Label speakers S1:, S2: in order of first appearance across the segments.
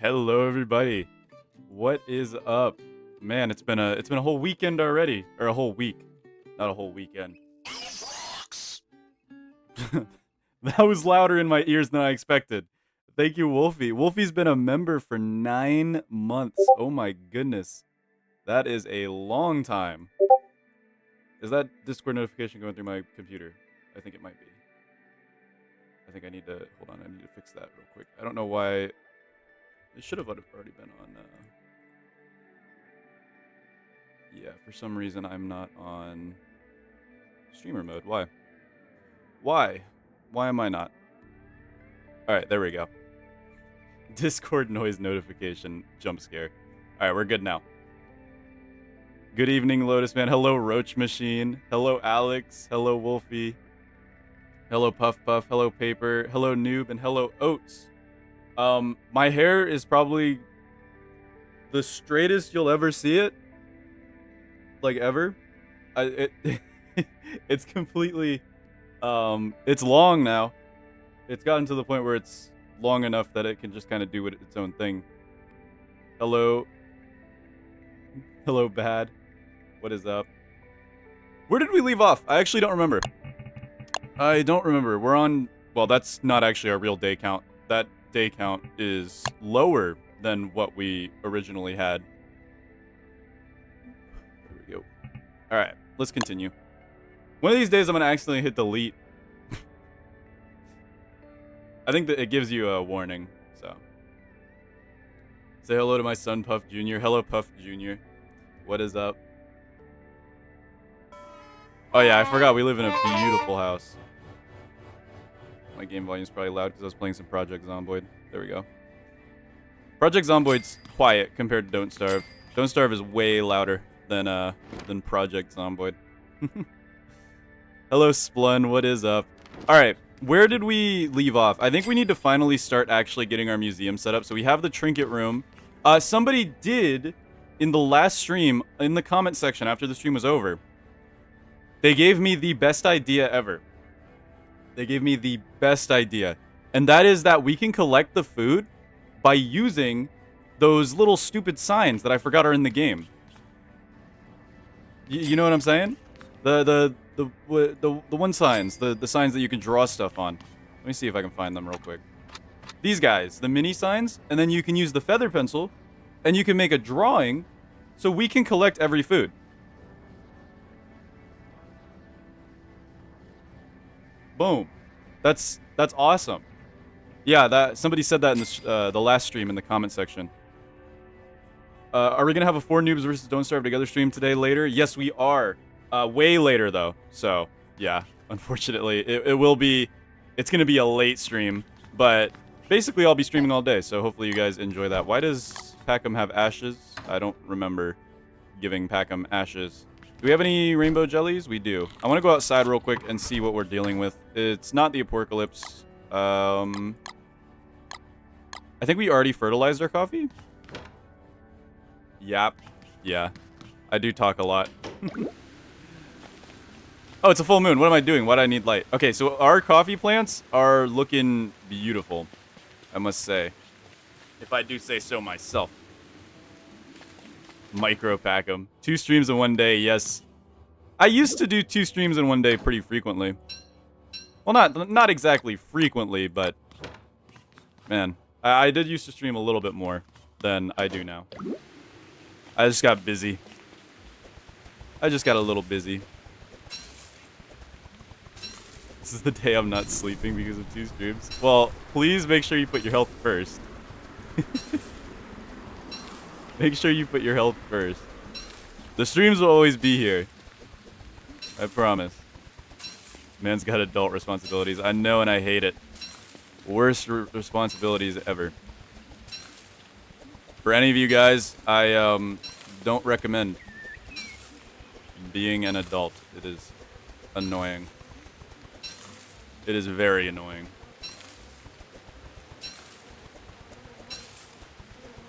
S1: Hello, everybody. What is up, man? It's been a whole weekend already, or a whole week, not a whole weekend. That was louder in my ears than I expected. Thank you, Wolfie. Wolfie's been a member for 9 months. Oh my goodness, that is a long time. Is that Discord notification going through my computer? I think it might be. I think I need to hold on. I need to fix that real quick. I don't know why. It should have already been on. Yeah, for some reason I'm not on streamer mode. Why? Why? Why am I not? Alright, there we go. Discord noise notification jump scare. Alright, we're good now. Good evening, Lotus Man. Hello, Roach Machine. Hello, Alex. Hello, Wolfie. Hello, Puff Puff. Hello, Paper. Hello, Noob. And hello, Oats. My hair is probably the straightest you'll ever see it. Like, ever. It's completely, it's long now. It's gotten to the point where it's long enough that it can just kind of do its own thing. Hello. Hello, Bad. What is up? Where did we leave off? I actually don't remember. I don't remember. We're on, well, that's not actually our real day count. That day count is lower than what we originally had. There we go. All right, let's continue. One of these days, I'm going to accidentally hit delete. I think that it gives you a warning, so. Say hello to my son, Puff Jr. Hello, Puff Jr. What is up? Oh, yeah, I forgot we live in a beautiful house. My game volume's probably loud because I was playing some Project Zomboid. There we go. Project Zomboid's quiet compared to Don't Starve. Don't Starve is way louder than Project Zomboid. Hello, Splun. What is up? All right, where did we leave off? I think we need to finally start actually getting our museum set up. So we have the trinket room. Somebody did, in the last stream, in the comment section after the stream was over, they gave me the best idea ever. They gave me the best idea. And that is that we can collect the food by using those little stupid signs that I forgot are in the game. You know what I'm saying? The one signs, the signs that you can draw stuff on. Let me see if I can find them real quick. These guys, the mini signs, and then you can use the feather pencil and you can make a drawing so we can collect every food. Boom. That's awesome. Yeah, that somebody said that in the last stream in the comment section. Are we gonna have a 4 noobs versus Don't Starve together stream today later? Yes, we are. Way later though. So yeah, unfortunately, it will be. It's gonna be a late stream, but basically I'll be streaming all day. So hopefully you guys enjoy that. Why does Packham have ashes? I don't remember giving Packham ashes. Do we have any rainbow jellies? We do. I want to go outside real quick and see what we're dealing with. It's not the apocalypse. I think we already fertilized our coffee. Yep. Yeah. I do talk a lot. Oh, it's a full moon. What am I doing? Why do I need light? Okay, so our coffee plants are looking beautiful, I must say. If I do say so myself. Micro pack 'em. 2 streams in one day, yes. I used to do 2 streams in one day pretty frequently. Well, not exactly frequently, but man, I did used to stream a little bit more than I do now. I just got busy. I just got a little busy. This is the day I'm not sleeping because of 2 streams. Well, please make sure you put your health first. Make sure you put your health first. The streams will always be here. I promise. Man's got adult responsibilities. I know and I hate it. Worst responsibilities ever. For any of you guys, I don't recommend being an adult. It is annoying. It is very annoying.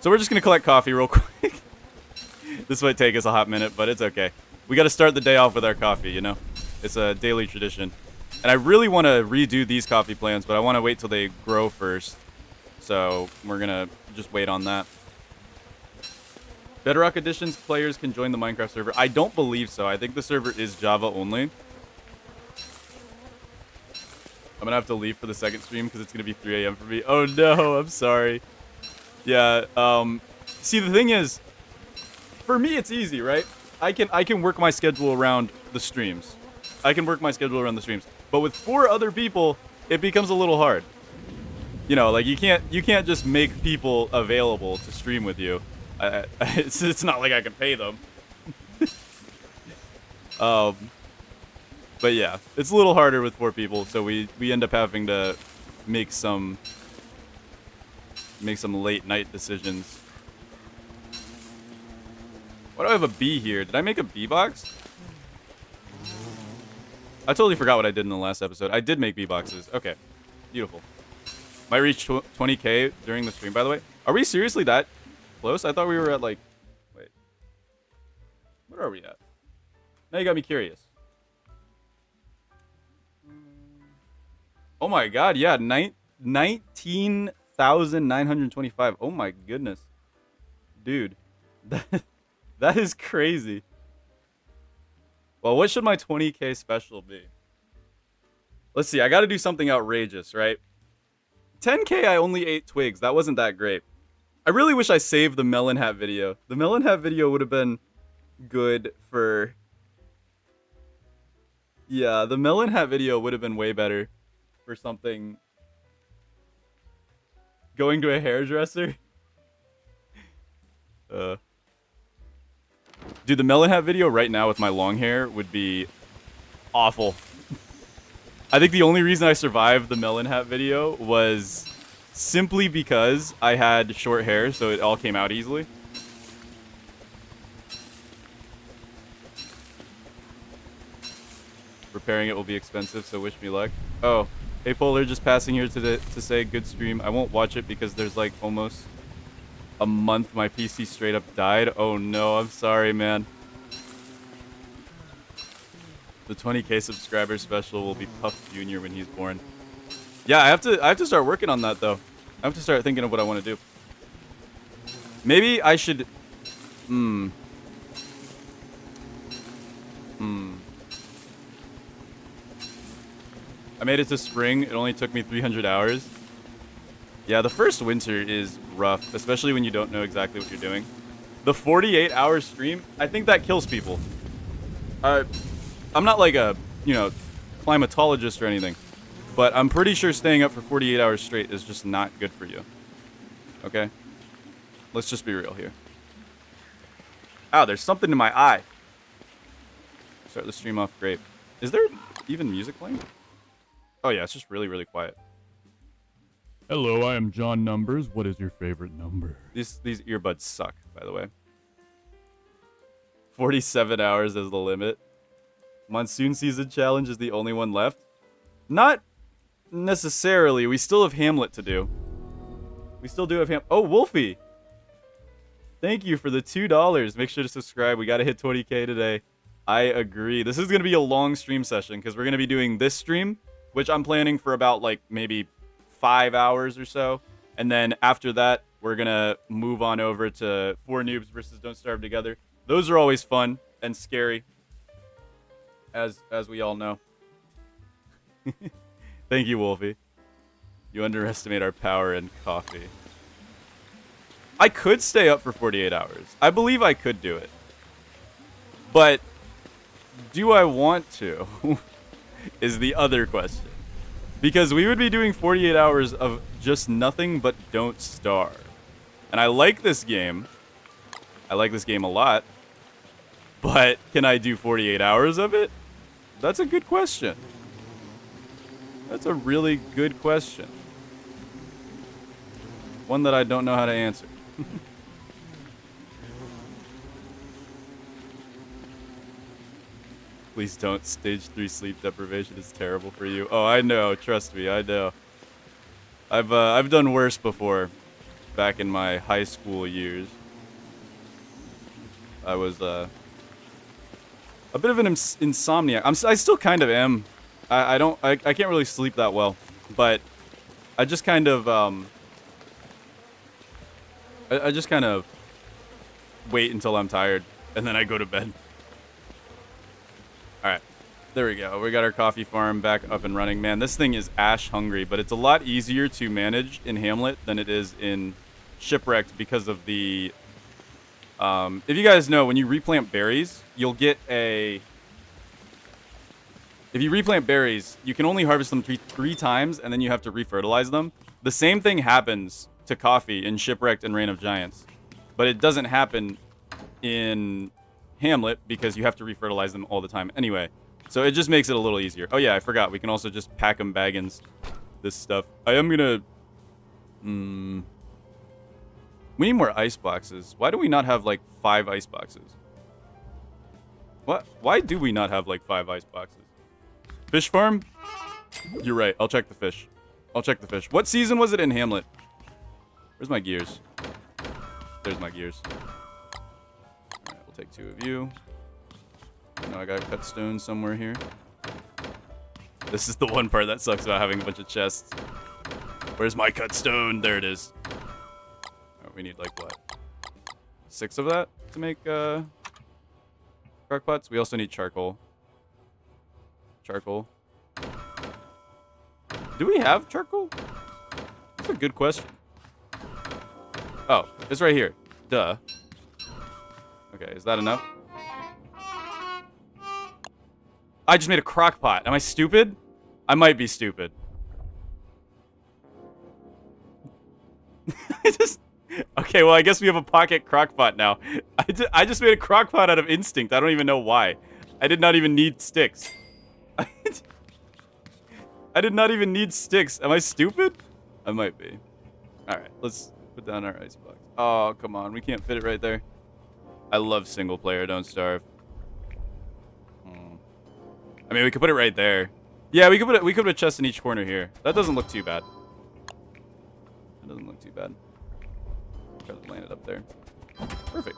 S1: So we're just going to collect coffee real quick. This might take us a hot minute, but it's okay. We got to start the day off with our coffee, you know? It's a daily tradition. And I really want to redo these coffee plants, but I want to wait till they grow first. So we're gonna just wait on that. Bedrock Editions players can join the Minecraft server. I don't believe so. I think the server is Java only. I'm gonna have to leave for the second stream because it's gonna be 3 a.m. for me. Oh no, I'm sorry. Yeah. See, the thing is, for me, it's easy, right? I can work my schedule around the streams. But with 4 other people, it becomes a little hard. You know, like you can't just make people available to stream with you. It's not like I can pay them. But yeah, it's a little harder with 4 people, so we end up having to make some late night decisions. Why do I have a bee here? Did I make a bee box? I totally forgot what I did in the last episode. I did make bee boxes. Okay, beautiful. Might reach 20k during the stream, by the way. Are we seriously that close? I thought we were at like... Wait. What are we at? Now you got me curious. Oh my god, yeah. 19,925. Oh my goodness. Dude. That is crazy. Well, what should my 20k special be? Let's see. I got to do something outrageous, right? 10k, I only ate twigs. That wasn't that great. I really wish I saved the melon hat video. The melon hat video would have been good for... Yeah, the melon hat video would have been way better for something... Going to a hairdresser? Dude, the melon hat video right now with my long hair would be awful. I think the only reason I survived the melon hat video was simply because I had short hair, so it all came out easily. Repairing it will be expensive, so wish me luck. Oh, hey Polar, just passing here to say good stream. I won't watch it because there's like almost a month my PC straight up died. Oh no, I'm sorry, man. The 20k subscriber special will be Puff Jr. when he's born. Yeah, I have to start working on that though. I have to start thinking of what I want to do. Maybe I should... I made it to spring. It only took me 300 hours. Yeah, the first winter is rough, especially when you don't know exactly what you're doing. The 48-hour stream, I think that kills people. I'm not like a, climatologist or anything, but I'm pretty sure staying up for 48 hours straight is just not good for you. Okay? Let's just be real here. Ow, there's something in my eye. Start the stream off great. Is there even music playing? Oh yeah, it's just really, really quiet. Hello, I am John Numbers. What is your favorite number? These earbuds suck, by the way. 47 hours is the limit. Monsoon season challenge is the only one left. Not necessarily. We still have Hamlet to do. We still do have Oh, Wolfie! Thank you for the $2. Make sure to subscribe. We gotta hit 20k today. I agree. This is gonna be a long stream session because we're gonna be doing this stream, which I'm planning for about like maybe 5 hours or so. And then after that, we're gonna move on over to 4 Noobs versus Don't Starve Together. Those are always fun and scary, as we all know. Thank you, Wolfie. You underestimate our power in coffee. I could stay up for 48 hours. I believe I could do it. But do I want to? Is the other question. Because we would be doing 48 hours of just nothing but Don't Starve. And I like this game. I like this game a lot. But can I do 48 hours of it? That's a good question. That's a really good question. One that I don't know how to answer. Please don't. Stage 3 sleep deprivation is terrible for you. Oh, I know. Trust me, I know. I've done worse before. Back in my high school years. I was a bit of an insomniac. I still kind of am. I can't really sleep that well, but I just kind of I just kind of wait until I'm tired, and then I go to bed. All right. There we go. We got our coffee farm back up and running. Man, this thing is ash hungry, but it's a lot easier to manage in Hamlet than it is in Shipwrecked because of the... if you guys know, when you replant berries, you'll get a... If you replant berries, you can only harvest them three times, and then you have to refertilize them. The same thing happens to coffee in Shipwrecked and Reign of Giants, but it doesn't happen in Hamlet because you have to refertilize them all the time anyway. So it just makes it a little easier. Oh yeah, I forgot. We can also just pack them baggins this stuff. I am gonna... We need more ice boxes. Why do we not have like 5 ice boxes? What? Why do we not have like 5 ice boxes? Fish farm? You're right. I'll check the fish. I'll check the fish. What season was it in Hamlet? Where's my gears? There's my gears. Alright, we'll take 2 of you. Now I gotta cut stone somewhere here. This is the one part that sucks about having a bunch of chests. Where's my cut stone? There it is. Oh, we need like what? 6 of that to make crock pots. We also need charcoal. Charcoal. Do we have charcoal? That's a good question. Oh, it's right here. Duh. Okay, is that enough? I just made a crock pot. Am I stupid? I might be stupid. Okay, well, I guess we have a pocket crock pot now. I just made a crock pot out of instinct. I don't even know why. I did not even need sticks. I did not even need sticks. Am I stupid? I might be. Alright, let's put down our ice box. Oh, come on. We can't fit it right there. I love single player. Don't starve. I mean, we could put it right there. Yeah, we could put a chest in each corner here. That doesn't look too bad. That doesn't look too bad. Try to land it up there. Perfect.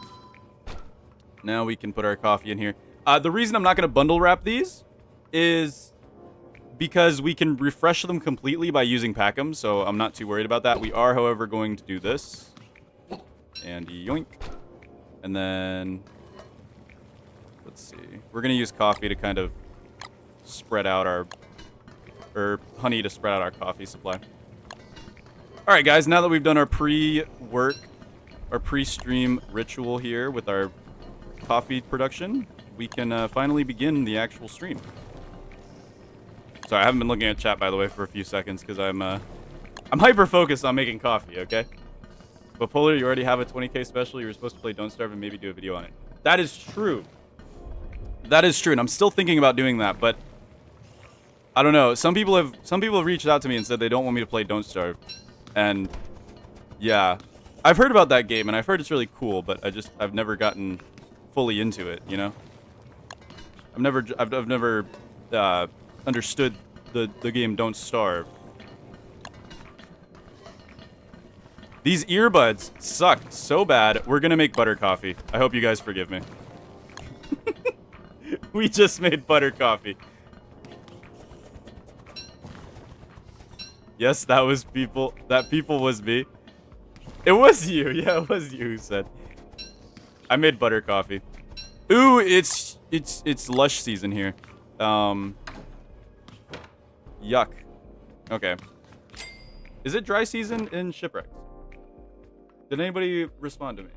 S1: Now we can put our coffee in here. The reason I'm not going to bundle wrap these is because we can refresh them completely by using Packham, so I'm not too worried about that. We are, however, going to do this. And yoink. And then... Let's see. We're going to use coffee to kind of spread out our... Or honey to spread out our coffee supply. Alright, guys. Now that we've done our pre-work, our pre-stream ritual here with our coffee production, we can finally begin the actual stream. Sorry, I haven't been looking at chat, by the way, for a few seconds because I'm hyper-focused on making coffee, okay? But Polar, you already have a 20k special. You were supposed to play Don't Starve and maybe do a video on it. That is true. That is true, and I'm still thinking about doing that, but I don't know. Some people have reached out to me and said they don't want me to play Don't Starve. And yeah, I've heard about that game and I've heard it's really cool, but I've never gotten fully into it, you know? I've never understood the game Don't Starve. These earbuds suck so bad. We're gonna make butter coffee. I hope you guys forgive me. We just made butter coffee. Yes, that was people. That people was me. It was you. Yeah, it was you who said. I made butter coffee. Ooh, it's lush season here. Yuck. Okay. Is it dry season in Shipwrecked? Did anybody respond to me?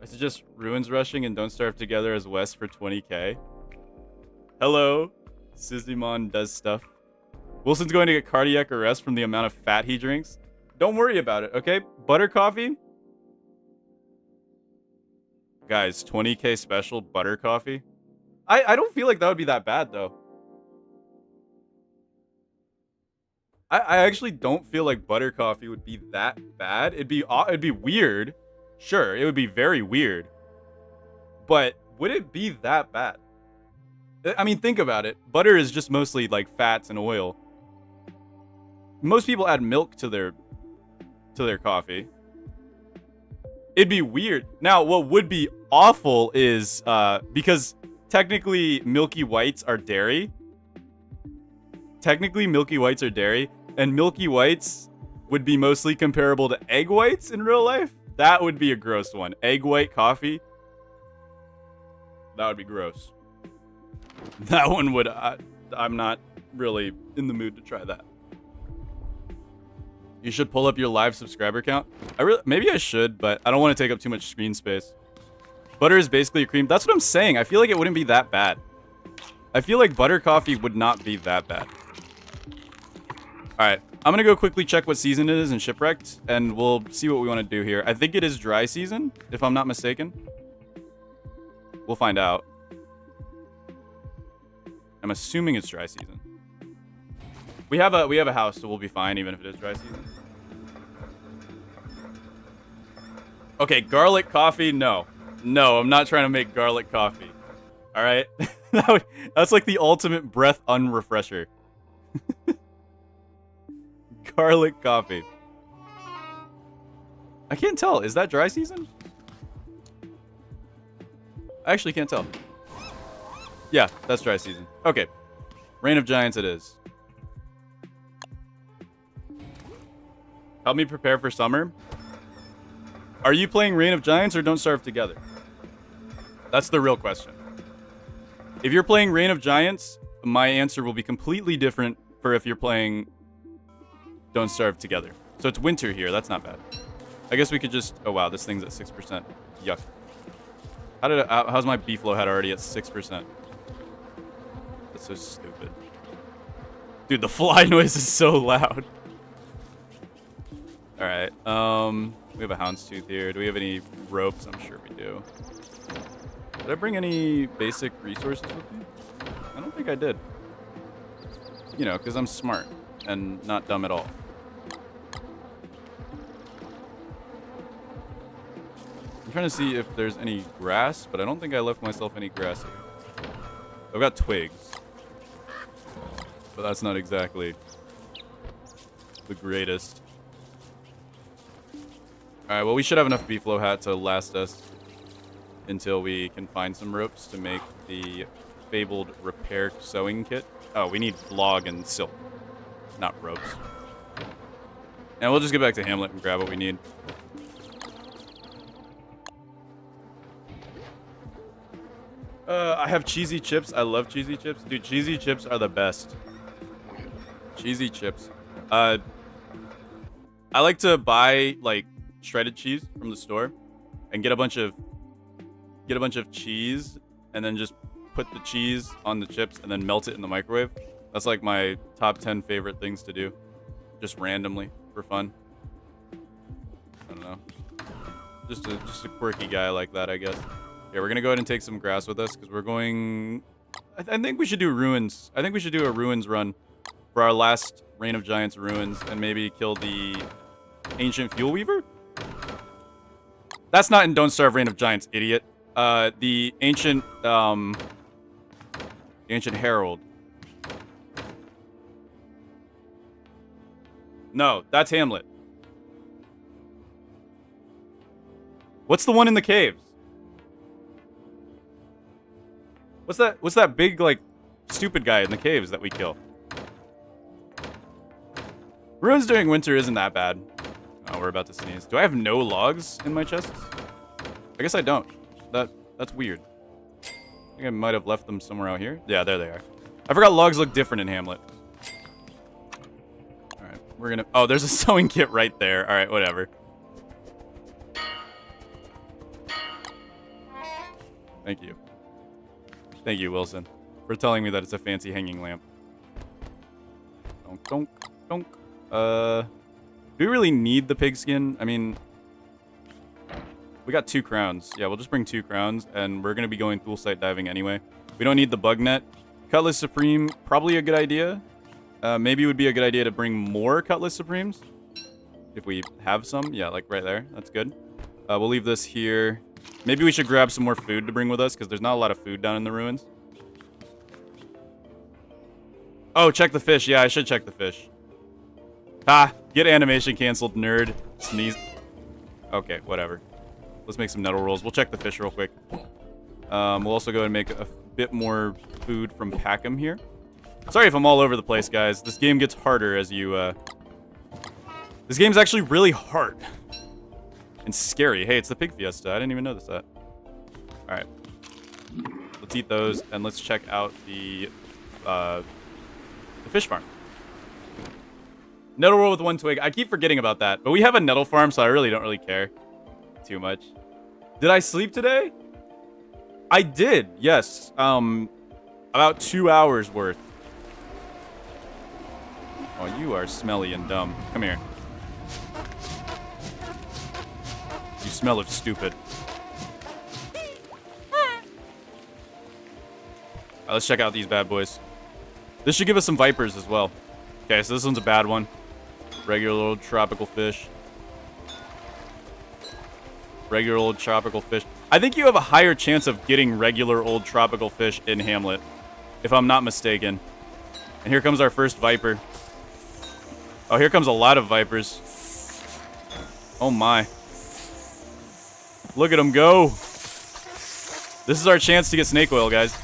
S1: I suggest Ruins Rushing and Don't Starve together as West for 20k. Hello. Sizimon does stuff. Wilson's going to get cardiac arrest from the amount of fat he drinks. Don't worry about it, okay? Butter coffee? Guys, 20k special butter coffee? I don't feel like that would be that bad, though. I actually don't feel like butter coffee would be that bad. It'd be weird. Sure, it would be very weird. But would it be that bad? I mean, think about it. Butter is just mostly like fats and oil. Most people add milk to their coffee. It'd be weird. Now, what would be awful is because technically milky whites are dairy. Technically, milky whites are dairy, and milky whites would be mostly comparable to egg whites in real life. That would be a gross one. Egg white coffee. That would be gross. That one would... I'm not really in the mood to try that. You should pull up your live subscriber count. Maybe I should, but I don't want to take up too much screen space. Butter is basically a cream. That's what I'm saying. I feel like it wouldn't be that bad. I feel like butter coffee would not be that bad. Alright, I'm gonna go quickly check what season it is in Shipwrecked, and we'll see what we want to do here. I think it is dry season, if I'm not mistaken. We'll find out. I'm assuming it's dry season. We have a house, so we'll be fine even if it is dry season. Okay, garlic coffee, no. No, I'm not trying to make garlic coffee. Alright? That's like the ultimate breath unrefresher. Garlic coffee. I can't tell. Is that dry season? I actually can't tell. Yeah, that's dry season. Okay. Reign of Giants it is. Help me prepare for summer. Are you playing Reign of Giants or Don't Starve Together? That's the real question. If you're playing Reign of Giants, my answer will be completely different for if you're playing Don't Starve Together. So it's winter here. That's not bad. I guess we could just... Oh, wow. This thing's at 6%. Yuck. How's my beefalo hat already at 6%? That's so stupid. Dude, the fly noise is so loud. Alright. We have a houndstooth here. Do we have any ropes? I'm sure we do. Did I bring any basic resources with me? I don't think I did. You know, because I'm smart and not dumb at all. I'm trying to see if there's any grass, but I don't think I left myself any grass here. I've got twigs. But that's not exactly the greatest. Alright, well, we should have enough beefalo hat to last us until we can find some ropes to make the fabled repair sewing kit. Oh, we need log and silk, not ropes. And we'll just get back to Hamlet and grab what we need. I have cheesy chips. I love cheesy chips. Dude, cheesy chips are the best. Cheesy chips. I like to buy, like, shredded cheese from the store and get a bunch of cheese and then just put the cheese on the chips and then melt it in the microwave. That's like my top 10 favorite things to do. Just randomly for fun. I don't know. Just a quirky guy like that, I guess. Yeah, we're gonna go ahead and take some grass with us because we're going... I think we should do ruins. I think we should do a ruins run for our last Reign of Giants ruins and maybe kill the ancient fuel weaver? That's not in Don't Starve Reign of Giants, idiot. The ancient herald. No, that's Hamlet. What's the one in the caves? What's that big, like, stupid guy in the caves that we kill? Ruins during winter isn't that bad. Oh, we're about to sneeze. Do I have no logs in my chests? I guess I don't. That's weird. I think I might have left them somewhere out here. Yeah, there they are. I forgot logs look different in Hamlet. Alright, we're gonna... Oh, there's a sewing kit right there. Alright, whatever. Thank you. Thank you, Wilson, for telling me that it's a fancy hanging lamp. Donk, donk, donk. Do we really need the pigskin? I mean, we got 2 crowns. Yeah, we'll just bring 2 crowns, and we're going to be going tool site diving anyway. We don't need the bug net. Cutlass Supreme, probably a good idea. Maybe it would be a good idea to bring more Cutlass Supremes. If we have some. Yeah, like right there. That's good. We'll leave this here. Maybe we should grab some more food to bring with us, because there's not a lot of food down in the ruins. Oh, check the fish. Yeah, I should check the fish. Ah, get animation canceled, nerd. Sneeze. Okay, whatever. Let's make some nettle rolls. We'll check the fish real quick. We'll also go and make a bit more food from Packham here. Sorry if I'm all over the place, guys. This game gets harder as you This game's actually really hard. And scary. Hey, it's the pig fiesta. I didn't even notice that. Alright. Let's eat those, and let's check out the fish farm. Nettle roll with 1 twig. I keep forgetting about that. But we have a nettle farm, so I really don't really care too much. Did I sleep today? I did, yes. About 2 hours worth. Oh, you are smelly and dumb. Come here. You smell of stupid. Alright, let's check out these bad boys. This should give us some vipers as well. Okay, so this one's a bad one. Regular old tropical fish. Regular old tropical fish. I think you have a higher chance of getting regular old tropical fish in Hamlet, if I'm not mistaken. And here comes our first viper. Oh, here comes a lot of vipers. Oh my. Look at them go. This is our chance to get snake oil, guys.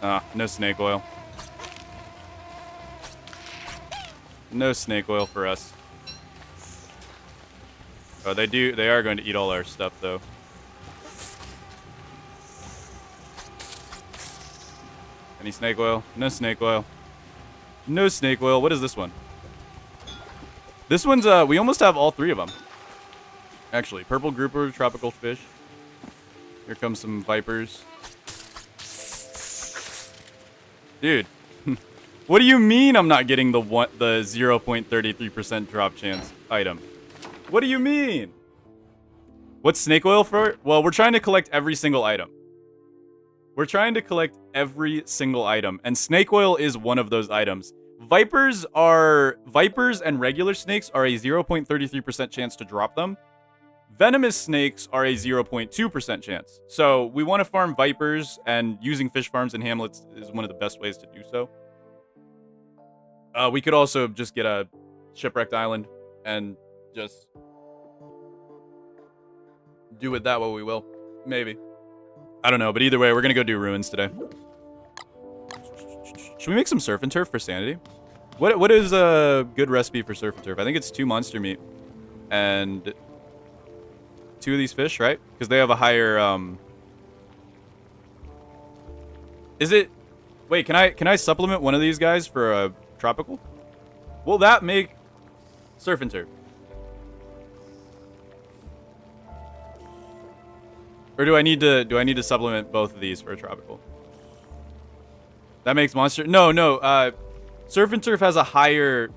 S1: Ah, no snake oil. No snake oil for us. Oh, they are going to eat all our stuff, though. Any snake oil? No snake oil. No snake oil. What is this one? This one's, we almost have all 3 of them. Actually, purple grouper, tropical fish. Here comes some vipers. Dude. What do you mean I'm not getting the 0.33% drop chance item? What do you mean? What's snake oil for? Well, we're trying to collect every single item. We're trying to collect every single item, and snake oil is one of those items. Vipers and regular snakes are a 0.33% chance to drop them. Venomous snakes are a 0.2% chance. So we want to farm vipers, and using fish farms in hamlets is one of the best ways to do so. We could also just get a shipwrecked island and just do with that what we will. Maybe. I don't know, but either way, we're going to go do ruins today. Should we make some surf and turf for sanity? What is a good recipe for surf and turf? I think it's 2 monster meat and 2 of these fish, right? Because they have a higher Is it? Wait, can I supplement one of these guys for a tropical? Will that make surf and turf? Or do I need to supplement both of these for a tropical? That makes monster. No. Surf and turf has a higher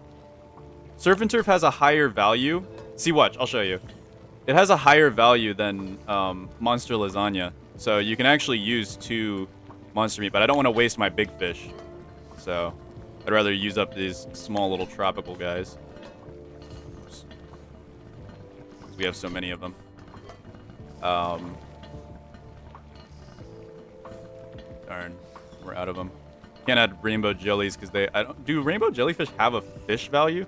S1: value. See, watch. I'll show you. It has a higher value than monster lasagna. So you can actually use 2 monster meat, but I don't want to waste my big fish. So I'd rather use up these small little tropical guys. Oops. We have so many of them. Darn, we're out of them. Can't add rainbow jellies because do rainbow jellyfish have a fish value?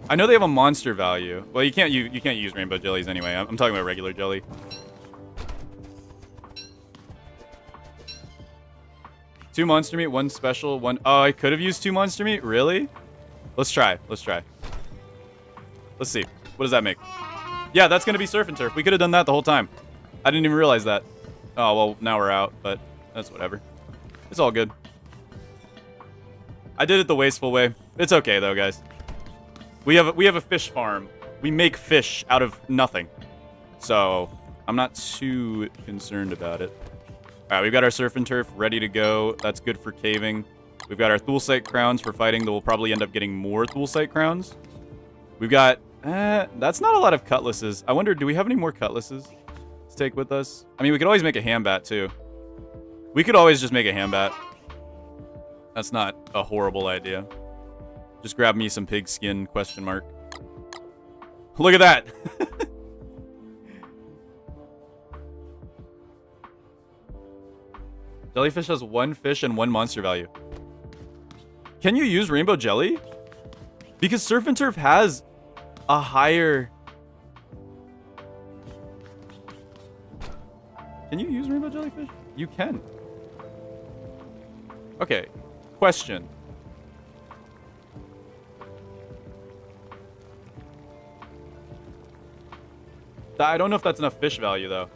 S1: I know they have a monster value. Well, you can't use rainbow jellies anyway. I'm talking about regular jelly. Two monster meat, 1 special, 1. Oh, I could have used 2 monster meat. Really? Let's try. Let's see. What does that make? Yeah, that's gonna be surf and turf. We could have done that the whole time. I didn't even realize that. Oh well, now we're out, but that's whatever. It's all good. I did it the wasteful way. It's okay though, guys. We have a fish farm. We make fish out of nothing, so I'm not too concerned about it. All right, we've got our surf and turf ready to go. That's good for caving. We've got our Thulsite crowns for fighting. That we'll probably end up getting more Thulsite crowns. We've got that's not a lot of cutlasses. I wonder, do we have any more cutlasses to take with us? I mean, we could always make a hand bat too. We could always just make a hand bat. That's not a horrible idea. Just grab me some pig skin, question mark. Look at that. Jellyfish has 1 fish and 1 monster value. Can you use rainbow jelly? Because surf and turf has a higher... Can you use rainbow jellyfish? You can. Okay. Question. I don't know if that's enough fish value, though.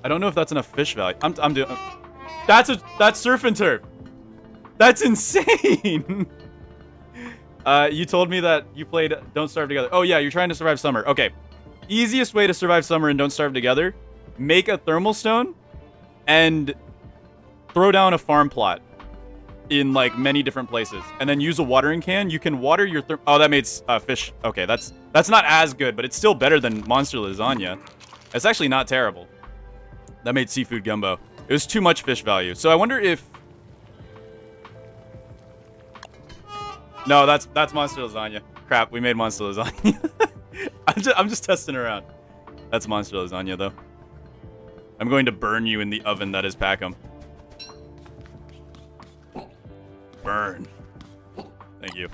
S1: I don't know if that's enough fish value. I'm doing... That's surf and turf. That's insane. You told me that you played Don't Starve Together. Oh, yeah, you're trying to survive summer. Okay. Easiest way to survive summer and Don't Starve Together, make a thermal stone and throw down a farm plot in, like, many different places. And then use a watering can. You can water your... Oh, that made fish. Okay, that's not as good, but it's still better than monster lasagna. It's actually not terrible. That made seafood gumbo. It was too much fish value. So I wonder if... No, that's monster lasagna. Crap, we made monster lasagna. I'm just testing around. That's monster lasagna, though. I'm going to burn you in the oven that is Packham. Burn. Thank you.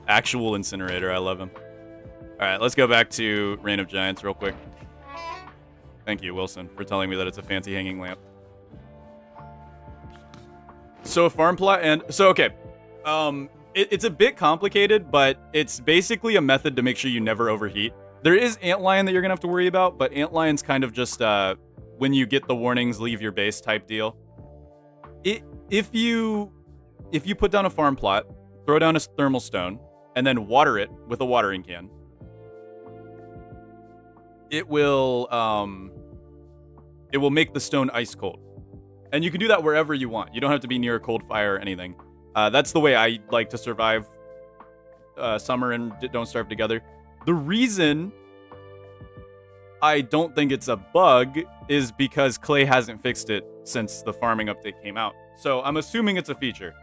S1: Actual incinerator. I love him. All right, let's go back to Reign of Giants real quick. Thank you, Wilson, for telling me that it's a fancy hanging lamp. So a farm plot and... So, okay. It's a bit complicated, but it's basically a method to make sure you never overheat. There is antlion that you're going to have to worry about, but antlion's kind of just when you get the warnings, leave your base type deal. If you put down a farm plot, throw down a thermal stone, and then water it with a watering can, it will make the stone ice cold. And you can do that wherever you want. You don't have to be near a cold fire or anything. That's the way I like to survive summer and Don't Starve Together. The reason I don't think it's a bug is because Clay hasn't fixed it since the farming update came out. So I'm assuming it's a feature.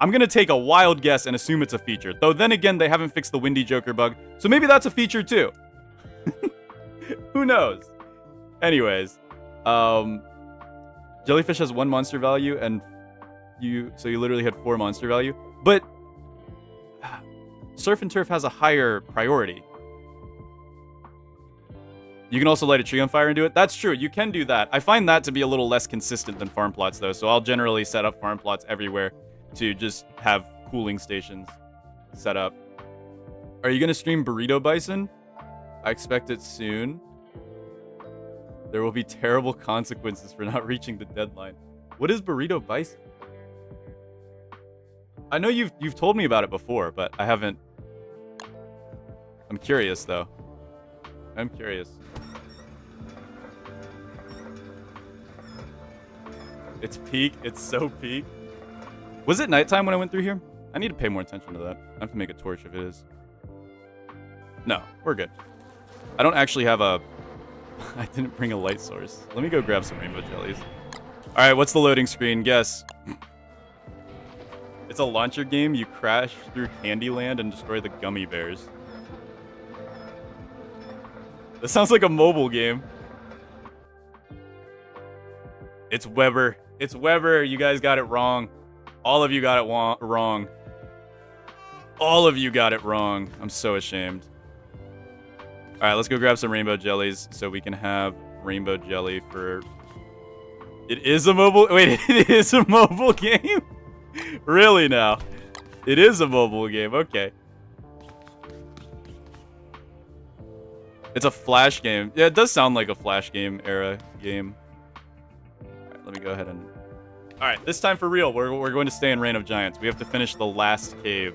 S1: I'm going to take a wild guess and assume it's a feature. Though then again, they haven't fixed the Windy Joker bug. So maybe that's a feature too. Who knows? Anyways, jellyfish has 1 monster value, and you literally had 4 monster value. But surf and turf has a higher priority. You can also light a tree on fire and do it. That's true. You can do that. I find that to be a little less consistent than farm plots, though. So I'll generally set up farm plots everywhere to just have cooling stations set up. Are you going to stream Burrito Bison? I expect it soon. There will be terrible consequences for not reaching the deadline. What is Burrito Bison? I know you've told me about it before, but I haven't. I'm curious, though. I'm curious. It's peak. It's so peak. Was it nighttime when I went through here? I need to pay more attention to that. I have to make a torch if it is. No, we're good. I don't actually have a... I didn't bring a light source. Let me go grab some rainbow jellies. Alright, what's the loading screen? Guess. It's a launcher game. You crash through Candyland and destroy the gummy bears. That sounds like a mobile game. It's Weber. It's Weber. You guys got it wrong. All of you got it wrong. All of you got it wrong. I'm so ashamed. All right, let's go grab some rainbow jellies so we can have rainbow jelly for... It is a mobile... Wait, it is a mobile game? Really now? It is a mobile game. Okay. It's a Flash game. Yeah, it does sound like a Flash game era game. All right, let me go ahead and... All right, this time for real, we're going to stay in Reign of Giants. We have to finish the last cave.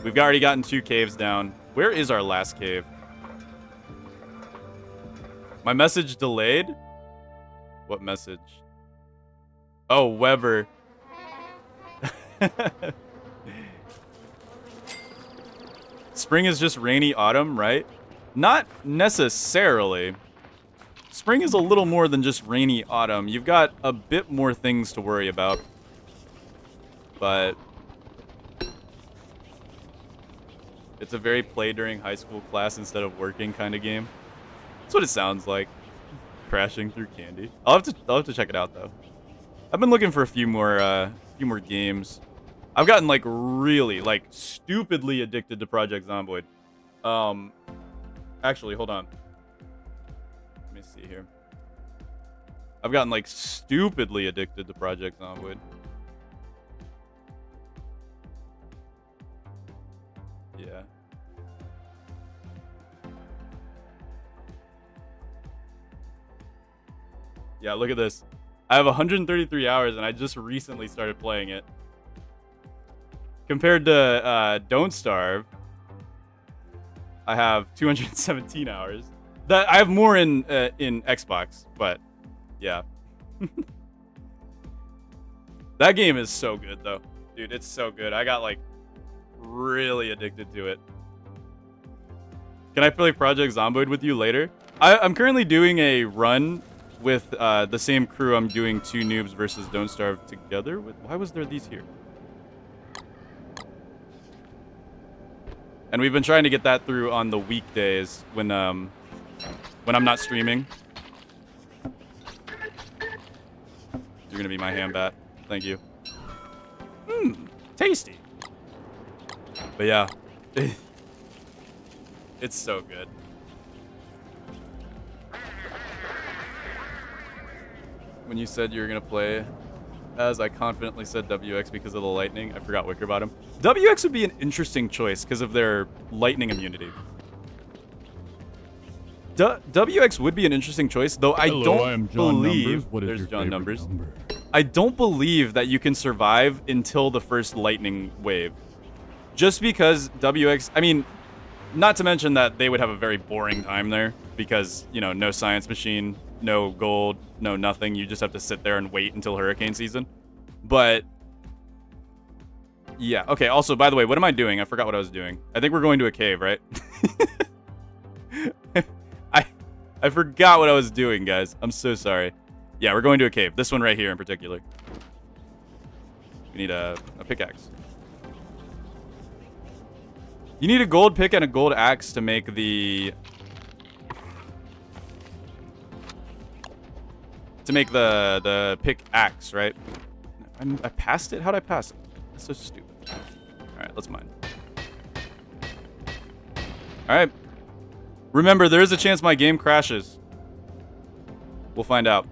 S1: We've already gotten 2 caves down. Where is our last cave? My message delayed? What message? Oh, Weber. Spring is just rainy autumn, right? Not necessarily. Spring is a little more than just rainy autumn. You've got a bit more things to worry about. But it's a very play during high school class instead of working kind of game. That's what it sounds like. Crashing through candy. I'll have to check it out though. I've been looking for a few more games. I've gotten like really like stupidly addicted to Project Zomboid. Actually, hold on. Let me see here. I've gotten like stupidly addicted to Project Zomboid. Yeah. Yeah, look at this. I have 133 hours and I just recently started playing it. Compared to Don't Starve, I have 217 hours. That I have more in Xbox, but yeah. That game is so good though. Dude, it's so good. I got like really addicted to it. Can I play Project Zomboid with you later? I'm currently doing a run with the same crew I'm doing 2 Noobs versus Don't Starve together with. Why was there these here? And we've been trying to get that through on the weekdays when I'm not streaming. You're gonna be my ham bat. Thank you. Tasty. But yeah, it's so good. When you said you were gonna play as, I confidently said WX because of the lightning. I forgot Wicker Bottom. WX would be an interesting choice because of their lightning immunity. WX would be an interesting choice, though I don't believe... There's John Numbers. I don't believe that you can survive until the first lightning wave. Just because WX... I mean, not to mention that they would have a very boring time there because, you know, no science machine, no gold, no nothing. You just have to sit there and wait until hurricane season. But... yeah, okay, also, by the way, what am I doing? I forgot what I was doing. I think we're going to a cave, right? I forgot what I was doing, guys. I'm so sorry. Yeah, we're going to a cave. This one right here in particular. We need a pickaxe. You need a gold pick and a gold axe to make the... to make the pickaxe, right? I passed it? How'd I pass it? That's so stupid. Alright, let's mine. Alright. Remember, there is a chance my game crashes. We'll find out.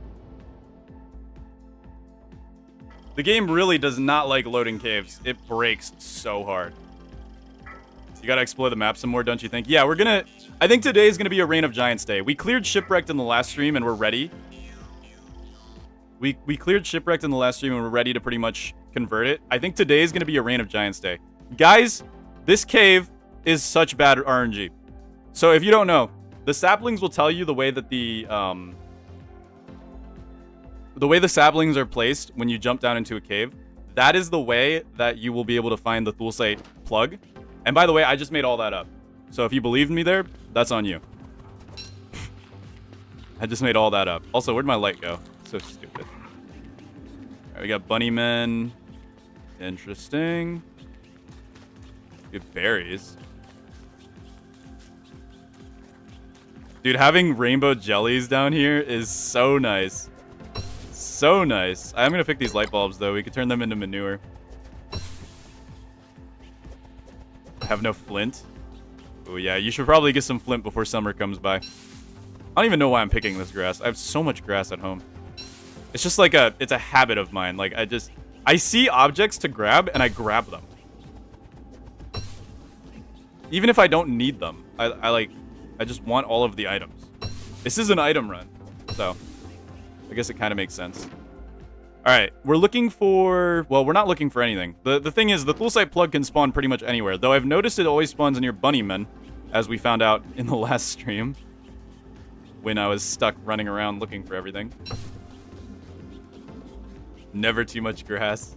S1: The game really does not like loading caves. It breaks so hard. You gotta explore the map some more, don't you think? Yeah, we're gonna... I think today is gonna be a Reign of Giants day. We cleared Shipwrecked in the last stream and we're ready. We cleared Shipwrecked in the last stream and we're ready to pretty much convert it. I think today is gonna be a Reign of Giants day. Guys, this cave is such bad RNG. So if you don't know, the saplings will tell you the way that the saplings are placed when you jump down into a cave. That is the way that you will be able to find the Thulsite plug. And by the way, I just made all that up. So if you believed me there, that's on you. I just made all that up. Also, where'd my light go? So stupid. All right, we got bunny men. Interesting. We have berries. Dude, having rainbow jellies down here is so nice. So nice. I'm gonna pick these light bulbs though. We could turn them into manure. I have no flint. Oh yeah, you should probably get some flint before summer comes by. I don't even know why I'm picking this grass. I have so much grass at home. It's just like it's a habit of mine. Like I see objects to grab and I grab them. Even if I don't need them. I just want all of the items. This is an item run. So I guess it kind of makes sense. All right, we're looking for... well, we're not looking for anything. The thing is, the Thulsite plug can spawn pretty much anywhere, though I've noticed it always spawns near bunnymen, as we found out in the last stream, when I was stuck running around looking for everything. Never too much grass.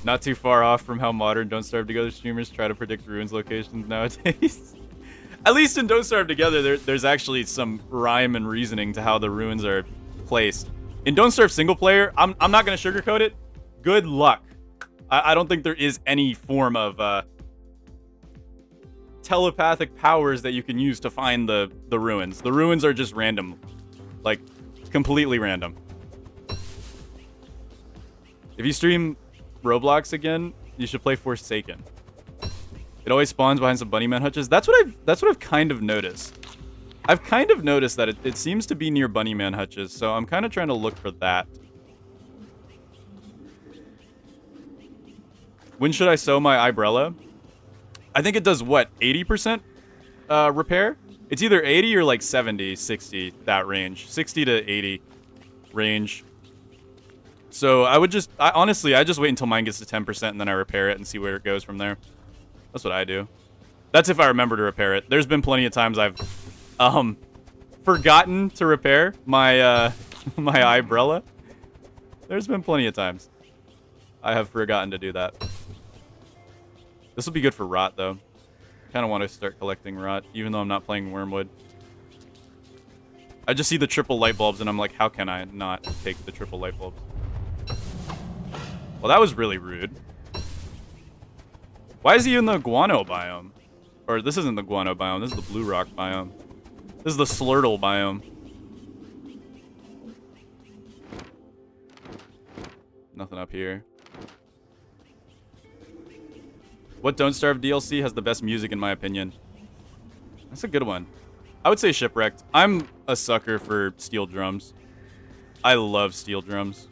S1: Not too far off from how modern Don't Starve Together streamers try to predict ruins locations nowadays. At least in Don't Starve Together, there's actually some rhyme and reasoning to how the ruins are placed. In Don't Starve single player, I'm not going to sugarcoat it. Good luck. I don't think there is any form of telepathic powers that you can use to find the ruins. The ruins are just random. Like, completely random. If you stream Roblox again, you should play Forsaken. It always spawns behind some bunny man hutches. That's what I've kind of noticed. I've kind of noticed that it seems to be near bunny man hutches, so I'm kind of trying to look for that. When should I sew my umbrella? I think it does what, 80% repair? It's either 80 or like 70, 60, that range. 60 to 80 range. So I would just, honestly, I just wait until mine gets to 10% and then I repair it and see where it goes from there. That's what I do. That's if I remember to repair it. There's been plenty of times I've forgotten to repair my my umbrella. There's been plenty of times I have forgotten to do that. This will be good for rot though. Kind of want to start collecting rot, even though I'm not playing Wormwood. I just see the triple light bulbs and I'm like, how can I not take the triple light bulbs? Well, that was really rude. Why is he in the guano biome? Or this isn't the guano biome, this is the blue rock biome. This is the Slurtle biome. Nothing up here. What Don't Starve DLC has the best music in my opinion? That's a good one. I would say Shipwrecked. I'm a sucker for steel drums. I love steel drums.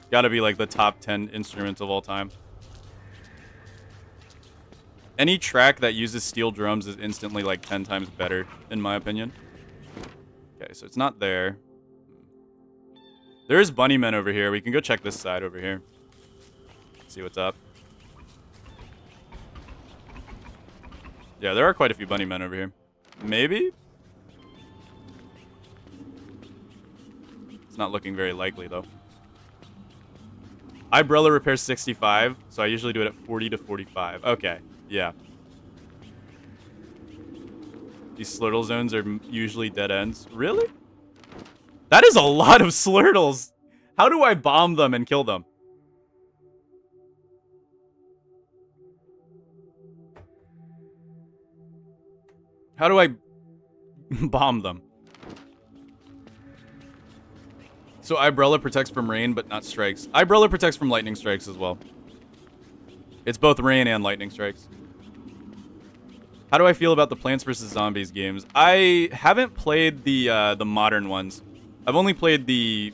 S1: Gotta be like the top 10 instruments of all time. Any track that uses steel drums is instantly like 10 times better, in my opinion. Okay, so it's not there. There is bunnymen over here. We can go check this side over here. See what's up. Yeah, there are quite a few bunnymen over here. Maybe? It's not looking very likely, though. Umbrella repairs 65, so I usually do it at 40 to 45. Okay, yeah. These Slurtle zones are usually dead ends. Really? That is a lot of Slurtles! How do I bomb them and kill them? How do I bomb them? So Umbrella protects from rain, but not strikes. Umbrella protects from lightning strikes as well. It's both rain and lightning strikes. How do I feel about the Plants vs. Zombies games? I haven't played the modern ones. I've only played the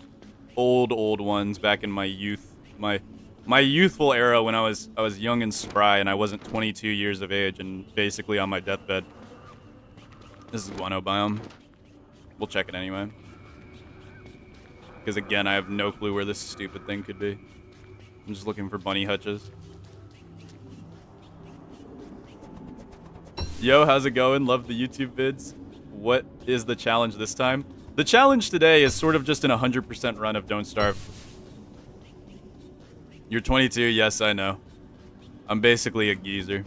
S1: old ones back in my youth, my youthful era when I was young and spry and I wasn't 22 years of age and basically on my deathbed. This is Guano Biome. We'll check it anyway. Because again, I have no clue where this stupid thing could be. I'm just looking for bunny hutches. Yo, how's it going? Love the YouTube vids. What is the challenge this time? The challenge today is sort of just an 100% run of Don't Starve. You're 22, yes, I know. I'm basically a geezer.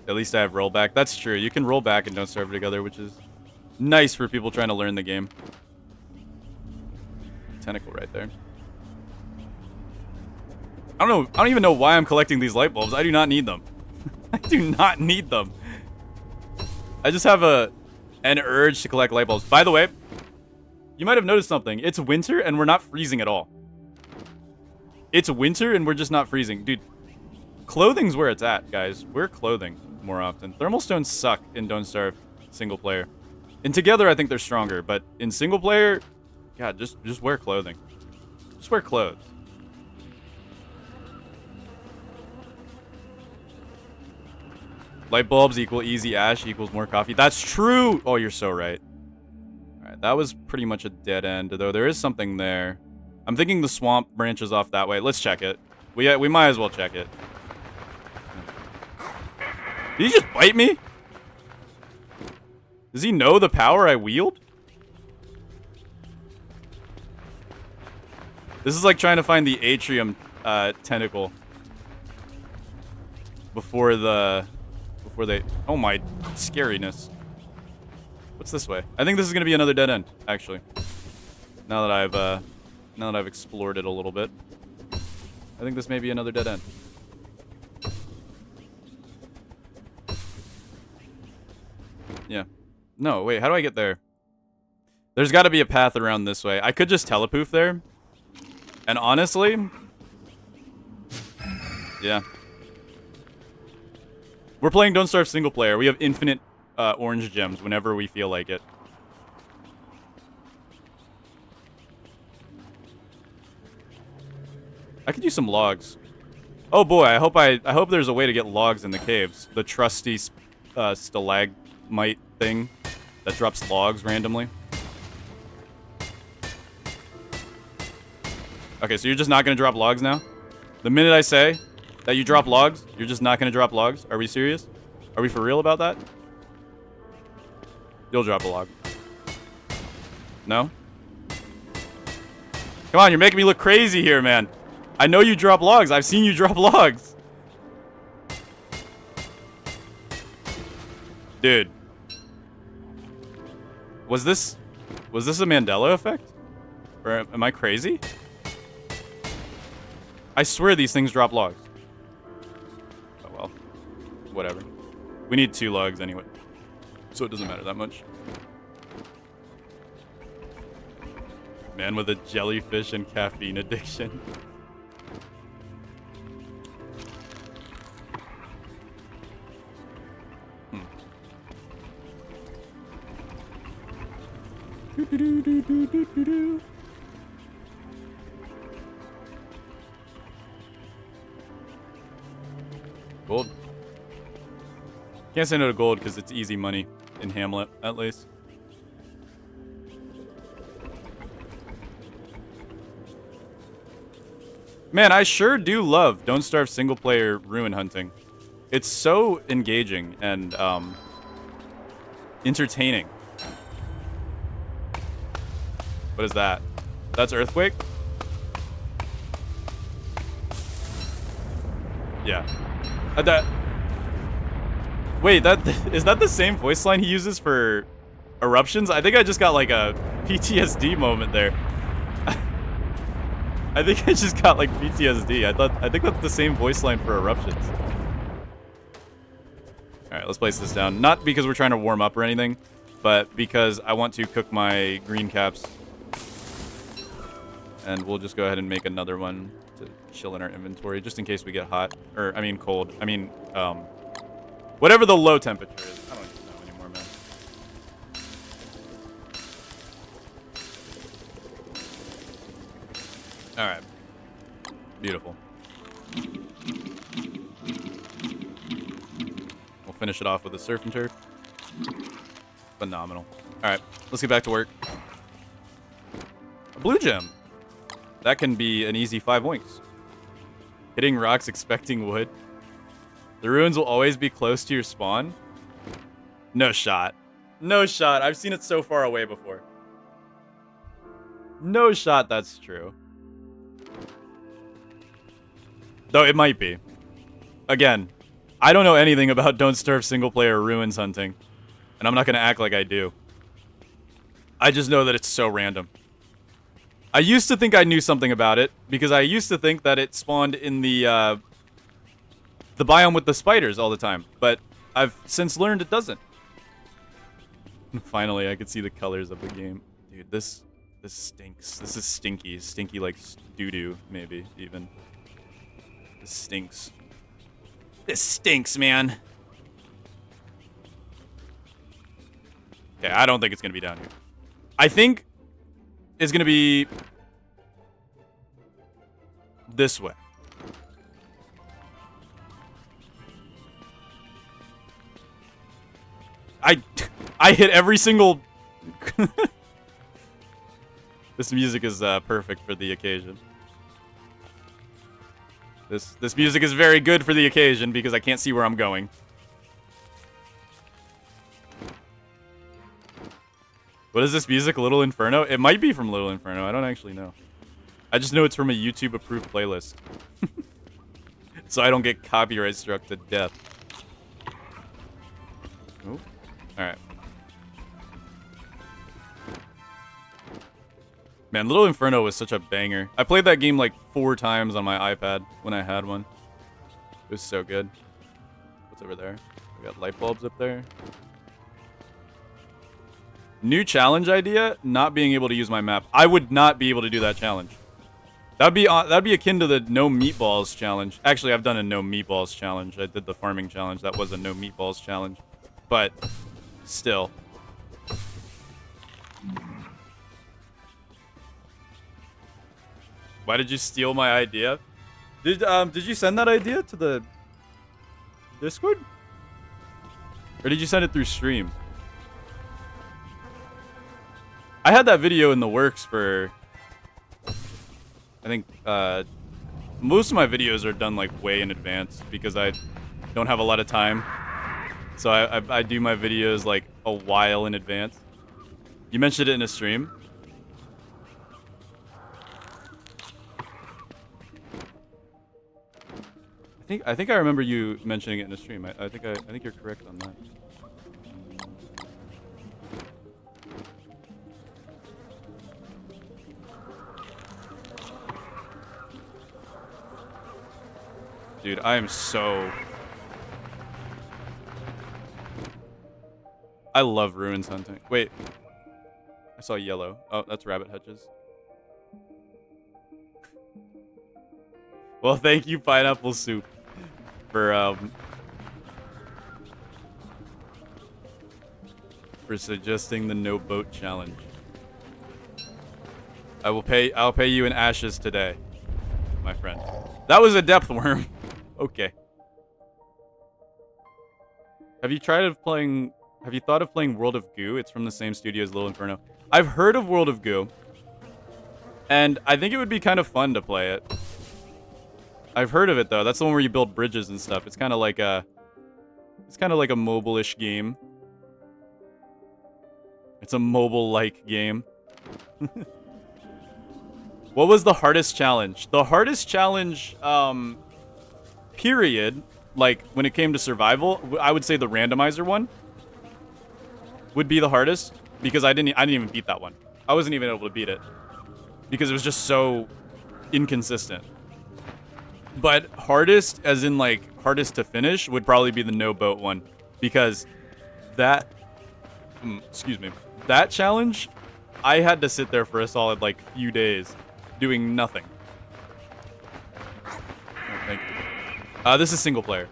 S1: At least I have rollback. That's true. You can roll back and Don't Starve together, which is nice for people trying to learn the game. Tentacle right there. I don't know. I don't even know why I'm collecting these light bulbs. I do not need them. I do not need them. I just have an urge to collect light bulbs. By the way, you might have noticed something. It's winter and we're not freezing at all. It's winter and we're just not freezing. Dude, clothing's where it's at, guys. Wear clothing more often. Thermal stones suck in Don't Starve single player. And together, I think they're stronger. But in single player, God, just wear clothing. Just wear clothes. Light bulbs equal easy ash equals more coffee. That's true! Oh, you're so right. Alright, that was pretty much a dead end, though there is something there. I'm thinking the swamp branches off that way. Let's check it. We might as well check it. Did he just bite me? Does he know the power I wield? This is like trying to find the atrium tentacle before they... Oh my scariness. What's this way? I think this is gonna be another dead end, actually. Now that I've explored it a little bit. I think this may be another dead end. Yeah. No, wait, how do I get there? There's got to be a path around this way. I could just telepoof there. And honestly, yeah. We're playing Don't Starve single player. We have infinite orange gems whenever we feel like it. I could use some logs. Oh boy, I hope there's a way to get logs in the caves. The trusty stalagmite thing that drops logs randomly. Okay, so you're just not gonna drop logs now? The minute I say that you drop logs, you're just not gonna drop logs? Are we serious? Are we for real about that? You'll drop a log. No? Come on, you're making me look crazy here, man. I know you drop logs. I've seen you drop logs. Dude. Was this a Mandela effect? Or am I crazy? I swear these things drop logs. Oh well. Whatever. We need 2 logs anyway. So it doesn't matter that much. Man with a jellyfish and caffeine addiction. Gold. Can't say no to gold because it's easy money in Hamlet, at least. Man, I sure do love Don't Starve single player ruin hunting. It's so engaging and entertaining. What is that? That's Earthquake? Yeah. Wait, is that the same voice line he uses for eruptions? I think I just got like a PTSD moment there. I think I just got like PTSD. I think that's the same voice line for eruptions. All right, let's place this down. Not because we're trying to warm up or anything, but because I want to cook my green caps. And we'll just go ahead and make another one to chill in our inventory, just in case we get hot. Or, I mean, cold. I mean, whatever the low temperature is. I don't even know anymore, man. Alright. Beautiful. We'll finish it off with a surf and turf. Phenomenal. Alright, let's get back to work. A blue gem. That can be an easy 5 oinks. Hitting rocks expecting wood. The ruins will always be close to your spawn. No shot. No shot. I've seen it so far away before. No shot that's true. Though it might be. Again, I don't know anything about Don't Starve single player ruins hunting. And I'm not going to act like I do. I just know that it's so random. I used to think I knew something about it, because I used to think that it spawned in the biome with the spiders all the time, but I've since learned it doesn't. Finally, I could see the colors of the game. Dude, this stinks. This is stinky. Stinky like doo-doo, maybe, even. This stinks. This stinks, man. Okay, I don't think it's going to be down here. I think is going to be this way. I hit every single... This music is perfect for the occasion. This music is very good for the occasion because I can't see where I'm going. What is this music? Little Inferno? It might be from Little Inferno. I don't actually know. I just know it's from a YouTube-approved playlist. So I don't get copyright struck to death. Ooh. Alright. Man, Little Inferno was such a banger. I played that game like 4 times on my iPad when I had one. It was so good. What's over there? We got light bulbs up there. New challenge idea, not being able to use my map. I would not be able to do that challenge. That'd be akin to the no meatballs challenge. Actually, I've done a no meatballs challenge. I did the farming challenge. That was a no meatballs challenge. But still. Why did you steal my idea? Did you send that idea to the Discord? Or did you send it through stream? I had that video in the works for, I think, most of my videos are done like way in advance because I don't have a lot of time. So I do my videos like a while in advance. You mentioned it in a stream. I think I remember you mentioning it in a stream. I think you're correct on that. Dude, I am so... I love ruins hunting. Wait. I saw yellow. Oh, that's rabbit hutches. Well, thank you, Pineapple Soup, for suggesting the no boat challenge. I'll pay you in ashes today, my friend. That was a depth worm. Okay. Have you thought of playing World of Goo? It's from the same studio as Little Inferno. I've heard of World of Goo, and I think it would be kind of fun to play it. I've heard of it though. That's the one where you build bridges and stuff. It's kind of like a mobile-ish game. It's a mobile-like game. What was the hardest challenge? The hardest challenge, period, like when it came to survival, I would say the randomizer one would be the hardest because I didn't even beat that one. I wasn't even able to beat it because it was just so inconsistent. But hardest, as in like hardest to finish, would probably be the no boat one because that, excuse me, that challenge, I had to sit there for a solid like few days doing nothing. Oh, thank you. This is single player.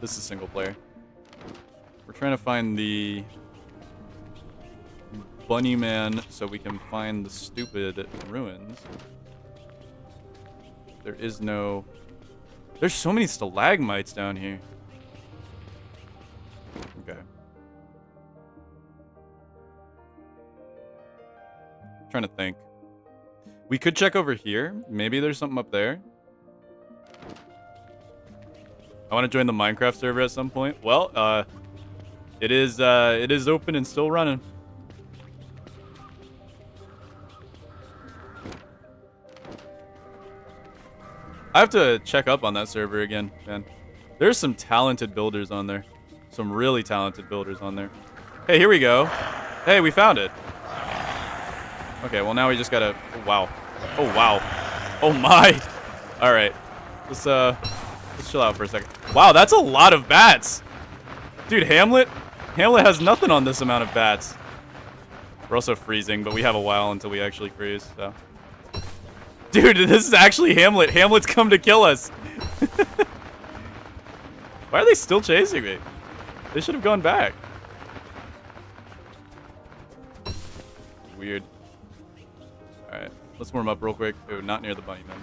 S1: This is single player. We're trying to find the bunny man so we can find the stupid ruins. There is no... There's so many stalagmites down here. Okay. I'm trying to think. We could check over here. Maybe there's something up there. I want to join the Minecraft server at some point. Well, it is open and still running. I have to check up on that server again, man. There's some talented builders on there. Some really talented builders on there. Hey, here we go. Hey, we found it. Okay, well now we just gotta... Oh, wow. Oh, wow. Oh, my. All right. Let's chill out for a second. Wow, that's a lot of bats. Dude, Hamlet has nothing on this amount of bats. We're also freezing, but we have a while until we actually freeze, so... Dude, this is actually Hamlet. Hamlet's come to kill us. Why are they still chasing me? They should have gone back. Weird. Alright, let's warm up real quick. Ooh, not near the bunny man.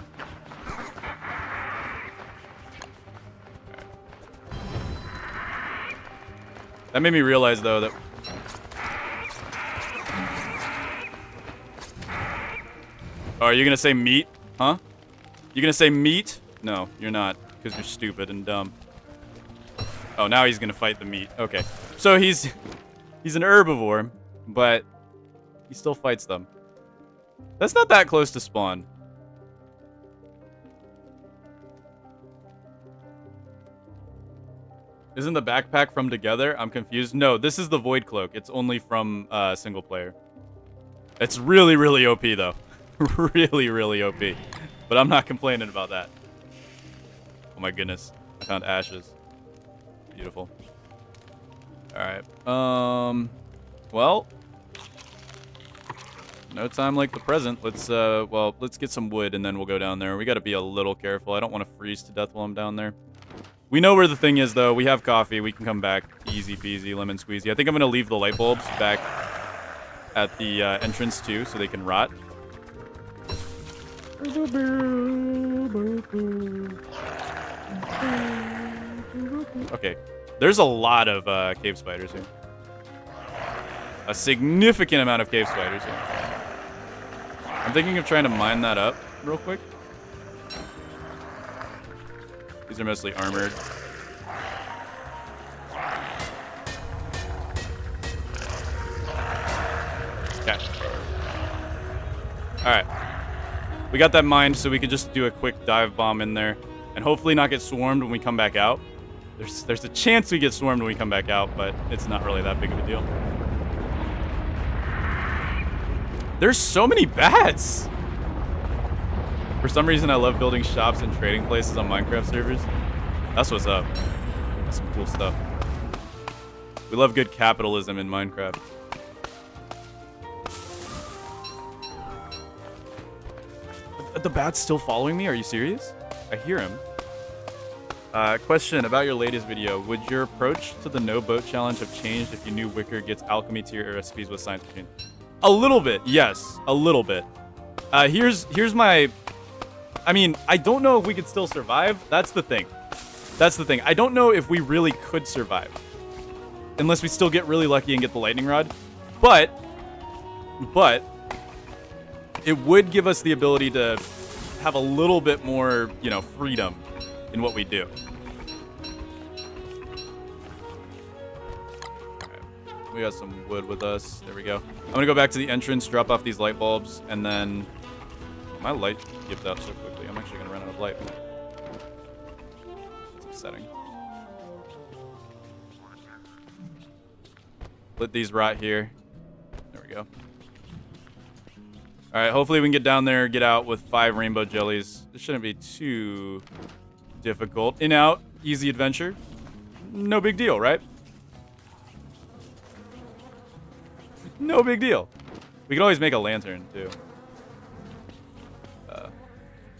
S1: Alright. That made me realize, though, that... Oh, are you gonna say meat? Huh? You gonna say meat? No, you're not, because you're stupid and dumb. Oh, now he's gonna fight the meat. Okay. So he's an herbivore, but he still fights them. That's not that close to spawn. Isn't the backpack from Together? I'm confused. No, this is the Void Cloak. It's only from single player. It's really, really OP, though. Really, really OP. But I'm not complaining about that. Oh my goodness. I found ashes. Beautiful. Alright. Well. No time like the present. Let's, well, let's get some wood and then we'll go down there. We gotta be a little careful. I don't want to freeze to death while I'm down there. We know where the thing is, though. We have coffee. We can come back. Easy peasy, lemon squeezy. I think I'm gonna leave the light bulbs back at the entrance, too, so they can rot. Okay. There's a lot of cave spiders here. A significant amount of cave spiders here. I'm thinking of trying to mine that up real quick. These are mostly armored. Okay. Alright. We got that mined, so we could just do a quick dive bomb in there. And hopefully not get swarmed when we come back out. There's a chance we get swarmed when we come back out, but it's not really that big of a deal. There's so many bats! For some reason, I love building shops and trading places on Minecraft servers. That's what's up. That's some cool stuff. We love good capitalism in Minecraft. The bat's still following me? Are you serious? I hear him. Question about your latest video. Would your approach to the no boat challenge have changed if you knew Wicker gets alchemy tier recipes with science machine? A little bit, yes. A little bit. Here's my... I mean, I don't know if we could still survive. That's the thing. That's the thing. I don't know if we really could survive. Unless we still get really lucky and get the lightning rod. But... it would give us the ability to have a little bit more, you know, freedom in what we do. Okay. We got some wood with us. There we go. I'm gonna go back to the entrance, drop off these light bulbs, and then... my light gives out so quickly. I'm actually gonna run out of light. It's upsetting. Let these rot here. There we go. Alright, hopefully we can get down there, get out with 5 rainbow jellies. This shouldn't be too difficult. In, out, easy adventure. No big deal, right? No big deal. We can always make a lantern, too.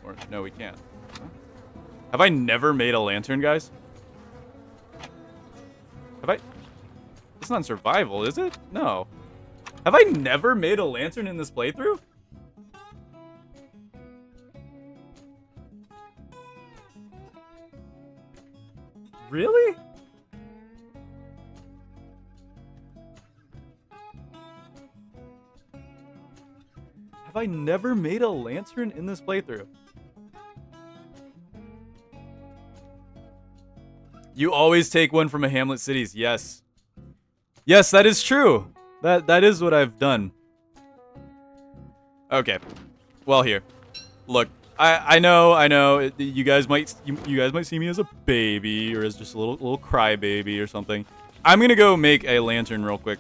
S1: Or, no, we can't. Have I never made a lantern, guys? Have I? It's not survival, is it? No. Have I never made a lantern in this playthrough? Really? Have I never made a lantern in this playthrough? You always take one from a Hamlet Cities. Yes. Yes, that is true. That is what I've done. Okay. Well, here. Look, I know. You guys might see me as a baby or as just a little crybaby or something. I'm gonna go make a lantern real quick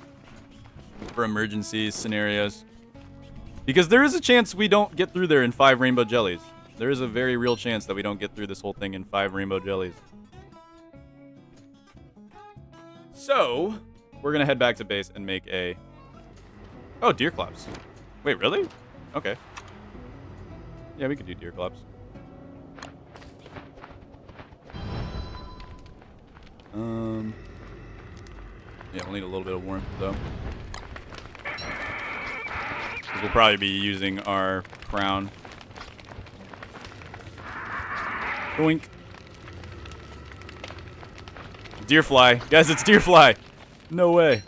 S1: for emergency scenarios, because there is a chance we don't get through there in 5 rainbow jellies. There is a very real chance that we don't get through this whole thing in 5 rainbow jellies. So we're gonna head back to base and make a... oh, deer claps. Wait, really? Okay. Yeah, we could do deer claps. Yeah, we'll need a little bit of warmth, though. Because we'll probably be using our crown. Boink. Deerfly. Guys, it's Deerfly. No way.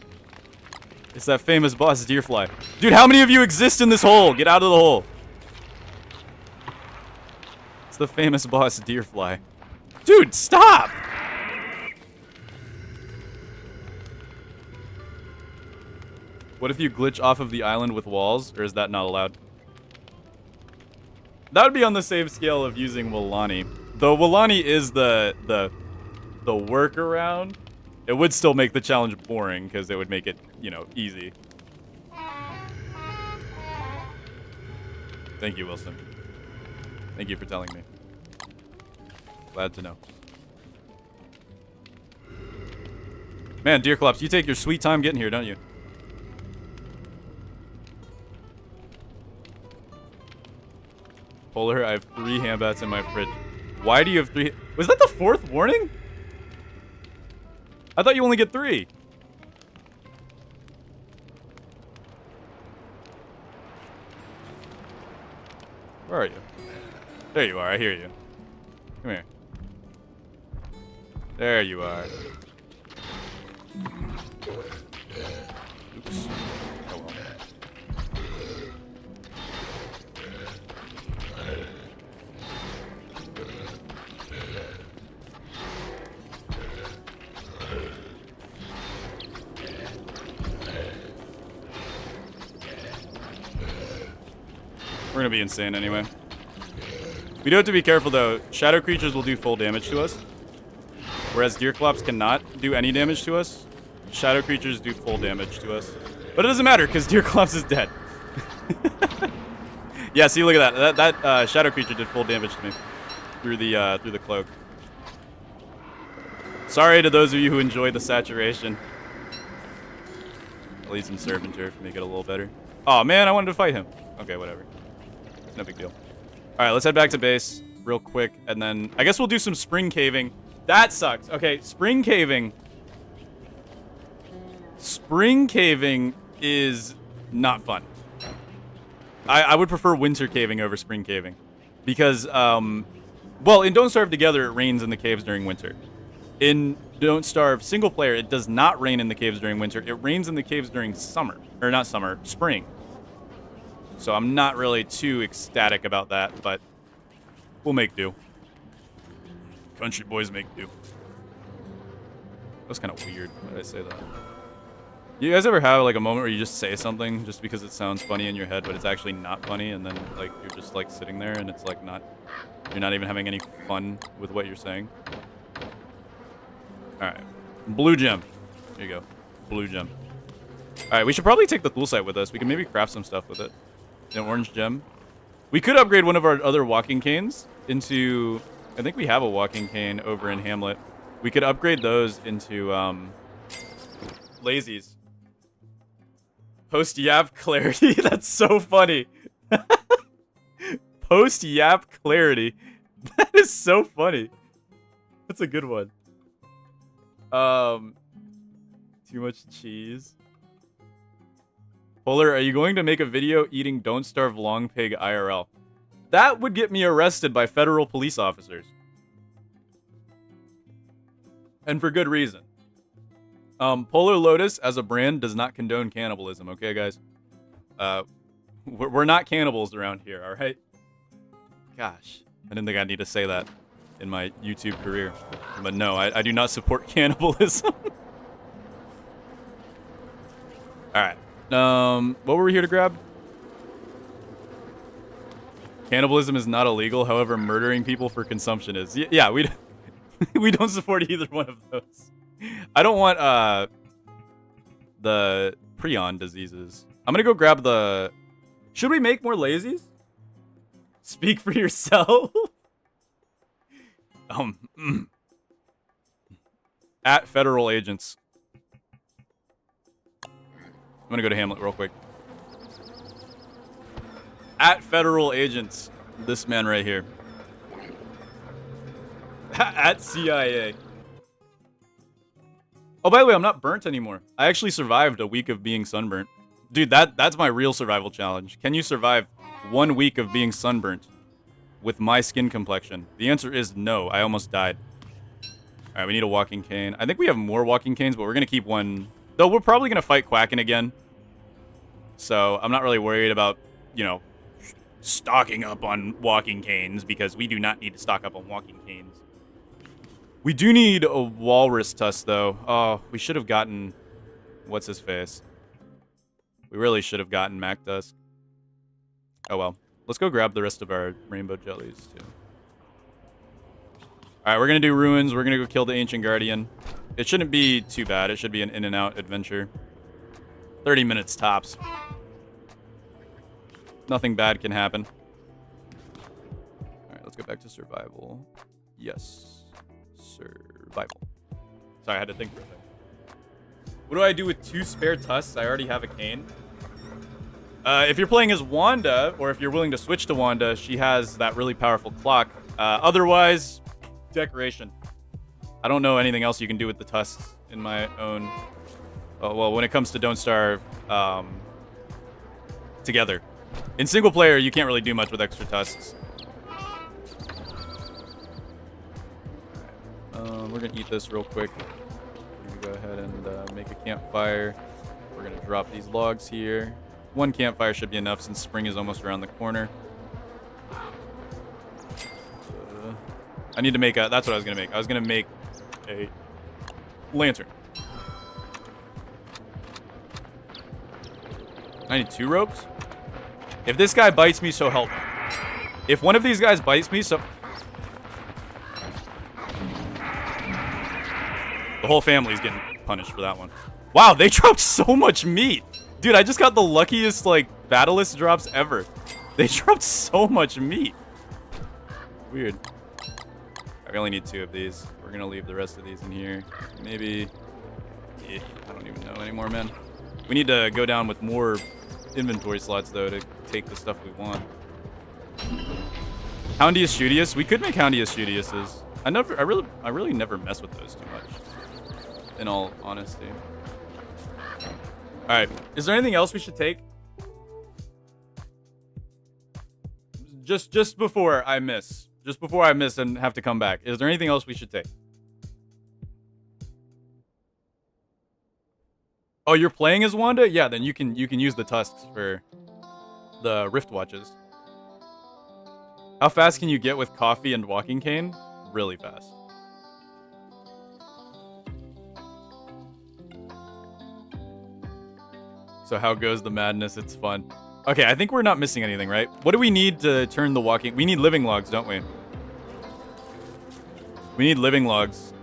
S1: It's that famous boss, Deerfly. Dude, how many of you exist in this hole? Get out of the hole. It's the famous boss, Deerfly. Dude, stop! What if you glitch off of the island with walls, or is that not allowed? That would be on the same scale of using Walani. Though Walani is the workaround, it would still make the challenge boring, because it would make it, you know, easy. Thank you, Wilson. Thank you for telling me. Glad to know. Man, Deerclops, you take your sweet time getting here, don't you? Polar, I have 3 handbats in my fridge. Why do you have 3? Was that the 4th warning? I thought you only get 3. Where are you? There you are. I hear you. Come here. There you are. Oops. Oh well. We're gonna be insane anyway. We do have to be careful though. Shadow creatures will do full damage to us, whereas Deerclops cannot do any damage to us. Shadow creatures do full damage to us, but it doesn't matter because Deerclops is dead. Yeah, see, look at that. That shadow creature did full damage to me through the cloak. Sorry to those of you who enjoy the saturation. I'll leave some Servant Turf to make it a little better. Oh man, I wanted to fight him. Okay, whatever. No big deal. All right, let's head back to base real quick, and then I guess we'll do some spring caving. That sucks. Okay, spring caving. Spring caving is not fun. I would prefer winter caving over spring caving, because well, in Don't Starve Together, it rains in the caves during winter. In Don't Starve single player, it does not rain in the caves during winter. It rains in the caves during summer, or not summer, spring. So I'm not really too ecstatic about that, but we'll make do. Country boys make do. That's kind of weird. Why did I say that? You guys ever have like a moment where you just say something just because it sounds funny in your head, but it's actually not funny, and then like you're just like sitting there and it's like you're not even having any fun with what you're saying? All right, blue gem. There you go, blue gem. All right, we should probably take the tool site with us. We can maybe craft some stuff with it. An orange gem. We could upgrade one of our other walking canes into... I think we have a walking cane over in Hamlet. We could upgrade those into lazies. Post-yap clarity. That's so funny. Post-yap clarity. That is so funny. That's a good one. Too much cheese. Polar, are you going to make a video eating Don't Starve Long Pig IRL? That would get me arrested by federal police officers. And for good reason. Polarlotus as a brand does not condone cannibalism, okay, guys? We're not cannibals around here, all right? Gosh, I didn't think I'd need to say that in my YouTube career. But no, I do not support cannibalism. All right. What were we here to grab? Cannibalism is not illegal. However, murdering people for consumption is. Yeah, we we don't support either one of those. I don't want the prion diseases. I'm gonna go grab the. Should we make more lazies? Speak for yourself. At federal agents. I'm gonna go to Hamlet real quick. At federal agents, this man right here. At CIA. Oh, by the way, I'm not burnt anymore. I actually survived a week of being sunburnt. Dude, that's my real survival challenge. Can you survive 1 week of being sunburnt with my skin complexion? The answer is no. I almost died. All right, we need a walking cane. I think we have more walking canes, but we're gonna keep one. Though we're probably gonna fight Quacken again. So I'm not really worried about, you know, stocking up on walking canes, because we do not need to stock up on walking canes. We do need a walrus tusk, though. Oh, we should have gotten... What's his face? We really should have gotten Mac Tusk. Oh, well. Let's go grab the rest of our rainbow jellies, too. Alright, we're going to do ruins. We're going to go kill the Ancient Guardian. It shouldn't be too bad. It should be an in-and-out adventure. 30 minutes tops. Nothing bad can happen. Alright, let's go back to survival. Yes. Survival. Sorry, I had to think for a second. What do I do with 2 spare tusks? I already have a cane. If you're playing as Wanda, or if you're willing to switch to Wanda, she has that really powerful clock. Otherwise, decoration. I don't know anything else you can do with the tusks in my own... well, when it comes to Don't Starve together. In single player, you can't really do much with extra tusks. We're going to eat this real quick. We're going to go ahead and make a campfire. We're going to drop these logs here. One campfire should be enough since spring is almost around the corner. I need to make a... That's what I was going to make. I was going to make a lantern. I need 2 ropes. If this guy bites me, so help me. If one of these guys bites me, so... The whole family's getting punished for that one. Wow, they dropped so much meat. Dude, I just got the luckiest, like, Battlelist drops ever. They dropped so much meat. Weird. I only need 2 of these. We're gonna leave the rest of these in here. Maybe... I don't even know anymore, man. We need to go down with more inventory slots, though, to take the stuff we want. Houndius Shootius? We could make Houndius Shootiuses. I really never mess with those too much. In all honesty. Alright. Is there anything else we should take? Just before I miss. Just before I miss and have to come back. Is there anything else we should take? Oh, you're playing as Wanda? Yeah, then you can use the tusks for the Rift Watches. How fast can you get with coffee and walking cane? Really fast. So how goes the madness? It's fun. Okay, I think we're not missing anything, right? What do we need to turn the walking... We need living logs, don't we? We need living logs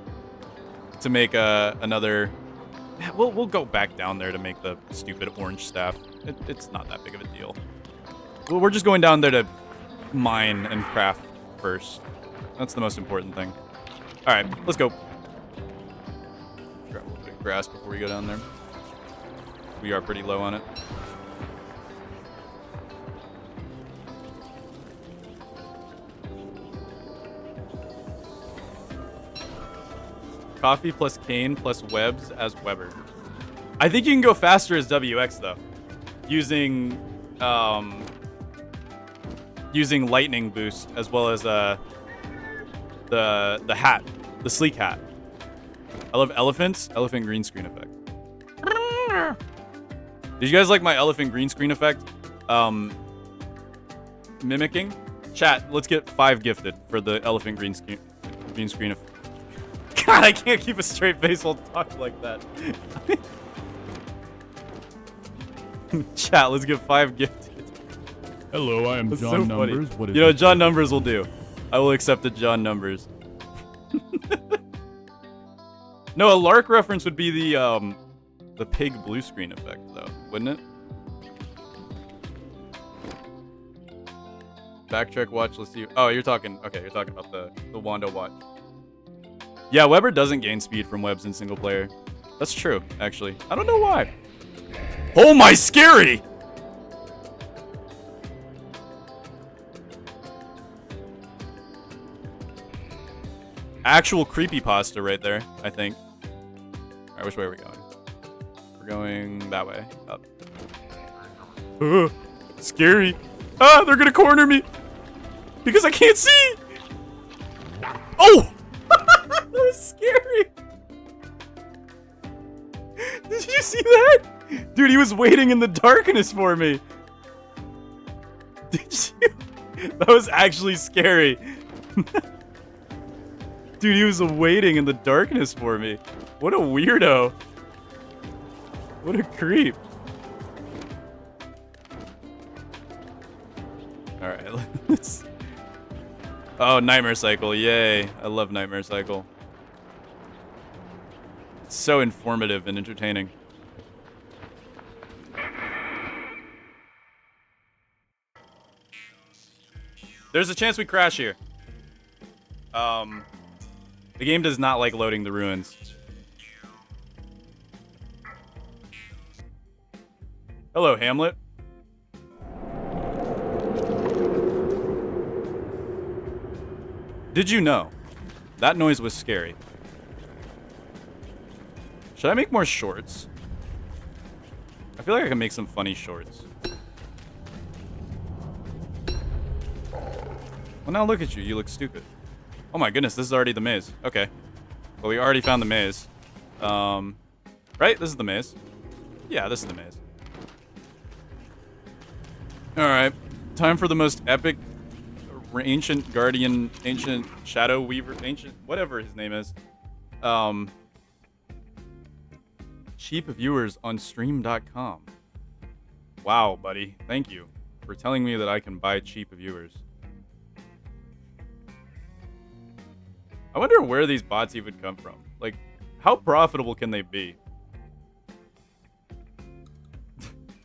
S1: to make another... We'll go back down there to make the stupid orange staff. It's not that big of a deal. We're just going down there to mine and craft first. That's the most important thing. All right, let's go. Grab a little bit of grass before we go down there. We are pretty low on it. Coffee plus cane plus webs as Weber. I think you can go faster as WX though, using using lightning boost as well as the hat, the sleek hat. I love elephants. Elephant green screen effect. Did you guys like my elephant green screen effect? Mimicking? Chat, let's get 5 gifted for the elephant green screen effect. God, I can't keep a straight face while talking like that. Chat, let's get 5 gifted.
S2: Hello, I am
S1: That's
S2: John
S1: so
S2: Numbers.
S1: Funny.
S2: What is
S1: You know,
S2: it?
S1: John Numbers will do. I will accept a John Numbers. No, a Lark reference would be the pig blue screen effect, though, wouldn't it? Backtrack watch. Let's see. Oh, you're talking. Okay, you're talking about the Wanda watch. Yeah, Weber doesn't gain speed from webs in single player. That's true, actually. I don't know why. Oh my, scary! Actual creepypasta right there, I think. Alright, which way are we going? We're going that way. Up. Scary. Ah, they're gonna corner me! Because I can't see! Oh! That was scary! Did you see that? Dude, he was waiting in the darkness for me. Did you? That was actually scary. Dude, he was waiting in the darkness for me. What a weirdo. What a creep. Alright, let's... Oh, Nightmare Cycle. Yay. I love Nightmare Cycle. It's so informative and entertaining. There's a chance we crash here. The game does not like loading the ruins. Hello, Hamlet. Did you know? That noise was scary. Should I make more shorts? I feel like I can make some funny shorts. Well, now look at you. You look stupid. Oh my goodness, this is already the maze. Okay. Well, we already found the maze. Right? This is the maze. Yeah, this is the maze. Alright. Time for the most epic ancient guardian, ancient shadow weaver, ancient whatever his name is. Cheap viewers on stream.com. Wow, buddy. Thank you for telling me that I can buy cheap viewers. I wonder where these bots even come from. Like, how profitable can they be?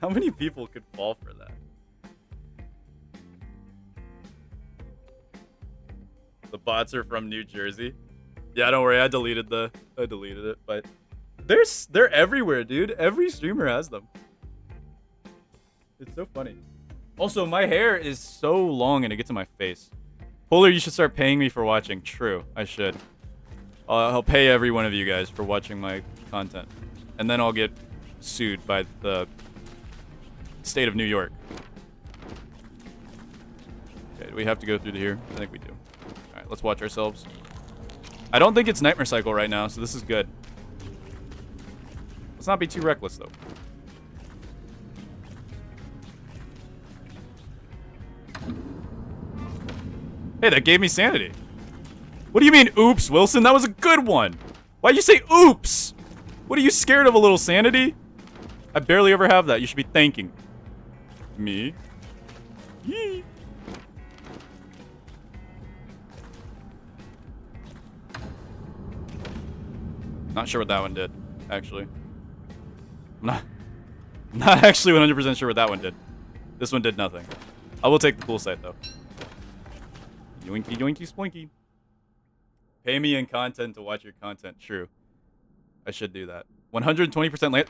S1: How many people could fall for that? The bots are from New Jersey. Yeah, don't worry. I deleted it, but they're everywhere, dude. Every streamer has them. It's so funny. Also, my hair is so long and it gets in my face. Polar, you should start paying me for watching. True, I should. I'll pay every one of you guys for watching my content. And then I'll get sued by the state of New York. Okay, do we have to go through to here? I think we do. Alright, let's watch ourselves. I don't think it's Nightmare Cycle right now, so this is good. Let's not be too reckless, though. Hey, that gave me sanity. What do you mean, oops, Wilson? That was a good one. Why'd you say oops? What are you scared of, a little sanity? I barely ever have that. You should be thanking me. Yee. Not sure what that one did, actually. I'm not actually 100% sure what that one did. This one did nothing. I will take the cool site, though. Yoinky, yoinky, splinky. Pay me in content to watch your content. True. I should do that. 120% land...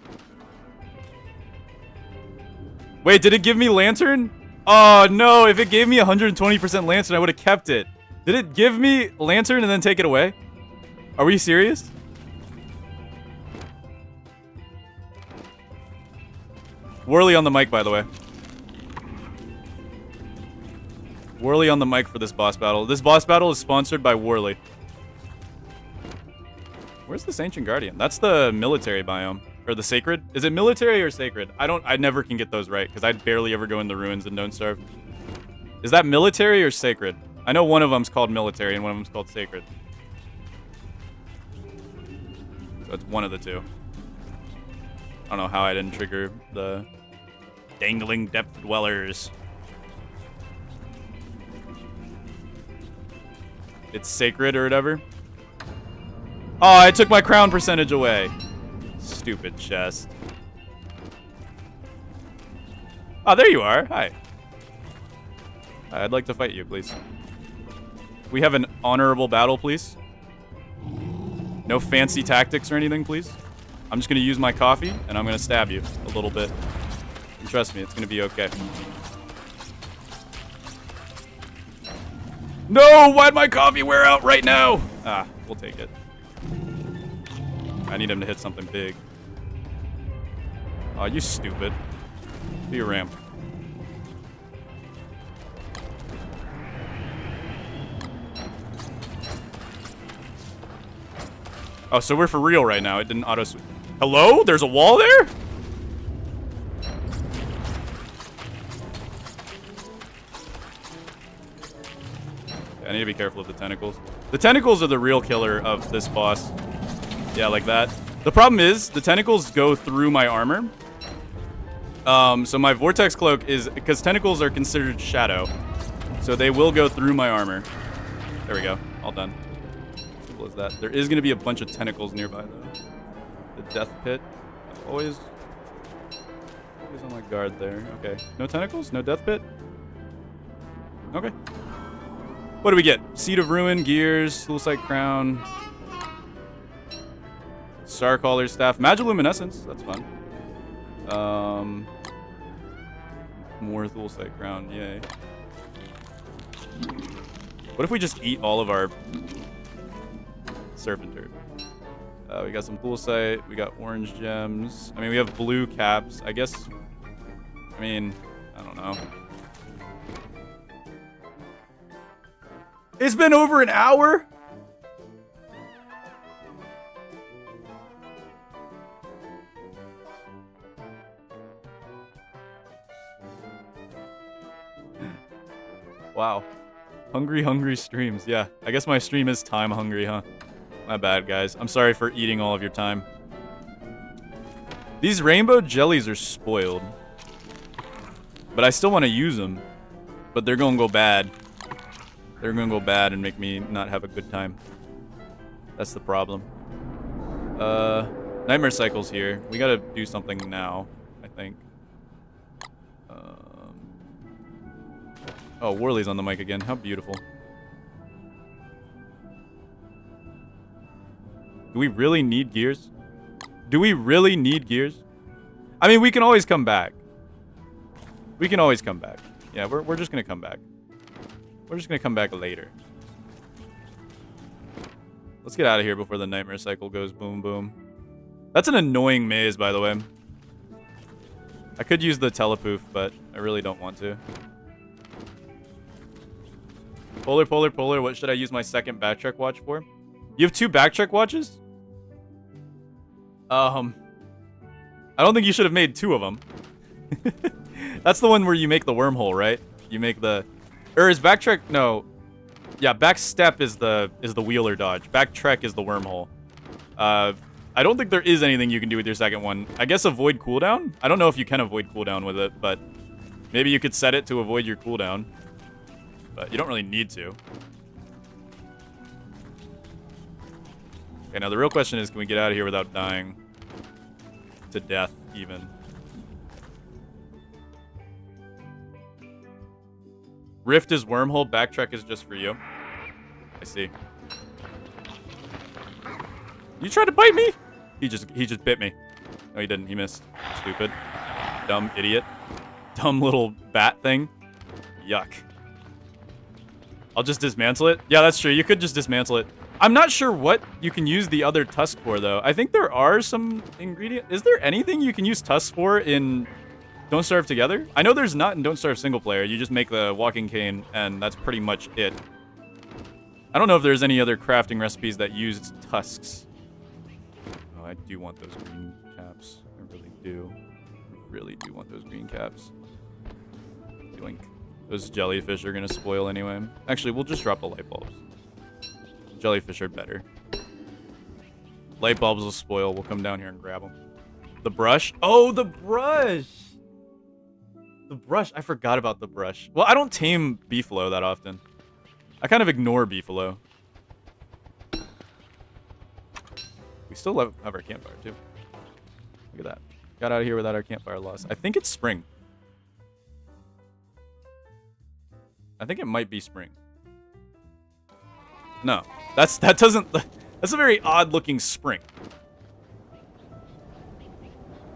S1: Wait, did it give me lantern? Oh, no. If it gave me 120% lantern, I would have kept it. Did it give me lantern and then take it away? Are we serious? Worley on the mic, by the way. Worley on the mic for this boss battle. This boss battle is sponsored by Worley. Where's this Ancient Guardian? That's the military biome. Or the sacred? Is it military or sacred? I never can get those right, because I barely ever go in the ruins and don't starve. Is that military or sacred? I know one of them's called military and one of them's called sacred. So it's one of the two. I don't know how I didn't trigger the dangling depth dwellers. It's sacred or whatever. Oh, I took my crown percentage away. Stupid chest. Oh, there you are. Hi. I'd like to fight you, please. We have an honorable battle, please. No fancy tactics or anything, please. I'm just going to use my coffee, and I'm going to stab you a little bit. And trust me, it's going to be okay. No! Why'd my coffee wear out right now? Ah, we'll take it. I need him to hit something big. Oh, you stupid. Be a ramp. Oh, so we're for real right now. It didn't auto switch. Hello? There's a wall there? I need to be careful of the tentacles. The tentacles are the real killer of this boss. Yeah, like that. The problem is, the tentacles go through my armor. So my vortex cloak is... Because tentacles are considered shadow. So they will go through my armor. There we go. All done. Simple as that. There is going to be a bunch of tentacles nearby, though. The death pit. Always on my guard there. Okay. No tentacles? No death pit? Okay. What do we get? Seed of Ruin, Gears, Soulsight Crown, Starcaller's Staff, Magiluminescence. That's fun. More Soulsight Crown. Yay. What if we just eat all of our surf and turf? We got some cool sight. We got orange gems. I mean, we have blue caps. I guess. I mean, I don't know. It's been over an hour? Wow. Hungry streams. Yeah, I guess my stream is time hungry, huh? My bad, guys. I'm sorry for eating all of your time. These rainbow jellies are spoiled. But I still want to use them. But they're going to go bad. They're going to go bad and make me not have a good time. That's the problem. Nightmare Cycle's here. We got to do something now, I think. Oh, Worley's on the mic again. How beautiful. Do we really need gears? Do we really need gears? I mean, we can always come back. We can always come back. Yeah, we're just going to come back. We're just going to come back later. Let's get out of here before the Nightmare Cycle goes boom, boom. That's an annoying maze, by the way. I could use the telepoof, but I really don't want to. Polar, what should I use my second backtrack watch for? You have 2 backtrack watches? I don't think you should have made 2 of them. That's the one where you make the wormhole, right? You make the... Or is backtrack... No. Yeah, backstep is the wheeler dodge. Backtrack is the wormhole. I don't think there is anything you can do with your second one. I guess avoid cooldown? I don't know if you can avoid cooldown with it, but... Maybe you could set it to avoid your cooldown. But you don't really need to. Okay, now the real question is, can we get out of here without dying to death, even? Rift is wormhole, backtrack is just for you. I see. You tried to bite me? He just bit me. No, he didn't. He missed. Stupid. Dumb idiot. Dumb little bat thing. Yuck. I'll just dismantle it. Yeah, that's true. You could just dismantle it. I'm not sure what you can use the other tusk for, though. I think there are some ingredients. Is there anything you can use tusk for in Don't Starve Together? I know there's not in Don't Starve single player. You just make the walking cane, and that's pretty much it. I don't know if there's any other crafting recipes that use tusks. Oh, I do want those green caps. I really do. I really do want those green caps. Yoink. Those jellyfish are going to spoil anyway. Actually, we'll just drop the light bulbs. Jellyfish are better. Light bulbs will spoil. We'll come down here and grab them. The brush? Oh, the brush! The brush. I forgot about the brush. Well, I don't tame beefalo that often. I kind of ignore beefalo. We still have our campfire, too. Look at that. Got out of here without our campfire loss. I think it's spring. I think it might be spring. No, that's a very odd looking spring.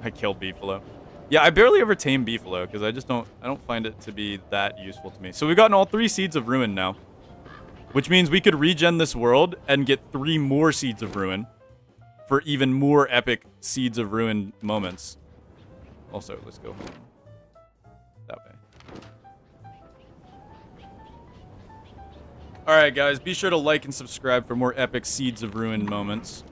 S1: I killed beefalo. Yeah, I barely ever tame beefalo because I don't find it to be that useful to me. So we've gotten all 3 seeds of ruin now, which means we could regen this world and get 3 more seeds of ruin for even more epic seeds of ruin moments. Also, let's go that way. Alright, guys, be sure to like and subscribe for more epic Seeds of Ruin moments.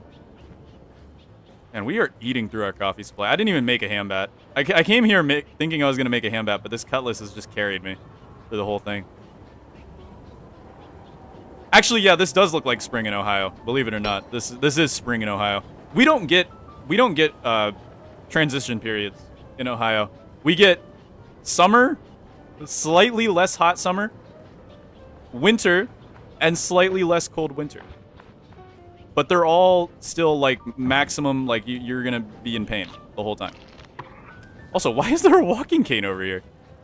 S1: And we are eating through our coffee supply. I didn't even make a hambat. I came here thinking I was going to make a hambat, but this cutlass has just carried me through the whole thing. Actually, yeah, this does look like spring in Ohio. Believe it or not, this is spring in Ohio. We don't get transition periods in Ohio. We get summer, slightly less hot summer, winter, and slightly less cold winter. But they're all still, like, maximum, like, you're gonna be in pain the whole time. Also, why is there a walking cane over here?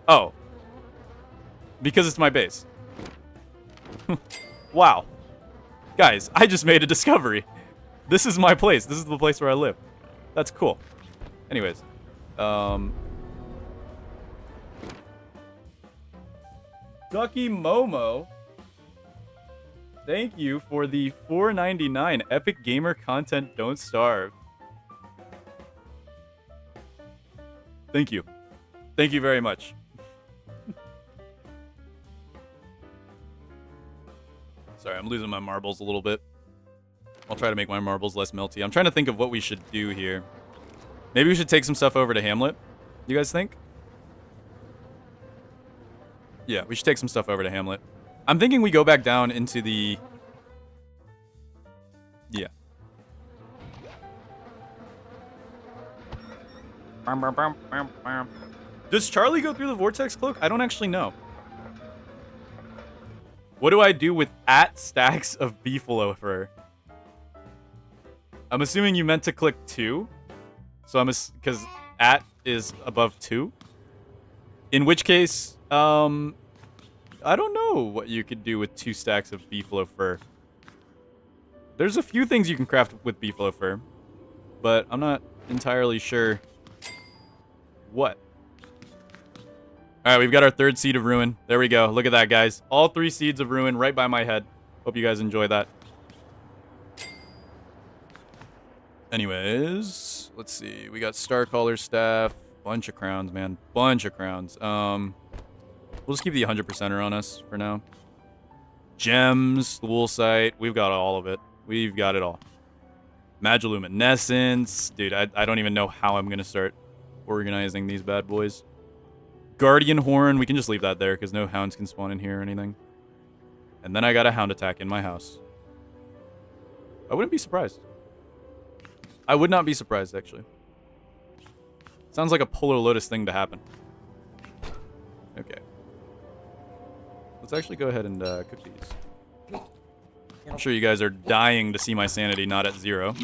S1: Oh. Because it's my base. Wow. Guys, I just made a discovery. This is my place. This is the place where I live. That's cool. Anyways. Ducky Momo? Thank you for the $4.99 Epic Gamer content. Don't starve. Thank you. Thank you very much. Sorry, I'm losing my marbles a little bit. I'll try to make my marbles less melty. I'm trying to think of what we should do here. Maybe we should take some stuff over to Hamlet. You guys think? Yeah, we should take some stuff over to Hamlet. I'm thinking we go back down into the... Yeah. Does Charlie go through the vortex cloak? I don't actually know. What do I do with stacks of beefalo fur? I'm assuming you meant to click 2. So because is above 2. In which case, I don't know what you could do with 2 stacks of beefalo fur. There's a few things you can craft with beefalo fur, but I'm not entirely sure what. All right, we've got our 3rd seed of ruin. There we go. Look at that, guys. All 3 seeds of ruin right by my head. Hope you guys enjoy that. Anyways, let's see. We got Starcaller staff. Bunch of crowns, man. Bunch of crowns. We'll just keep the 100%er on us for now. Gems, the wool site. We've got all of it. We've got it all. Magiluminescence. Dude, I don't even know how I'm going to start organizing these bad boys. Guardian Horn. We can just leave that there because no hounds can spawn in here or anything. And then I got a hound attack in my house. I wouldn't be surprised. I would not be surprised, actually. Sounds like a Polarlotus thing to happen. Okay. Let's actually go ahead and cook these. I'm sure you guys are dying to see my sanity not at 0.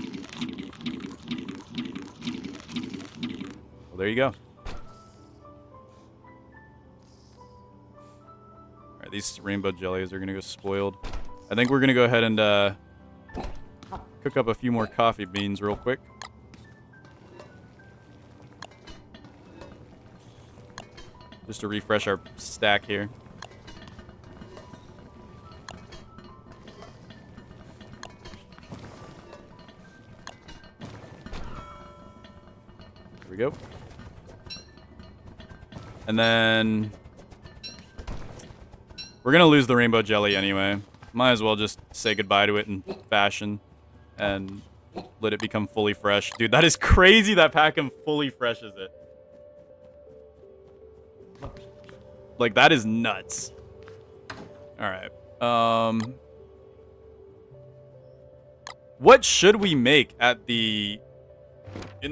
S1: Well, there you go. Alright, these rainbow jellies are going to go spoiled. I think we're going to go ahead and cook up a few more coffee beans real quick. Just to refresh our stack here. There we go. And then we're going to lose the rainbow jelly anyway. Might as well just say goodbye to it in fashion and let it become fully fresh. Dude, that is crazy that Packham fully freshes it. Like, that is nuts. Alright. What should we make at in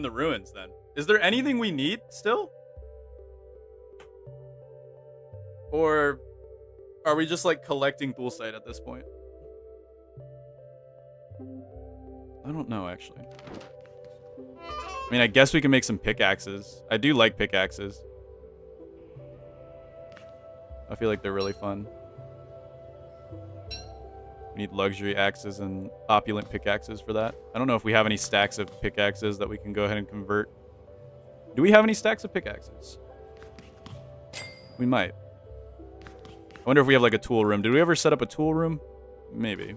S1: the ruins, then? Is there anything we need still? Or are we just, like, collecting Thulsite at this point? I don't know, actually. I mean, I guess we can make some pickaxes. I do like pickaxes. I feel like they're really fun. We need luxury axes and opulent pickaxes for that. I don't know if we have any stacks of pickaxes that we can go ahead and convert. Do we have any stacks of pickaxes? We might. I wonder if we have like a tool room. Did we ever set up a tool room? Maybe.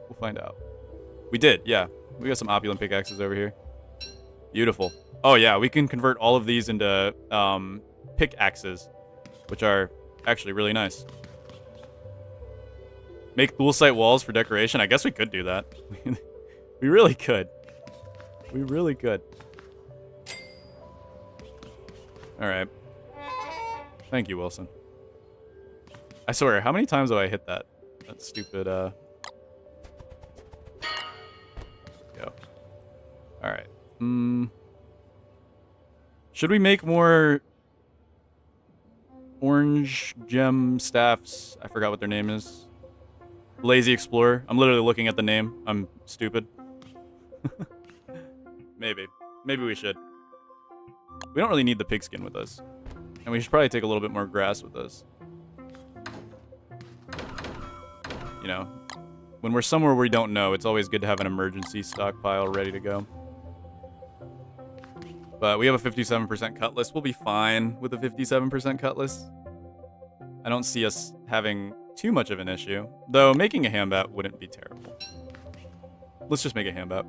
S1: We'll find out. We did, yeah. We got some opulent pickaxes over here. Beautiful. Oh yeah, we can convert all of these into pickaxes, which are actually really nice. Make Thulsite walls for decoration. I guess we could do that. We really could. We really could. Alright. Thank you, Wilson. I swear, how many times have I hit that? That stupid, Go. Alright. Should we make more orange gem staffs? I forgot what their name is. Lazy Explorer. I'm literally looking at the name. I'm stupid. Maybe. Maybe we should. We don't really need the pigskin with us. And we should probably take a little bit more grass with us. You know, when we're somewhere we don't know, it's always good to have an emergency stockpile ready to go. But we have a 57% cutlass. We'll be fine with a 57% cutlass. I don't see us having too much of an issue. Though making a Hambat wouldn't be terrible. Let's just make a Hambat.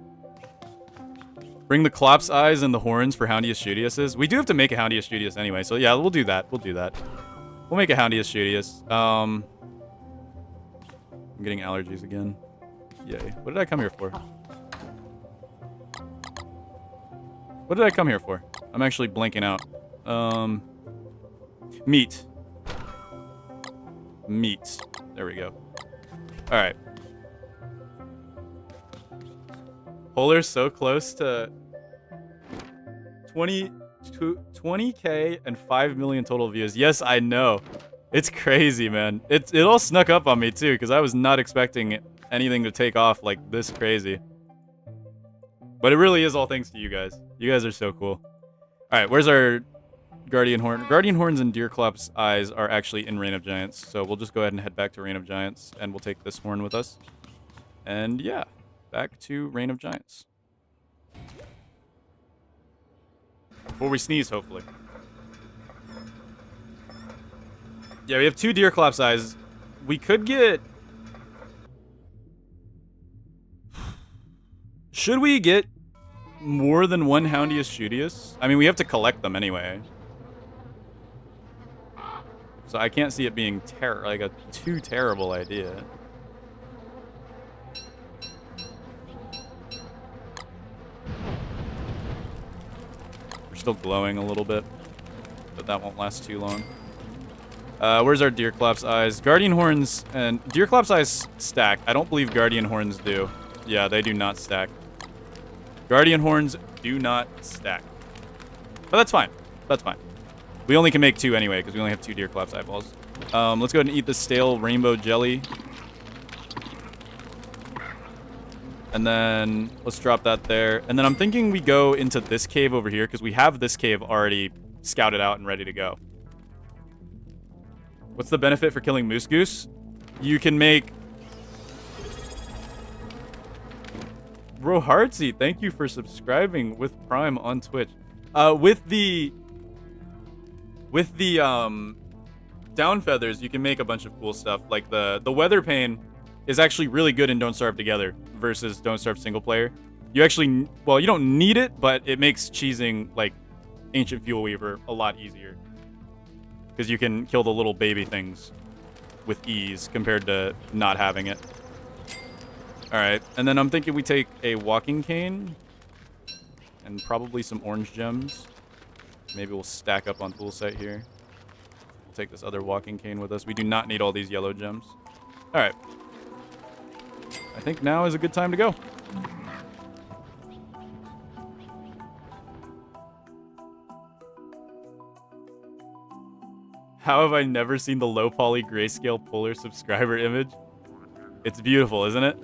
S1: Bring the Clop's eyes and the horns for Houndius Shootiuses. We do have to make a Houndius Shootius anyway, so yeah, we'll do that. We'll do that. We'll make a Houndius Shootius. I'm getting allergies again. Yay. What did I come here for? What did I come here for? I'm actually blanking out. Meat. Meat. There we go. Alright. Polar's so close to 20K and 5 million total views. Yes, I know. It's crazy, man. It all snuck up on me, too, because I was not expecting anything to take off like this crazy. But it really is all thanks to you guys. You guys are so cool. Alright, where's our Guardian Horn? Guardian Horns and Deerclop's eyes are actually in Reign of Giants, so we'll just go ahead and head back to Reign of Giants, and we'll take this horn with us. And yeah, back to Reign of Giants. Before we sneeze, hopefully. Yeah, we have 2 Deerclop's eyes. We could get... Should we get more than 1 Houndius Shootius? I mean, we have to collect them anyway. So I can't see it being like a too terrible idea. We're still glowing a little bit, but that won't last too long. Where's our Deerclop's eyes? Guardian Horns and Deerclop's eyes stack. I don't believe Guardian Horns do. Yeah, they do not stack. Guardian Horns do not stack. But that's fine. That's fine. We only can make 2 anyway, because we only have 2 Deerclop's eyeballs. Let's go ahead and eat the stale rainbow jelly. And then let's drop that there. And then I'm thinking we go into this cave over here, because we have this cave already scouted out and ready to go. What's the benefit for killing Moose Goose? You can make... Bro Heartsy, thank you for subscribing with Prime on Twitch. With the down feathers, you can make a bunch of cool stuff. Like the Weather Pane is actually really good in Don't Starve Together versus Don't Starve single player. You actually, well, you don't need it, but it makes cheesing like Ancient Fuel Weaver a lot easier. Because you can kill the little baby things with ease compared to not having it. Alright, and then I'm thinking we take a walking cane and probably some orange gems. Maybe we'll stack up on tool site here. We'll take this other walking cane with us. We do not need all these yellow gems. Alright. I think now is a good time to go. How have I never seen the low poly grayscale polar subscriber image? It's beautiful, isn't it?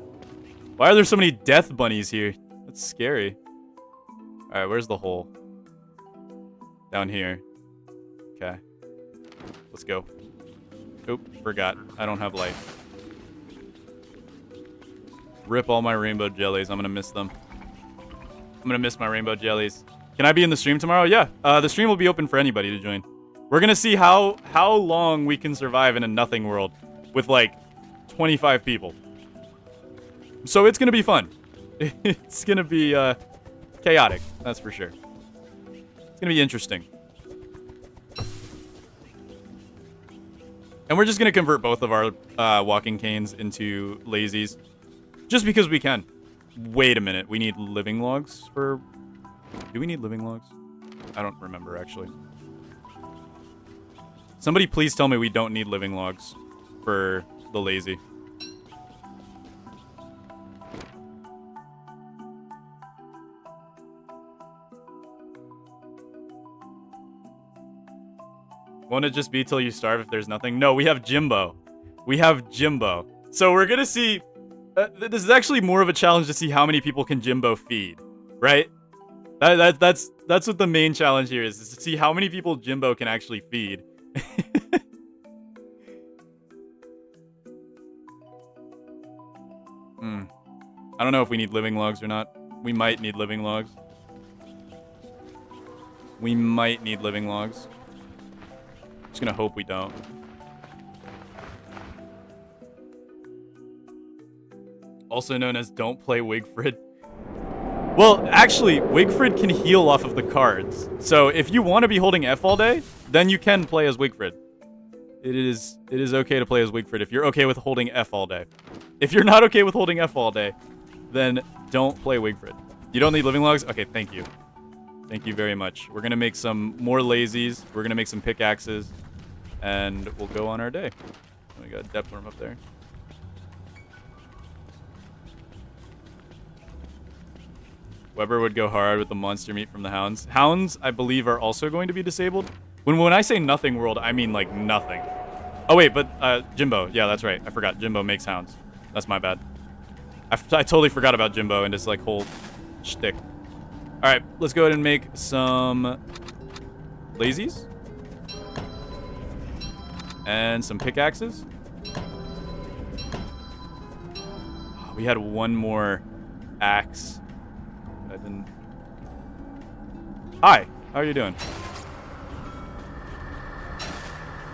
S1: Why are there so many death bunnies here? That's scary. Alright, where's the hole? Down here. Okay. Let's go. Oop, forgot. I don't have light. Rip all my rainbow jellies. I'm gonna miss them. I'm gonna miss my rainbow jellies. Can I be in the stream tomorrow? Yeah. The stream will be open for anybody to join. We're gonna see how long we can survive in a nothing world with like 25 people. So it's gonna be fun. It's gonna be chaotic, that's for sure. It's gonna be interesting. And we're just gonna convert both of our walking canes into lazies, just because we can. Wait a minute, we need living logs for... Do we need living logs? I don't remember, actually. Somebody please tell me we don't need living logs for the lazy. Won't it just be till you starve if there's nothing? No, we have Jimbo. We have Jimbo. So we're gonna see... this is actually more of a challenge to see how many people can Jimbo feed, right? That's what the main challenge here is to see how many people Jimbo can actually feed. I don't know if we need living logs or not. We might need living logs. We might need living logs. Just gonna hope we don't. Also known as don't play Wigfrid. Well, actually, Wigfrid can heal off of the cards. So if you want to be holding F all day, then you can play as Wigfrid. It is okay to play as Wigfrid if you're okay with holding F all day. If you're not okay with holding F all day, then don't play Wigfrid. You don't need living logs? Okay, thank you. Thank you very much. We're going to make some more lazies. We're going to make some pickaxes. And we'll go on our day. We got a depth worm up there. Weber would go hard with the monster meat from the hounds. Hounds, I believe, are also going to be disabled. When I say nothing world, I mean like nothing. Oh wait, but Jimbo. Yeah, that's right. I forgot. Jimbo makes hounds. That's my bad. I totally forgot about Jimbo and his like whole shtick. All right, let's go ahead and make some lazies and some pickaxes. Oh, we had one more axe. I didn't. Hi, how are you doing?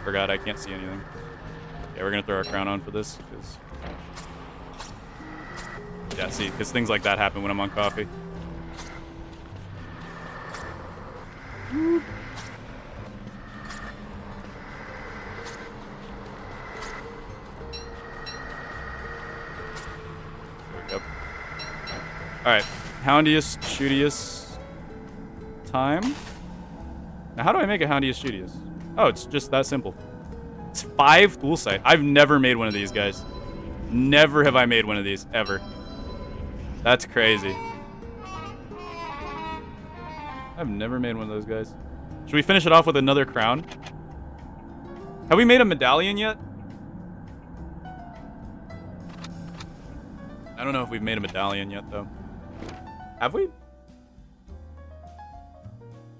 S1: Forgot I can't see anything. Yeah, we're gonna throw our crown on for this, because yeah, see, because things like that happen when I'm on coffee. There we go. All right, Houndius, Shootius time. Now, how do I make a Houndius, Shootius? Oh, it's just that simple. It's 5 tool site. I've never made one of these, guys. Never have I made one of these, ever. That's crazy. I've never made one of those guys. Should we finish it off with another crown? Have we made a medallion yet? I don't know if we've made a medallion yet, though. Have we?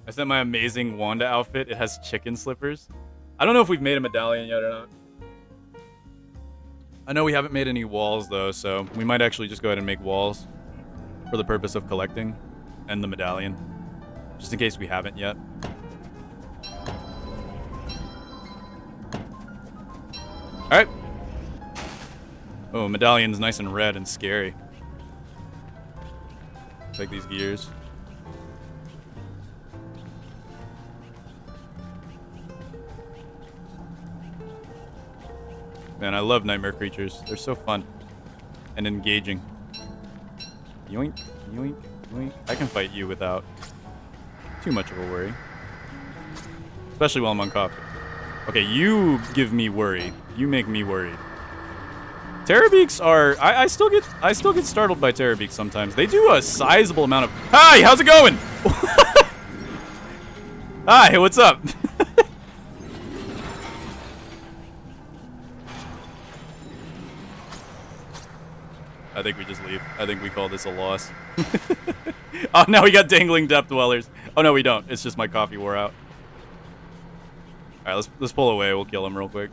S1: I sent my amazing Wanda outfit. It has chicken slippers. I don't know if we've made a medallion yet or not. I know we haven't made any walls, though, so we might actually just go ahead and make walls for the purpose of collecting and the medallion, just in case we haven't yet. All right. Oh, medallion's nice and red and scary. Take these gears. Man, I love nightmare creatures. They're so fun and engaging. Yoink, yoink, yoink. I can fight you without too much of a worry. Especially while I'm on coffee. Okay, you give me worry. You make me worried. Terrorbeaks are... I still get startled by Terrorbeaks sometimes. They do a sizable amount of... Hi, how's it going? Hi, what's up? I think we just leave. I think we call this a loss. Oh, now we got dangling depth dwellers. Oh, no, we don't. It's just my coffee wore out. All right, let's pull away. We'll kill him real quick.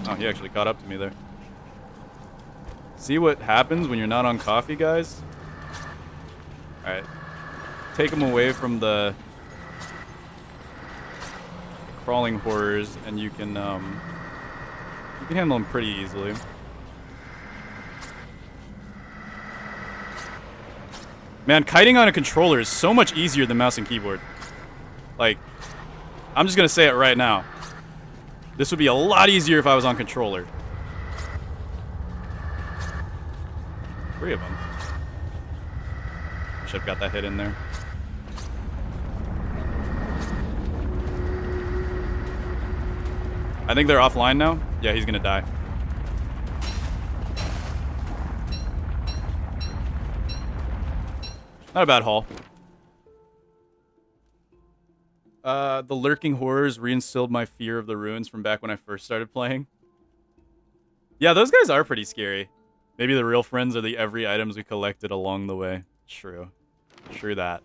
S1: Oh, he actually caught up to me there. See what happens when you're not on coffee, guys? All right. Take him away from the crawling horrors, and you can handle him pretty easily. Man, kiting on a controller is so much easier than mouse and keyboard. Like, I'm just gonna say it right now. This would be a lot easier if I was on controller. 3 of them. Should have got that hit in there. I think they're offline now. Yeah, he's gonna die. Not a bad haul. The lurking horrors reinstilled my fear of the ruins from back when I first started playing. Yeah, those guys are pretty scary. Maybe the real friends are the every items we collected along the way. True. True that.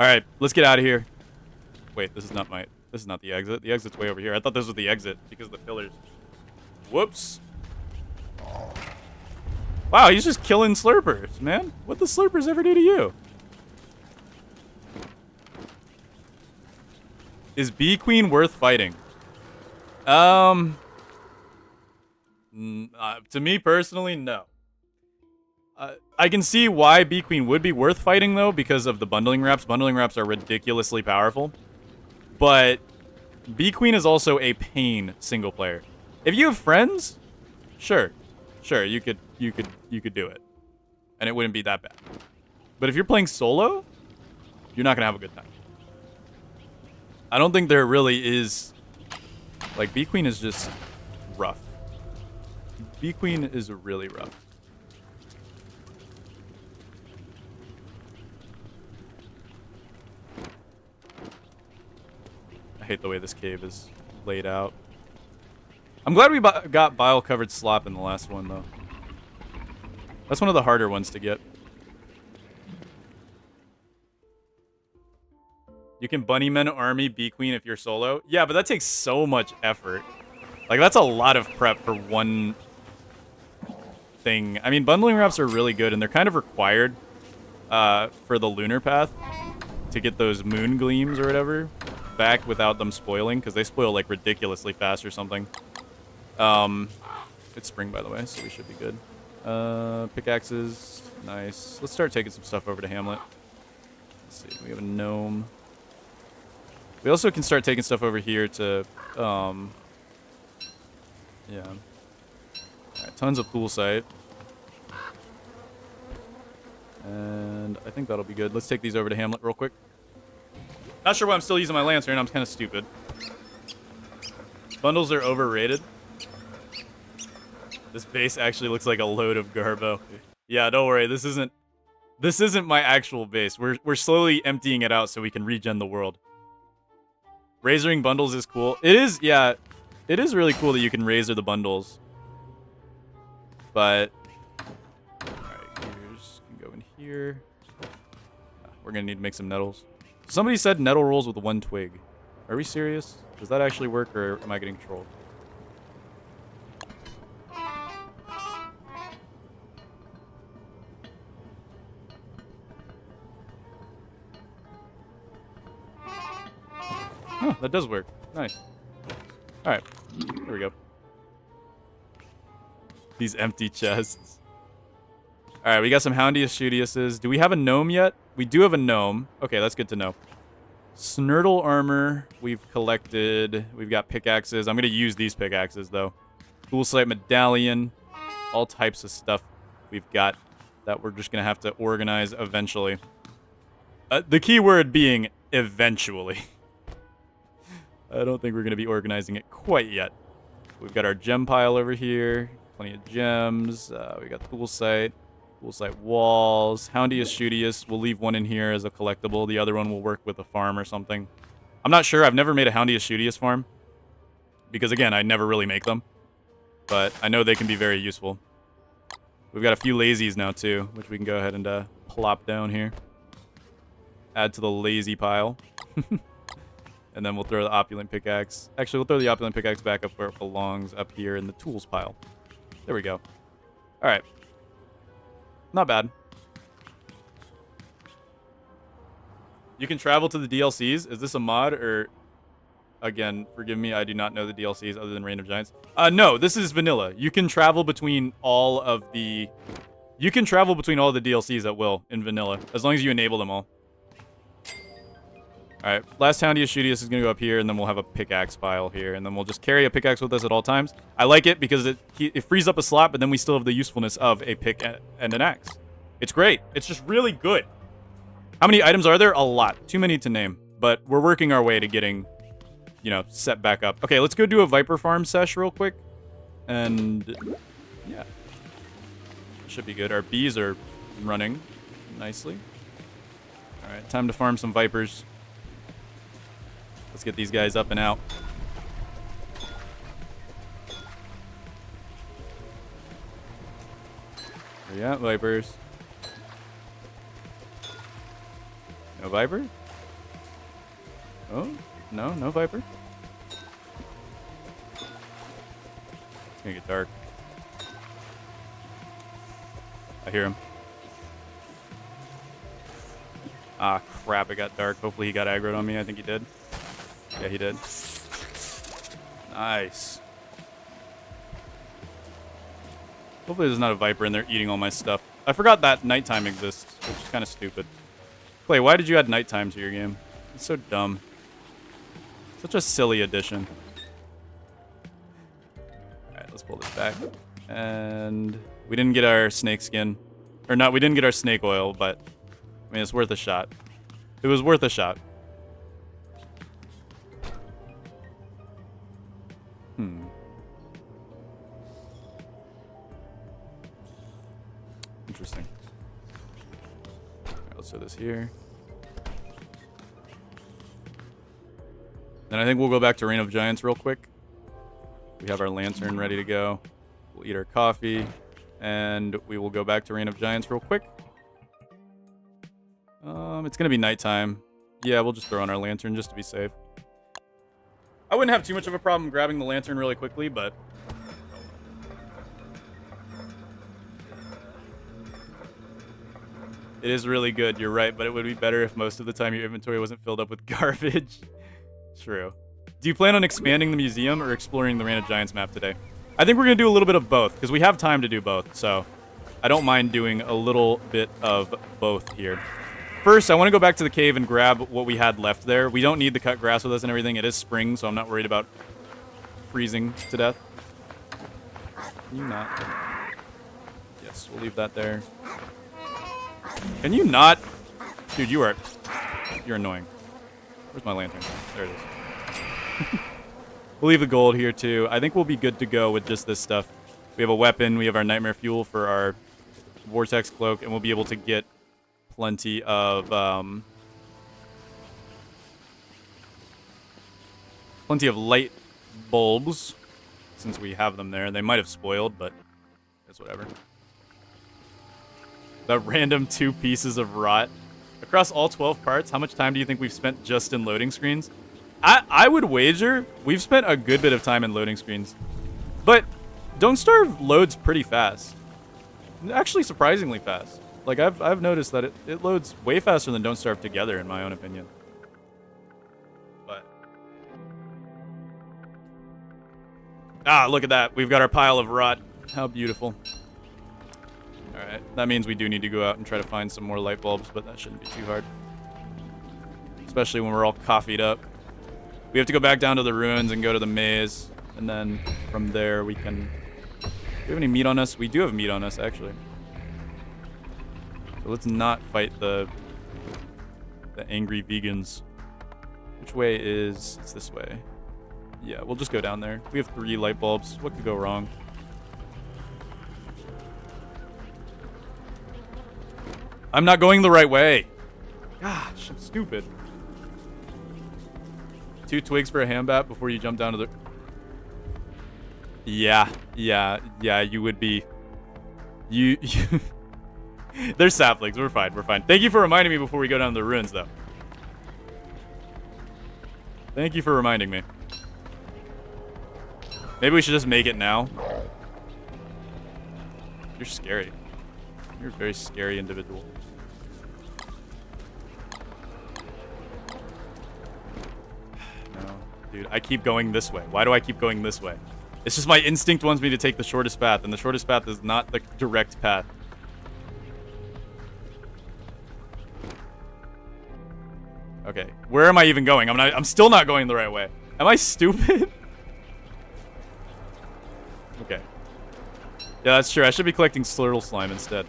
S1: Alright, let's get out of here. Wait, this is not the exit. The exit's way over here. I thought this was the exit because of the pillars. Whoops. Wow, he's just killing slurpers, man. What the slurpers ever do to you? Is Bee Queen worth fighting? To me personally, no. I can see why B Queen would be worth fighting though, because of the bundling wraps. Bundling wraps are ridiculously powerful, but B Queen is also a pain single player. If you have friends, sure, you could do it, and it wouldn't be that bad. But if you're playing solo, you're not gonna have a good time. I don't think there really is. Like, B Queen is just rough. B Queen is really rough. I hate the way this cave is laid out. I'm glad we got bile-covered slop in the last one, though. That's one of the harder ones to get. You can Bunnyman army B Queen if you're solo. Yeah, but that takes so much effort. Like, that's a lot of prep for one thing. I mean, bundling wraps are really good, and they're kind of required for the lunar path to get those moon gleams or whatever back without them spoiling, because they spoil, like, ridiculously fast or something. It's spring, by the way, so we should be good. Pickaxes. Nice. Let's start taking some stuff over to Hamlet. Let's see. We have a gnome. We also can start taking stuff over here to, yeah. Alright, tons of pool site. And I think that'll be good. Let's take these over to Hamlet real quick. Not sure why I'm still using my lantern. I'm kind of stupid. Bundles are overrated. This base actually looks like a load of garbo. Yeah, don't worry. This isn't my actual base. We're slowly emptying it out so we can regen the world. Razoring bundles is cool. It is, yeah. It is really cool that you can razor the bundles. But alright, gears can go in here. We're gonna need to make some nettles. Somebody said nettle rolls with one twig. Are we serious? Does that actually work, or am I getting trolled? Huh, that does work. Nice. Alright, here we go. These empty chests. Alright, we got some Houndius Shootiuses. Do we have a gnome yet? We do have a gnome. Okay, that's good to know. Snurtle armor, we've collected. We've got pickaxes. I'm going to use these pickaxes, though. Cool Sight medallion. All types of stuff we've got that we're just going to have to organize eventually. The key word being eventually. I don't think we're going to be organizing it quite yet. We've got our gem pile over here. Plenty of gems. We got Pool Sight walls. Houndius Shootius. We'll leave one in here as a collectible. The other one will work with a farm or something. I'm not sure. I've never made a Houndius Shootius farm. Because, again, I never really make them. But I know they can be very useful. We've got a few lazies now, too, which we can go ahead and plop down here. Add to the lazy pile. And then we'll throw the opulent pickaxe. Actually, we'll throw the opulent pickaxe back up where it belongs, up here in the tools pile. There we go. All right. Not bad. You can travel to the DLCs. Is this a mod or... Again, forgive me, I do not know the DLCs other than Reign of Giants. No, this is vanilla. You can travel between all of the... You can travel between all the DLCs at will in vanilla, as long as you enable them all. Alright, last Houndius Shootius is going to go up here, and then we'll have a pickaxe pile here, and then we'll just carry a pickaxe with us at all times. I like it because it frees up a slot, but then we still have the usefulness of a pick and an axe. It's great. It's just really good. How many items are there? A lot. Too many to name, but we're working our way to getting, you know, set back up. Okay, let's go do a Viper Farm sesh real quick, and yeah. Should be good. Our bees are running nicely. Alright, time to farm some Vipers. Let's get these guys up and out. Where you at, Vipers? No Viper? Oh, no Viper? It's gonna get dark. I hear him. Ah, crap, it got dark. Hopefully he got aggroed on me. I think he did. Yeah, he did. Nice. Hopefully there's not a viper in there eating all my stuff. I forgot that nighttime exists, which is kind of stupid. Clay, why did you add nighttime to your game? It's so dumb. Such a silly addition. Alright, let's pull this back. And we didn't get our snake skin. Or not, we didn't get our snake oil, but I mean, it's worth a shot. It was worth a shot. Interesting. Alright, let's throw this here. Then I think we'll go back to Reign of Giants real quick. We have our lantern ready to go. We'll eat our coffee. And we will go back to Reign of Giants real quick. It's going to be nighttime. Yeah, we'll just throw on our lantern just to be safe. I wouldn't have too much of a problem grabbing the lantern really quickly, but... It is really good, you're right, but it would be better if most of the time your inventory wasn't filled up with garbage. True. Do you plan on expanding the museum or exploring the Reign of Giants map today? I think we're going to do a little bit of both, because we have time to do both, so I don't mind doing a little bit of both here. First, I want to go back to the cave and grab what we had left there. We don't need the cut grass with us and everything. It is spring, so I'm not worried about freezing to death. Can you not? Yes, we'll leave that there. Can you not? Dude, you're annoying. Where's my lantern? There it is. We'll leave the gold here, too. I think we'll be good to go with just this stuff. We have a weapon. We have our nightmare fuel for our vortex cloak, and we'll be able to get plenty of light bulbs since we have them there. They might have spoiled, but it's whatever. The random 2 pieces of rot. Across all 12 parts, how much time do you think we've spent just in loading screens? I would wager we've spent a good bit of time in loading screens. But Don't Starve loads pretty fast. Actually, surprisingly fast. Like, I've noticed that it loads way faster than Don't Starve together, in my own opinion. But... ah, look at that. We've got our pile of rot. How beautiful. Alright, that means we do need to go out and try to find some more light bulbs, but that shouldn't be too hard. Especially when we're all coffeeed up. We have to go back down to the ruins and go to the maze, and then from there we can... do we have any meat on us? We do have meat on us, actually. So let's not fight the angry vegans. Which way is... it's this way. Yeah, we'll just go down there. We have 3 light bulbs. What could go wrong? I'm not going the right way. Gosh, I'm stupid. 2 twigs for a ham bat before you jump down to the... Yeah, you would be... You... They're saplings. We're fine. Thank you for reminding me before we go down to the ruins, though. Thank you for reminding me. Maybe we should just make it now. You're scary. You're a very scary individual. No, dude, I keep going this way. Why do I keep going this way? It's just my instinct wants me to take the shortest path, and the shortest path is not the direct path. Okay, where am I even going? I'm still not going the right way. Am I stupid? Okay. Yeah, that's true. I should be collecting Slurtle Slime instead.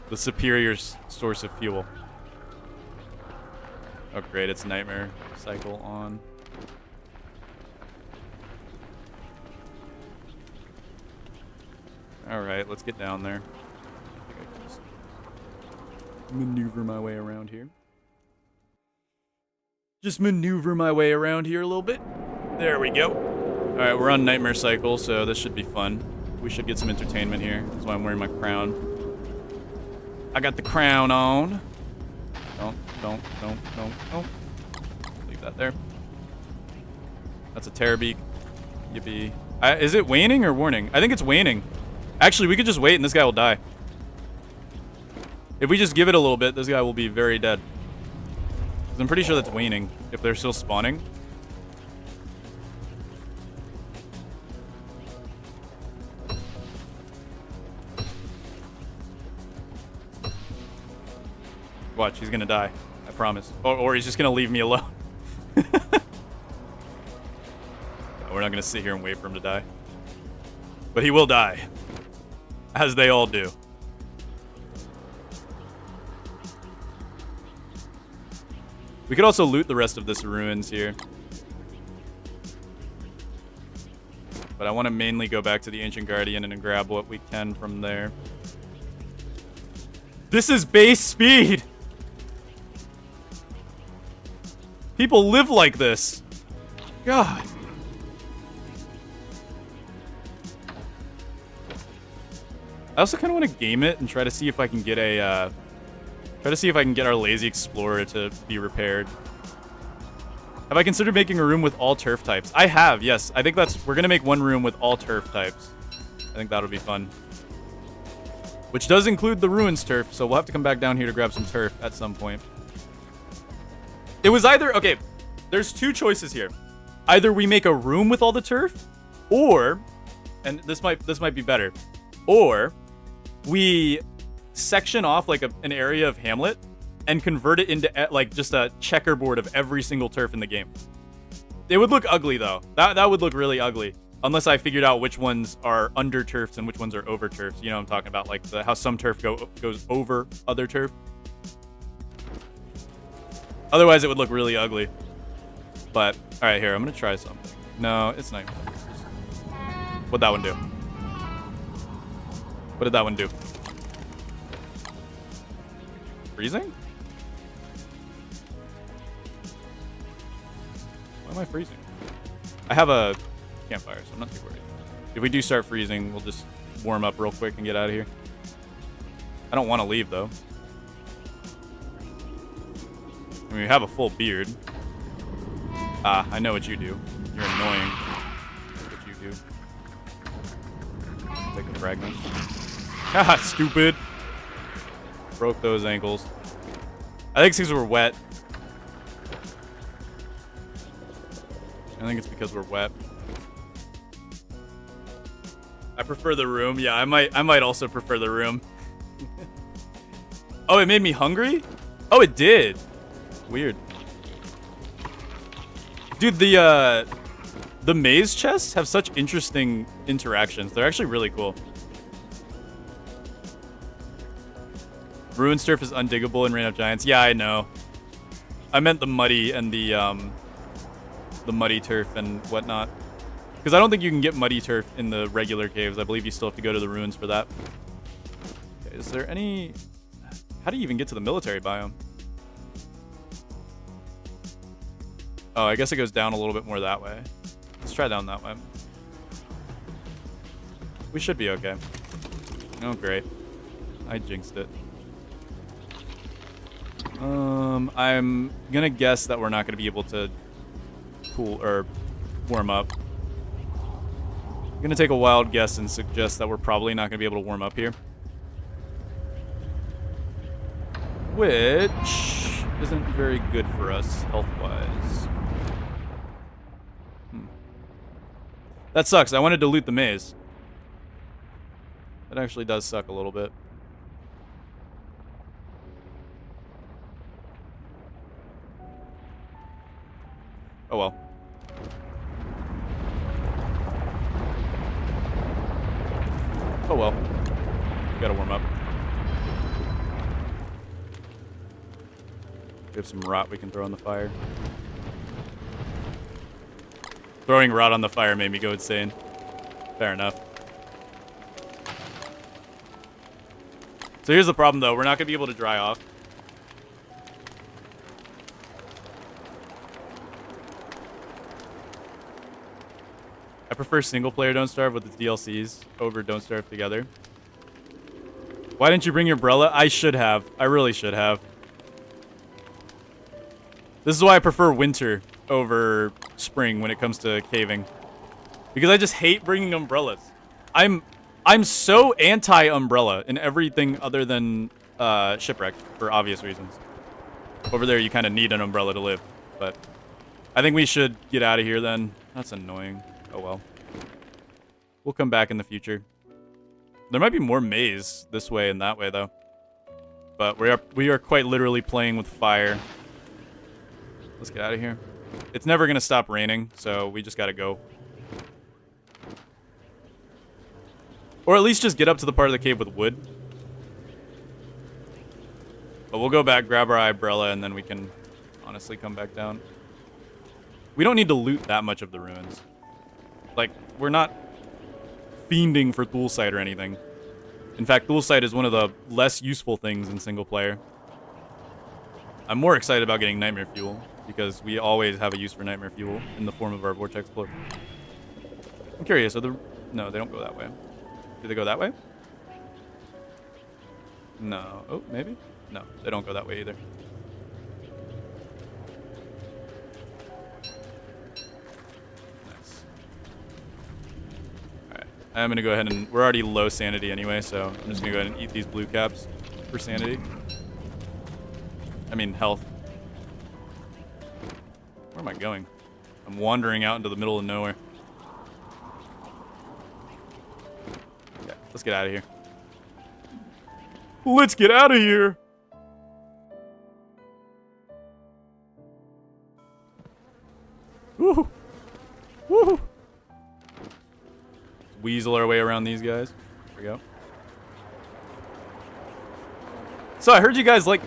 S1: The superior source of fuel. Oh, great. It's Nightmare Cycle on. Alright, let's get down there. I think I can just maneuver my way around here. Just maneuver my way around here a little bit. There we go. Alright, we're on Nightmare Cycle, so this should be fun. We should get some entertainment here. That's why I'm wearing my crown. I got the crown on. Don't. Leave that there. That's a Terrorbeak. Yippee. Is it waning or warning? I think it's waning. Actually, we could just wait and this guy will die. If we just give it a little bit, this guy will be very dead. 'Cause I'm pretty sure that's waning if they're still spawning. Watch, he's gonna die. I promise. Or he's just gonna leave me alone. We're not gonna sit here and wait for him to die. But he will die. As they all do. We could also loot the rest of this ruins here. But I want to mainly go back to the Ancient Guardian and grab what we can from there. This is base speed! People live like this. God. I also kind of want to game it and try to see if I can get a, our lazy explorer to be repaired. Have I considered making a room with all turf types? I have, yes. I think we're gonna make one room with all turf types. I think that'll be fun. Which does include the ruins turf, so we'll have to come back down here to grab some turf at some point. It was either, okay, there's two choices here. Either we make a room with all the turf, or, and this might be better, or we section off like an area of Hamlet and convert it into like just a checkerboard of every single turf in the game. It would look ugly though. That would look really ugly unless I figured out which ones are under turfs and which ones are over turfs. You know what I'm talking about, like how some turf goes over other turf. Otherwise, it would look really ugly. But all right, here I'm gonna try something. No, it's not. What'd that one do? What did that one do? Freezing? Why am I freezing? I have a campfire, so I'm not too worried. If we do start freezing, we'll just warm up real quick and get out of here. I don't want to leave, though. I mean, we have a full beard. Ah, I know what you do. You're annoying. That's what you do. Take the fragments. Haha, stupid. Broke those ankles. I think it's because we're wet. I think it's because we're wet. I prefer the room. Yeah, I might also prefer the room. Oh, it made me hungry? Oh, it did. Weird. Dude, the maze chests have such interesting interactions. They're actually really cool. Ruins turf is undiggable in Reign of Giants. Yeah, I know. I meant the muddy and the muddy turf and whatnot. Because I don't think you can get muddy turf in the regular caves. I believe you still have to go to the ruins for that. Okay, is there any... How do you even get to the military biome? Oh, I guess it goes down a little bit more that way. Let's try down that way. We should be okay. Oh, great. I jinxed it. I'm gonna guess that we're not gonna be able to cool or warm up. I'm gonna take a wild guess and suggest that we're probably not gonna be able to warm up here. Which isn't very good for us health-wise. That sucks. I wanted to loot the maze. That actually does suck a little bit. Oh well. Oh well. We gotta warm up. We have some rot we can throw on the fire. Throwing rot on the fire made me go insane. Fair enough. So here's the problem though, we're not gonna be able to dry off. I prefer single player Don't Starve with its DLCs over Don't Starve together. Why didn't you bring your umbrella? I should have. I really should have. This is why I prefer winter over spring when it comes to caving. Because I just hate bringing umbrellas. I'm so anti-umbrella in everything other than shipwreck for obvious reasons. Over there you kind of need an umbrella to live. But I think we should get out of here then. That's annoying. Oh well. We'll come back in the future. There might be more maze this way and that way, though. But we are quite literally playing with fire. Let's get out of here. It's never going to stop raining, so we just got to go. Or at least just get up to the part of the cave with wood. But we'll go back, grab our umbrella, and then we can honestly come back down. We don't need to loot that much of the ruins. Like, we're not fiending for Thulsite or anything. In fact, Thulsite is one of the less useful things in single player. I'm more excited about getting Nightmare Fuel, because we always have a use for Nightmare Fuel in the form of our Vortex Cloak. I'm curious, no, they don't go that way. Do they go that way? No. Oh, maybe? No, they don't go that way either. Nice. Alright, I'm going to go ahead and... We're already low sanity anyway, so I'm just going to go ahead and eat these blue caps for sanity. I mean, health. Where am I going? I'm wandering out into the middle of nowhere. Okay, let's get out of here. Let's get out of here! Woo! Woo! Weasel our way around these guys. There we go. So I heard you guys like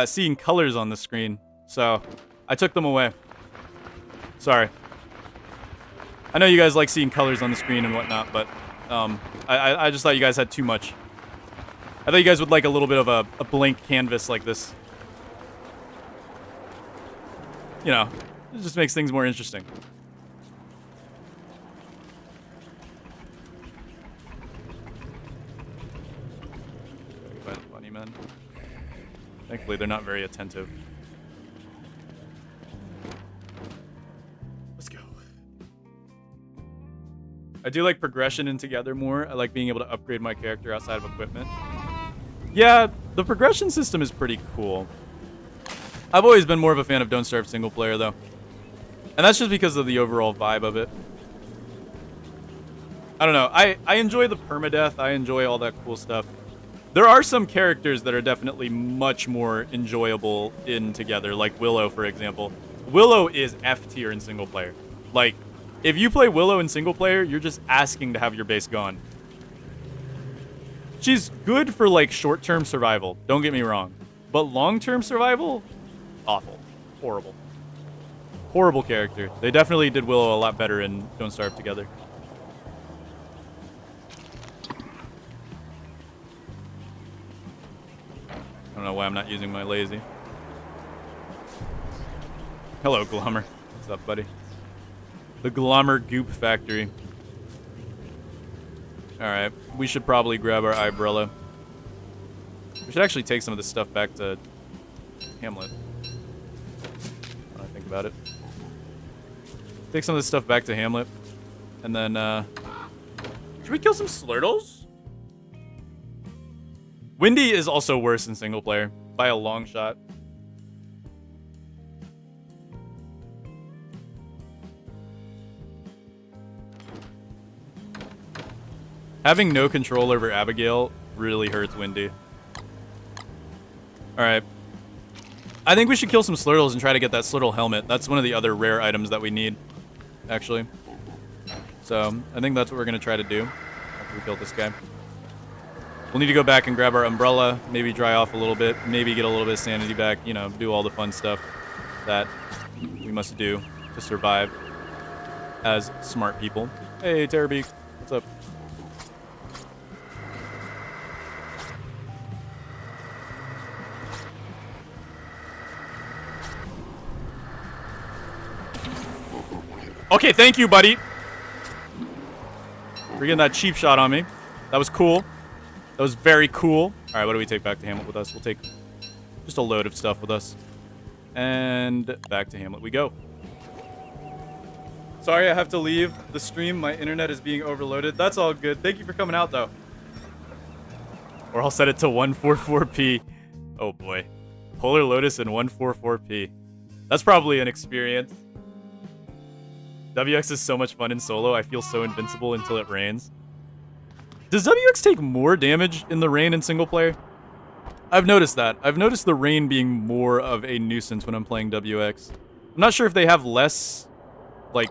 S1: seeing colors on the screen, so I took them away. Sorry. I know you guys like seeing colors on the screen and whatnot, but I just thought you guys had too much. I thought you guys would like a little bit of a blank canvas like this. You know, it just makes things more interesting. By the bunny men. Thankfully, they're not very attentive. Let's go. I do like progression in Together more. I like being able to upgrade my character outside of equipment. Yeah, the progression system is pretty cool. I've always been more of a fan of Don't Starve single player, though. And that's just because of the overall vibe of it. I don't know. I enjoy the permadeath. I enjoy all that cool stuff. There are some characters that are definitely much more enjoyable in Together, like Willow, for example. Willow is F tier in single player. Like, if you play Willow in single player, you're just asking to have your base gone. She's good for, like, short-term survival. Don't get me wrong. But long-term survival? Awful. Horrible. Horrible character. They definitely did Willow a lot better in Don't Starve Together. I don't know why I'm not using my lazy. Hello, Glommer. What's up, buddy? The Glommer Goop Factory. Alright, we should probably grab our umbrella. We should actually take some of this stuff back to Hamlet. When I think about it. Take some of this stuff back to Hamlet. And then, should we kill some Slurtles? Windy is also worse in single player. By a long shot. Having no control over Abigail really hurts Windy. Alright. I think we should kill some Slurtles and try to get that Slurtle helmet. That's one of the other rare items that we need, actually. So, I think that's what we're going to try to do after we kill this guy. We'll need to go back and grab our umbrella, maybe dry off a little bit, maybe get a little bit of sanity back, you know, do all the fun stuff that we must do to survive as smart people. Hey, Terrorbeak. What's up? Okay, thank you, buddy. We're getting that cheap shot on me. That was cool. That was very cool. All right, what do we take back to Hamlet with us? We'll take just a load of stuff with us. And back to Hamlet we go. Sorry, I have to leave the stream. My internet is being overloaded. That's all good. Thank you for coming out, though. Or I'll set it to 144p. Oh, boy. Polarlotus and 144p. That's probably an experience. WX is so much fun in solo. I feel so invincible until it rains. Does WX take more damage in the rain in single player? I've noticed that. I've noticed the rain being more of a nuisance when I'm playing WX. I'm not sure if they have less, like,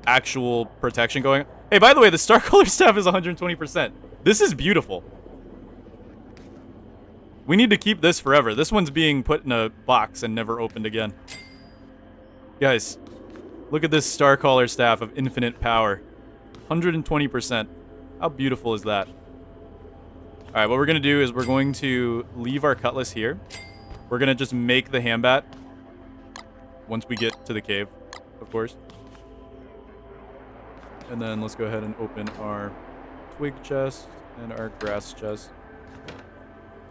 S1: actual protection going. Hey, by the way, the Star Color staff is 120%. This is beautiful. We need to keep this forever. This one's being put in a box and never opened again. Guys, look at this Star Color staff of infinite power. 120%. How beautiful is that? Alright, what we're going to do is we're going to leave our cutlass here. We're going to just make the handbat once we get to the cave, of course. And then let's go ahead and open our twig chest and our grass chest.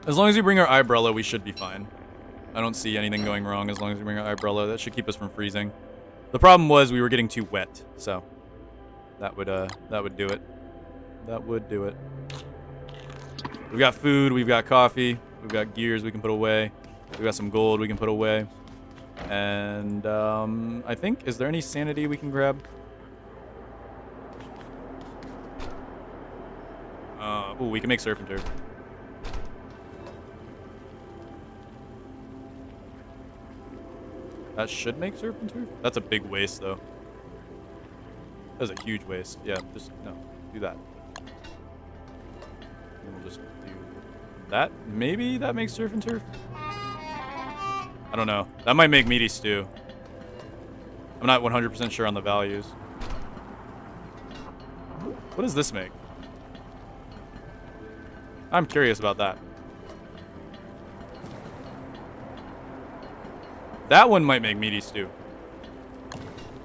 S1: As long as we bring our umbrella, we should be fine. I don't see anything going wrong as long as we bring our umbrella. That should keep us from freezing. The problem was we were getting too wet, so that would do it. That would do it. We've got food, we've got coffee, we've got gears we can put away. We've got some gold we can put away. And I think, is there any sanity we can grab? Ooh, we can make surf and turf. That should make surf and turf? That's a big waste, though. That's a huge waste. Yeah, just, no, do that. And we'll just do that. Maybe that makes surf and turf? I don't know. That might make meaty stew. I'm not 100% sure on the values. What does this make? I'm curious about that. That one might make meaty stew.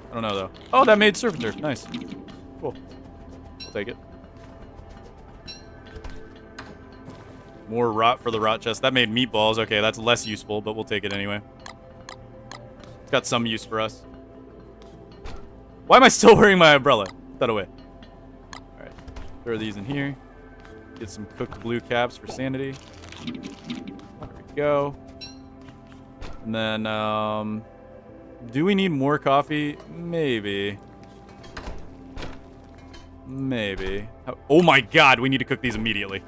S1: I don't know, though. Oh, that made surf and turf. Nice. Cool. I'll take it. More rot for the rot chest. That made meatballs. Okay, that's less useful, but we'll take it anyway. It's got some use for us. Why am I still wearing my umbrella? Put that away. Alright. Throw these in here. Get some cooked blue caps for sanity. There we go. And then, do we need more coffee? Maybe. Maybe. Oh my god, we need to cook these immediately.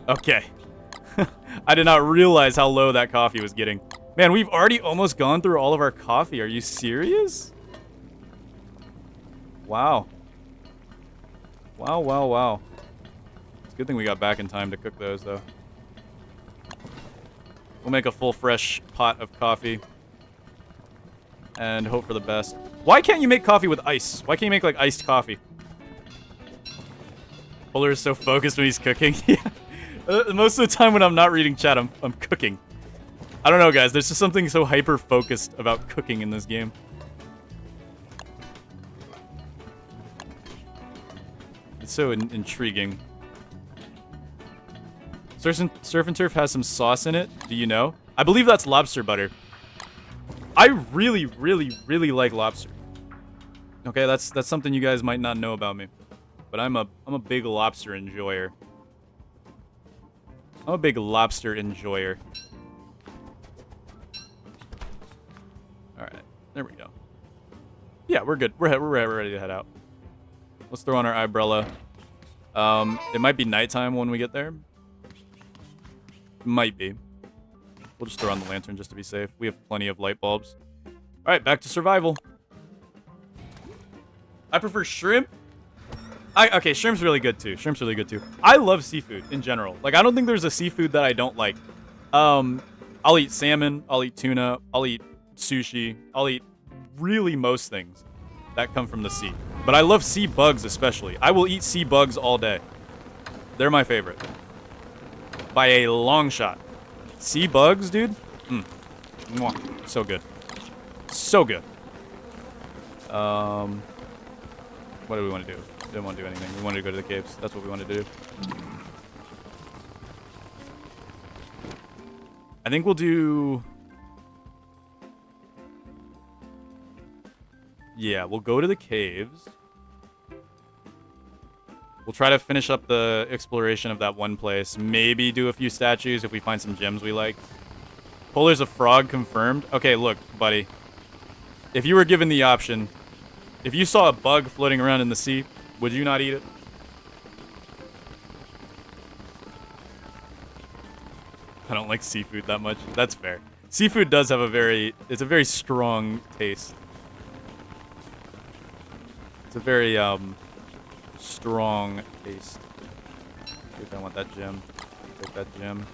S1: Okay. I did not realize how low that coffee was getting. Man, we've already almost gone through all of our coffee. Are you serious? Wow. Wow, wow, wow. It's a good thing we got back in time to cook those, though. We'll make a full fresh pot of coffee. And hope for the best. Why can't you make coffee with ice? Why can't you make, like, iced coffee? Polar is so focused when he's cooking. Yeah. Most of the time when I'm not reading chat, I'm cooking. I don't know, guys. There's just something so hyper-focused about cooking in this game. It's so intriguing. Surf and Turf has some sauce in it. Do you know? I believe that's lobster butter. I really, really, really like lobster. Okay, that's something you guys might not know about me. But I'm a big lobster enjoyer. I'm a big lobster enjoyer. Alright, there we go. Yeah, we're good. We're ready to head out. Let's throw on our umbrella. It might be nighttime when we get there. Might be. We'll just throw on the lantern just to be safe. We have plenty of light bulbs. Alright, back to survival. I prefer shrimp. Okay, shrimp's really good too. Shrimp's really good too. I love seafood in general. Like, I don't think there's a seafood that I don't like. I'll eat salmon. I'll eat tuna. I'll eat sushi. I'll eat really most things that come from the sea. But I love sea bugs especially. I will eat sea bugs all day. They're my favorite. By a long shot. Sea bugs, dude? Mwah. So good. So good. What do we want to do? We didn't want to do anything. We wanted to go to the caves. That's what we wanted to do. I think we'll do... Yeah, we'll go to the caves. We'll try to finish up the exploration of that one place. Maybe do a few statues if we find some gems we like. Polar's a frog confirmed. Okay, look, buddy. If you were given the option, if you saw a bug floating around in the sea, would you not eat it? I don't like seafood that much. That's fair. Seafood does have it's a very strong taste. It's a very, strong taste. If I want that gem. Take that gem.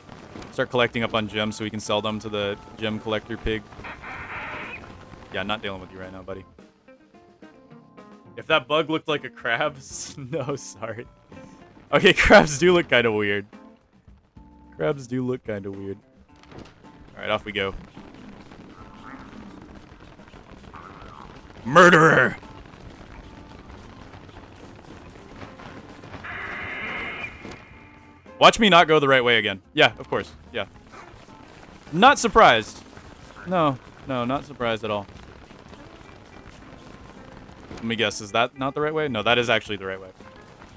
S1: Start collecting up on gems so we can sell them to the gem collector pig. Yeah, not dealing with you right now, buddy. If that bug looked like a crab, no, sorry. Okay, crabs do look kind of weird. Crabs do look kind of weird. Alright, off we go. Murderer! Watch me not go the right way again. Yeah, of course. Yeah. Not surprised. No, not surprised at all. Let me guess, is that not the right way? No, that is actually the right way.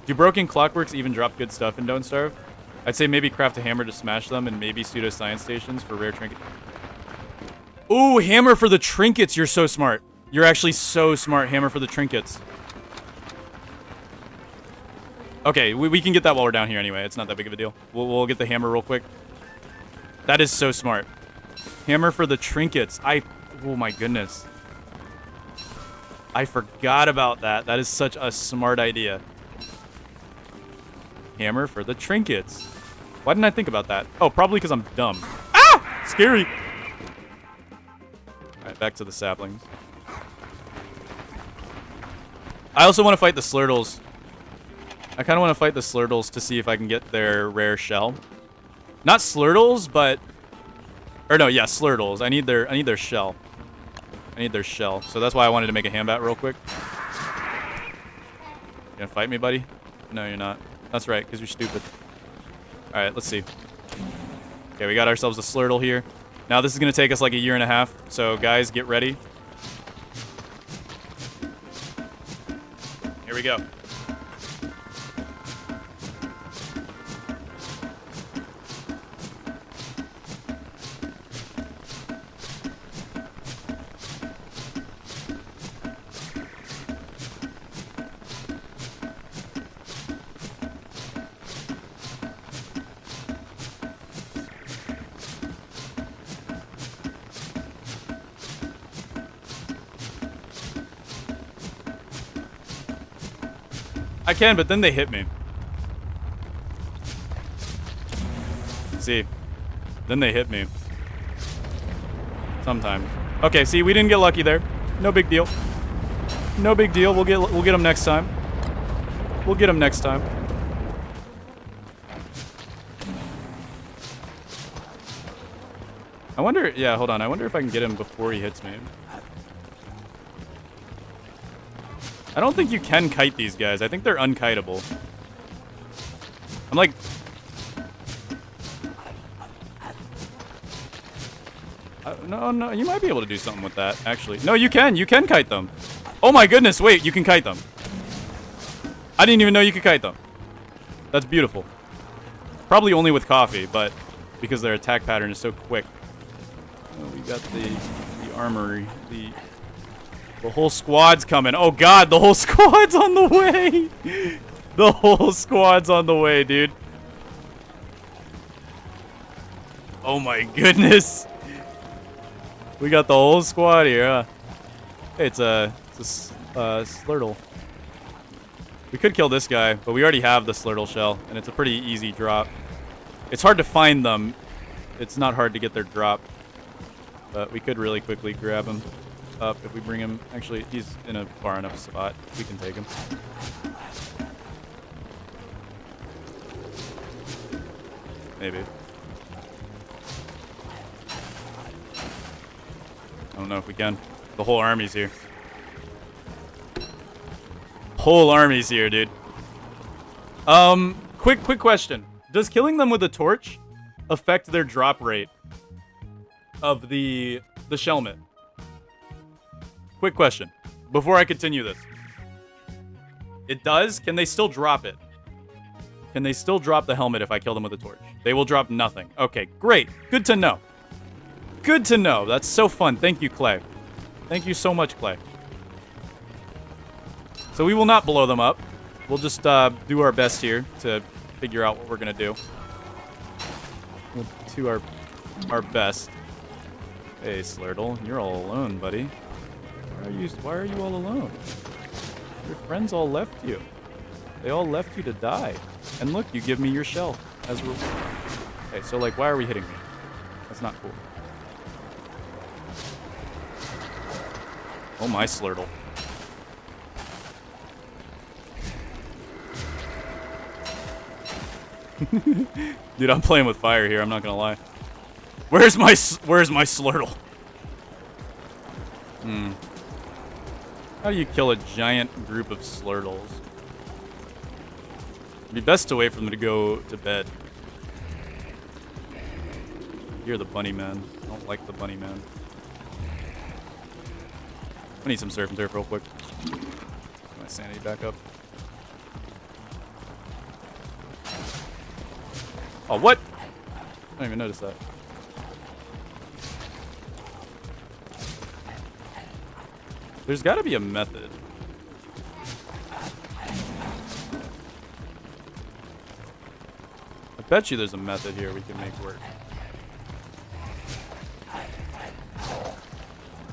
S1: Do broken clockworks even drop good stuff in Don't Starve? I'd say maybe craft a hammer to smash them and maybe pseudoscience stations for rare trinkets. Ooh, hammer for the trinkets. You're so smart. You're actually so smart. Hammer for the trinkets. Okay, we can get that while we're down here anyway. It's not that big of a deal. We'll get the hammer real quick. That is so smart. Hammer for the trinkets. Oh my goodness. I forgot about that. That is such a smart idea. Hammer for the trinkets. Why didn't I think about that? Oh, probably because I'm dumb. Ah! Scary. Alright, back to the saplings. I also want to fight the Slurtles. I kind of want to fight the Slurtles to see if I can get their rare shell. Not Slurtles, but... Or no, yeah, Slurtles. I need their shell. I need their shell. So that's why I wanted to make a Hambat real quick. You gonna fight me, buddy? No, you're not. That's right, because you're stupid. Alright, let's see. Okay, we got ourselves a Slurtle here. Now this is going to take us like a year and a half. So guys, get ready. Here we go. I can, but then they hit me. See, then they hit me. Sometimes. Okay, see, we didn't get lucky there. No big deal. No big deal. We'll get them next time. We'll get them next time. I wonder. Yeah, hold on. I wonder if I can get him before he hits me. I don't think you can kite these guys. I think they're unkiteable. I'm like... No, you might be able to do something with that, actually. No, you can. You can kite them. Oh my goodness, wait, you can kite them. I didn't even know you could kite them. That's beautiful. Probably only with coffee, but because their attack pattern is so quick. Oh, we got the armory, the whole squad's coming. Oh god, the whole squad's on the way. The whole squad's on the way, dude. Oh my goodness. We got the whole squad here, huh? Hey, it's a Slurtle. We could kill this guy, but we already have the Slurtle shell, and it's a pretty easy drop. It's hard to find them. It's not hard to get their drop. But we could really quickly grab him up if we bring him. Actually, he's in a far enough spot. We can take him. Maybe. I don't know if we can. The whole army's here. Whole army's here, dude. Quick question. Does killing them with a torch affect their drop rate of the shellmet? Quick question. Before I continue this. It does? Can they still drop it? Can they still drop the helmet if I kill them with a torch? They will drop nothing. Okay, great. Good to know. Good to know. That's so fun. Thank you, Clay. Thank you so much, Clay. So we will not blow them up. We'll just do our best here to figure out what we're going to do. We'll do our best. Hey, Slurtle, you're all alone, buddy. Why are you all alone? Your friends all left you. They all left you to die. And look, you give me your shell as reward. Okay, so like, why are we hitting me? That's not cool. Oh my, Slurtle. Dude, I'm playing with fire here, I'm not gonna lie. Where's my Slurtle? How do you kill a giant group of Slurtles? It'd be best to wait for them to go to bed. You're the bunny man. I don't like the bunny man. I need some surf and turf real quick. Get my sanity back up. Oh, what? I didn't even notice that. There's got to be a method. I bet you there's a method here we can make work.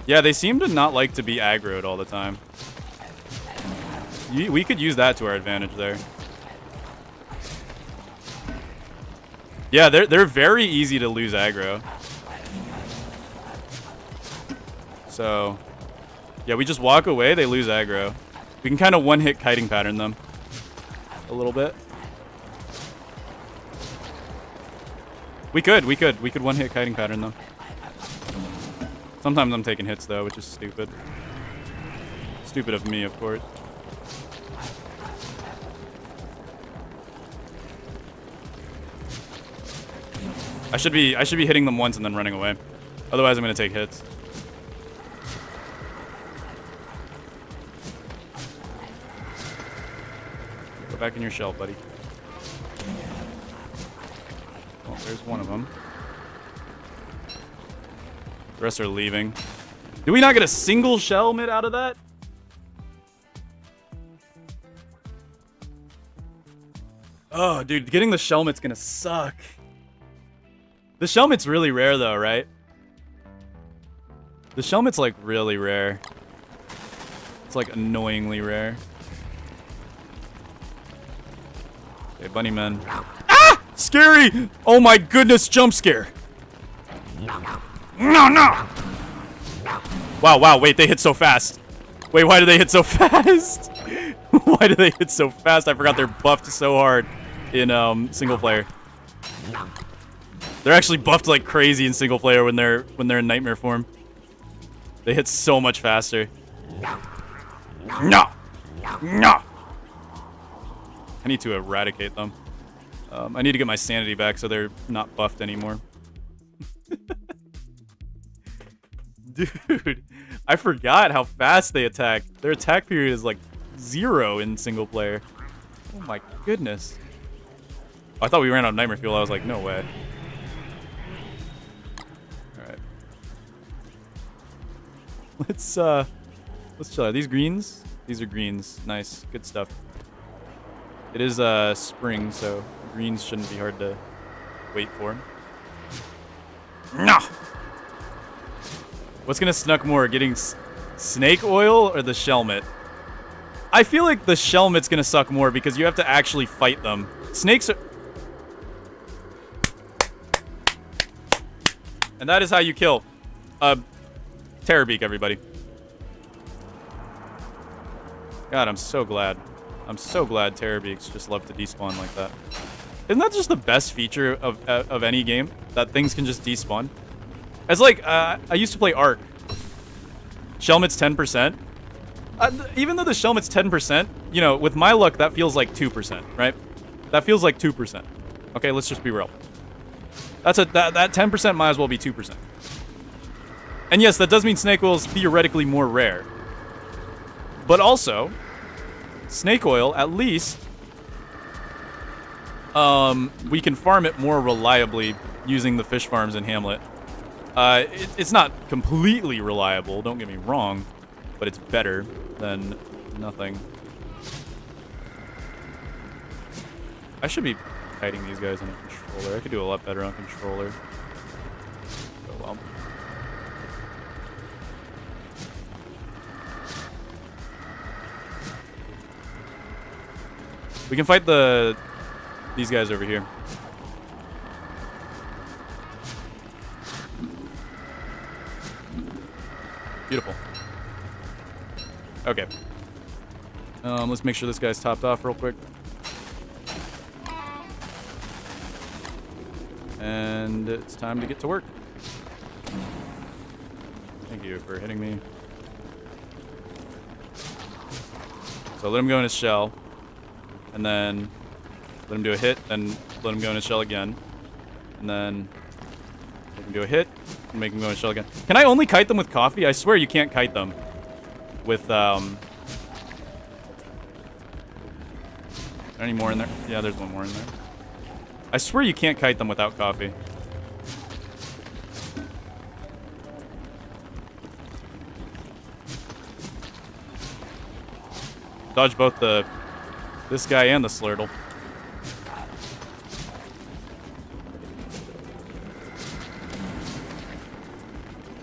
S1: Yeah, they seem to not like to be aggroed all the time. We could use that to our advantage there. Yeah, they're very easy to lose aggro. So, yeah, we just walk away, they lose aggro. We can kind of one-hit kiting pattern them a little bit. We could one-hit kiting pattern them. Sometimes I'm taking hits though, which is stupid. Stupid of me, of course. I should be hitting them once and then running away. Otherwise, I'm gonna take hits. Go back in your shell, buddy. Well, there's one of them. The rest are leaving. Did we not get a single shell mid out of that? Oh, dude, getting the shellmit's gonna suck. The shellmit's really rare, though, right? The shellmit's, like, really rare. It's, like, annoyingly rare. Okay, bunny men. Ah! Scary! Oh my goodness, jump scare! No, no! Wow, wait, they hit so fast. Wait, why do they hit so fast? Why do they hit so fast? I forgot they're buffed so hard in single player. They're actually buffed like crazy in single player when they're in nightmare form. They hit so much faster. No! No! I need to eradicate them. I need to get my sanity back so they're not buffed anymore. Dude, I forgot how fast they attack. Their attack period is like 0 in single player. Oh my goodness. I thought we ran out of nightmare fuel. I was like, no way. Alright. Let's chill. Are these greens? These are greens. Nice. Good stuff. It is spring, so greens shouldn't be hard to wait for. No! What's gonna snuck more, getting snake oil or the shellmit? I feel like the shellmit's gonna suck more because you have to actually fight them. Snakes are... And that is how you kill. Terrorbeak, everybody. God, I'm so glad. I'm so glad Terrorbeaks just love to despawn like that. Isn't that just the best feature of any game? That things can just despawn? It's like, I used to play Ark. Shellmit's 10%. Even though the Shellmit's 10%, you know, with my luck, that feels like 2%, right? That feels like 2%. Okay, let's just be real. That 10% might as well be 2%. And yes, that does mean snake oil is theoretically more rare. But also, snake oil, at least, we can farm it more reliably using the fish farms in Hamlet. It's not completely reliable, don't get me wrong, but it's better than nothing. I should be kiting these guys on a controller. I could do a lot better on controller. Oh well. We can fight these guys over here. Beautiful. Okay. Let's make sure this guy's topped off real quick. And it's time to get to work. Thank you for hitting me. So let him go in his shell. And then let him do a hit, then let him go in his shell again. And then make him do a hit, and make him go in his shell again. Can I only kite them with coffee? I swear you can't kite them with, any more in there? Yeah, there's one more in there. I swear you can't kite them without coffee. Dodge both this guy and the Slurtle.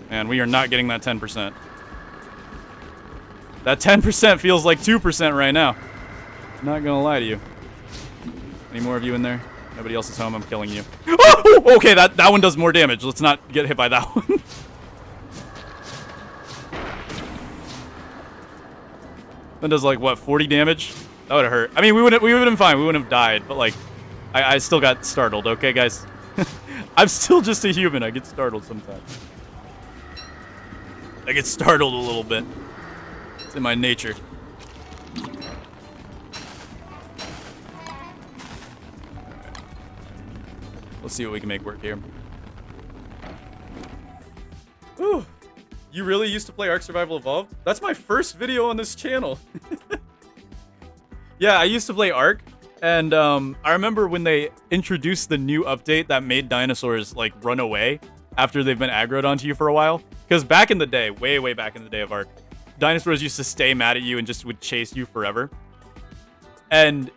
S1: And we are not getting that 10%. That 10% feels like 2% right now. Not gonna lie to you. Any more of you in there? Nobody else is home. I'm killing you. Oh, okay, that one does more damage. Let's not get hit by that one. That does like what, 40 damage? That would have hurt. I mean, we would have been fine. We wouldn't have died, but like, I still got startled. Okay, guys. I'm still just a human. I get startled sometimes. I get startled a little bit. It's in my nature. Let's see what we can make work here. Ooh. You really used to play Ark Survival Evolved? That's my first video on this channel. Yeah, I used to play Ark, and I remember when they introduced the new update that made dinosaurs like run away after they've been aggroed onto you for a while. Because back in the day, way back in the day of Ark, dinosaurs used to stay mad at you and just would chase you forever. And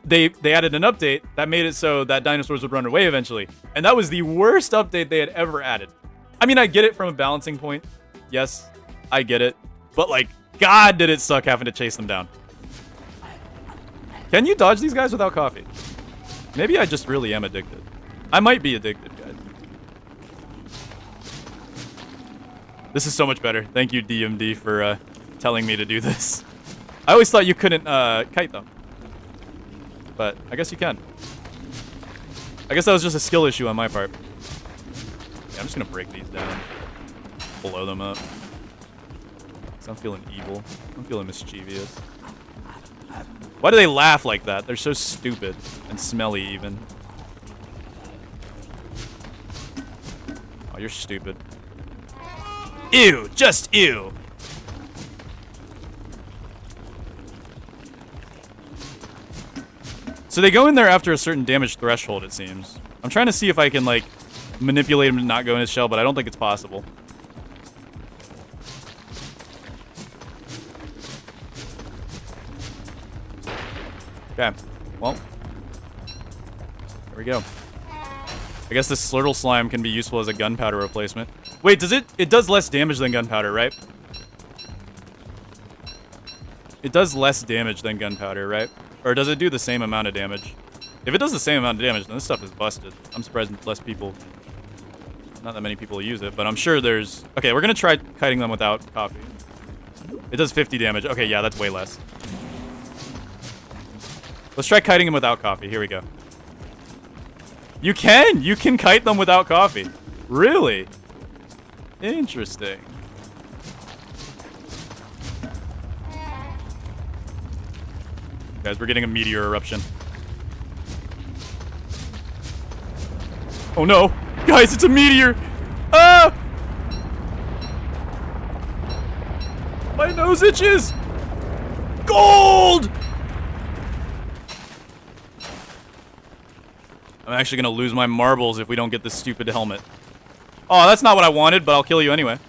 S1: they added an update that made it so that dinosaurs would run away eventually. And that was the worst update they had ever added. I mean, I get it from a balancing point. Yes, I get it. But like, God, did it suck having to chase them down. Can you dodge these guys without coffee? Maybe I just really am addicted. I might be addicted, guys. This is so much better. Thank you, DMD, for telling me to do this. I always thought you couldn't kite them. But I guess you can. I guess that was just a skill issue on my part. Yeah, I'm just gonna break these down. Blow them up. Cause I'm feeling evil. I'm feeling mischievous. Why do they laugh like that? They're so stupid. And smelly, even. Oh, you're stupid. Ew! Just ew! So they go in there after a certain damage threshold, it seems. I'm trying to see if I can, like, manipulate him to not go in his shell, but I don't think it's possible. Okay. Well. There we go. I guess this Slurtle Slime can be useful as a gunpowder replacement. Wait, does it? It does less damage than gunpowder, right? It does less damage than gunpowder, right? Or does it do the same amount of damage? If it does the same amount of damage, then this stuff is busted. I'm surprised less people... Not that many people use it, but I'm sure there's... Okay, we're gonna try kiting them without coffee. It does 50 damage. Okay, yeah, that's way less. Let's try kiting them without coffee. Here we go. You can! You can kite them without coffee. Really? Interesting. Guys, we're getting a meteor eruption. Oh no! Guys, it's a meteor! Ah! My nose itches! Gold! I'm actually gonna lose my marbles if we don't get this stupid helmet. Oh, that's not what I wanted, but I'll kill you anyway.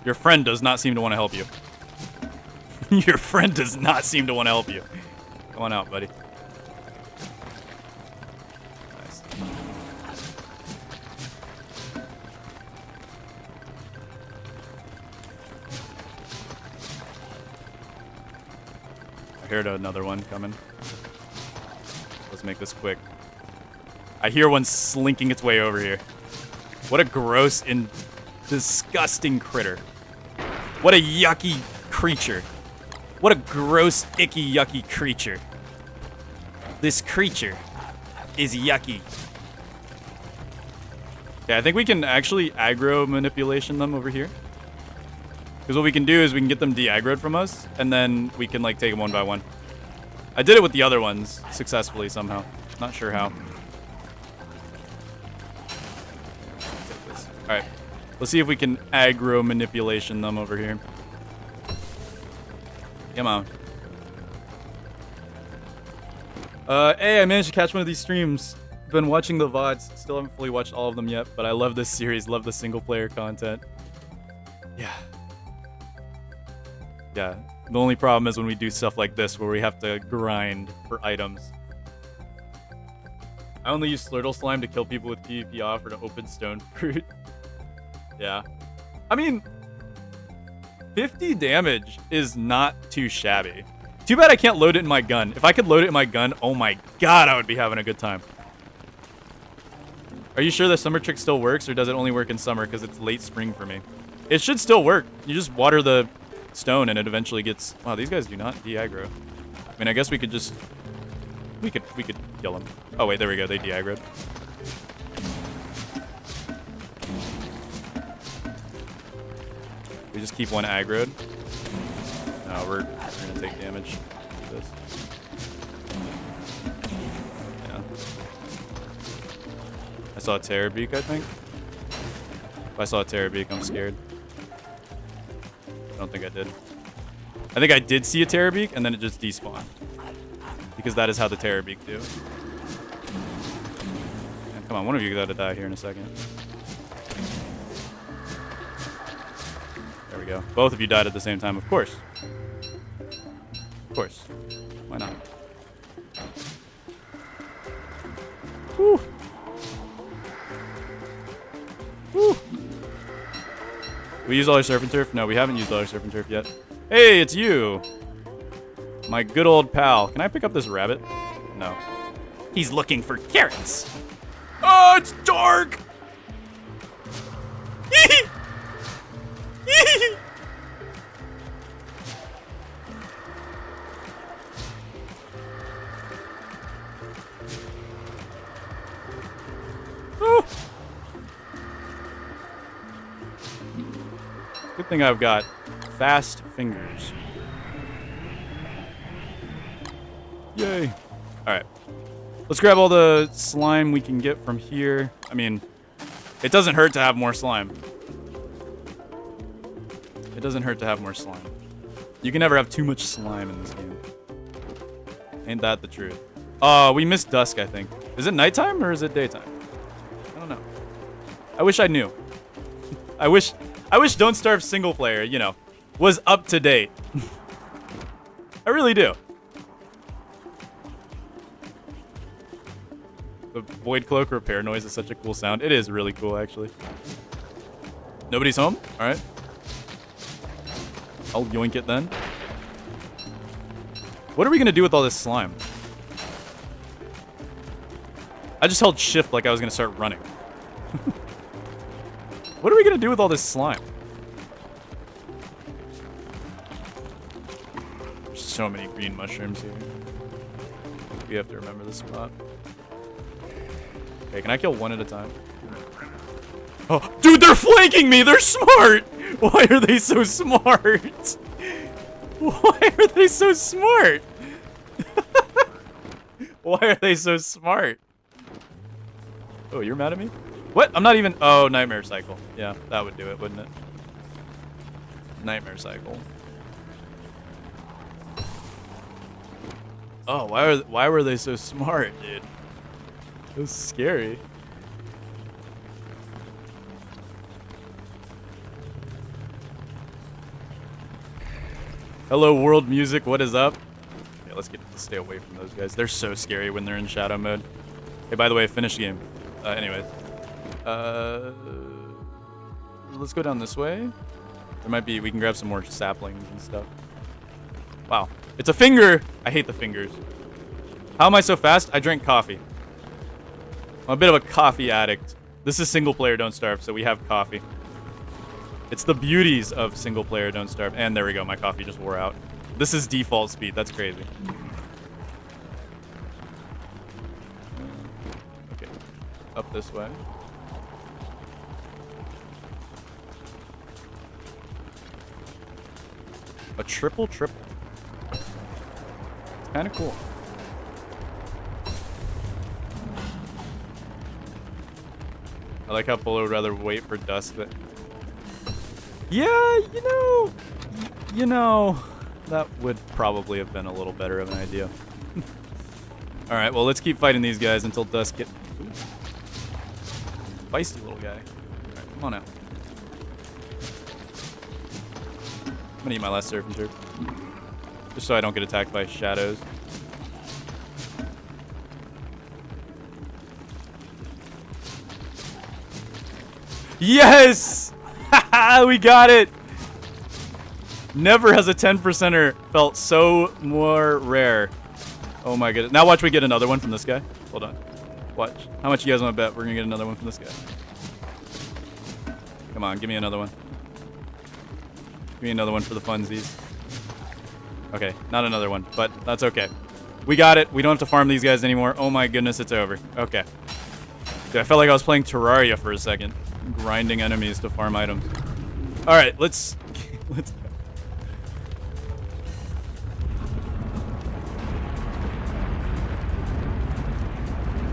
S1: Your friend does not seem to want to help you. Your friend does not seem to want to help you. Come on out, buddy. Nice. I heard another one coming. Let's make this quick. I hear one slinking its way over here. What a gross and disgusting critter. What a yucky creature. What a gross, icky, yucky creature. This creature is yucky. Okay, I think we can actually aggro manipulation them over here. Because what we can do is we can get them de-aggroed from us, and then we can like take them one by one. I did it with the other ones successfully somehow. Not sure how. Alright. Let's see if we can aggro manipulation them over here. Come on. Hey, I managed to catch one of these streams. Been watching the VODs. Still haven't fully watched all of them yet, but I love this series. Love the single player content. Yeah. Yeah. The only problem is when we do stuff like this where we have to grind for items. I only use Slurtle Slime to kill people with PvP off or to open stone fruit. Yeah. I mean, 50 damage is not too shabby. Too bad I can't load it in my gun. If I could load it in my gun, oh my god, I would be having a good time. Are you sure the summer trick still works, or does it only work in summer because it's late spring for me? It should still work. You just water the stone and it eventually gets... Wow, these guys do not de-aggro. I mean, I guess we could just... We could kill them. Oh wait, there we go. They de-aggroed. We just keep one aggroed. No, we're gonna take damage. This. Yeah. I saw a Terror Beak, I think. If I saw a Terror Beak, I'm scared. I don't think I did. I think I did see a Terror Beak, and then it just despawned. Because that is how the Terror Beak do. Yeah, come on, one of you gotta die here in a second. There we go. Both of you died at the same time, of course. Of course. Why not? Whew. Whew. We use all our surf and turf? No, we haven't used all our surf and turf yet. Hey, it's you! My good old pal. Can I pick up this rabbit? No. He's looking for carrots! Oh, it's dark! Oh. Good thing I've got fast fingers. Yay. Alright. Let's grab all the slime we can get from here. I mean, it doesn't hurt to have more slime. It doesn't hurt to have more slime. You can never have too much slime in this game. Ain't that the truth? We missed dusk, I think. Is it nighttime or is it daytime? I don't know. I wish I knew. I wish Don't Starve single player, you know, was up to date. I really do. The Void Cloak repair noise is such a cool sound. It is really cool, actually. Nobody's home? Alright. I'll yoink it then. What are we gonna do with all this slime? I just held shift like I was gonna start running. What are we gonna do with all this slime? There's so many green mushrooms here. We have to remember this spot. Okay, can I kill one at a time? Oh, dude, they're flanking me! They're smart! Why are they so smart? Why are they so smart? Why are they so smart? Oh, you're mad at me? What? I'm not even... Oh, Nightmare Cycle. Yeah, that would do it, wouldn't it? Nightmare Cycle. Oh, why were they so smart, dude? It was scary. Hello, world music. What is up? Yeah, let's stay away from those guys. They're so scary when they're in shadow mode. Hey, by the way, finish game. Anyways. Let's go down this way. There might be, we can grab some more saplings and stuff. Wow. It's a finger! I hate the fingers. How am I so fast? I drank coffee. I'm a bit of a coffee addict. This is single player Don't Starve, so we have coffee. It's the beauties of single player Don't Starve. And there we go, my coffee just wore out. This is default speed, that's crazy. Okay, up this way. A triple. It's kind of cool. I like how Polo would rather wait for dusk. But yeah, you know, that would probably have been a little better of an idea. All right, well, let's keep fighting these guys until dusk get. Ooh. Feisty little guy. All right, come on out. I'm gonna eat my last surf and turf. Just so I don't get attacked by shadows. Yes! We got it! Never has a 10%er felt so more rare. Oh my goodness. Now watch we get another one from this guy. Hold on. Watch. How much you guys want to bet we're gonna get another one from this guy? Come on, give me another one. Give me another one for the funsies. Okay, not another one, but that's okay. We got it. We don't have to farm these guys anymore. Oh my goodness, it's over. Okay. Dude, I felt like I was playing Terraria for a second. Grinding enemies to farm items. Alright, let's go.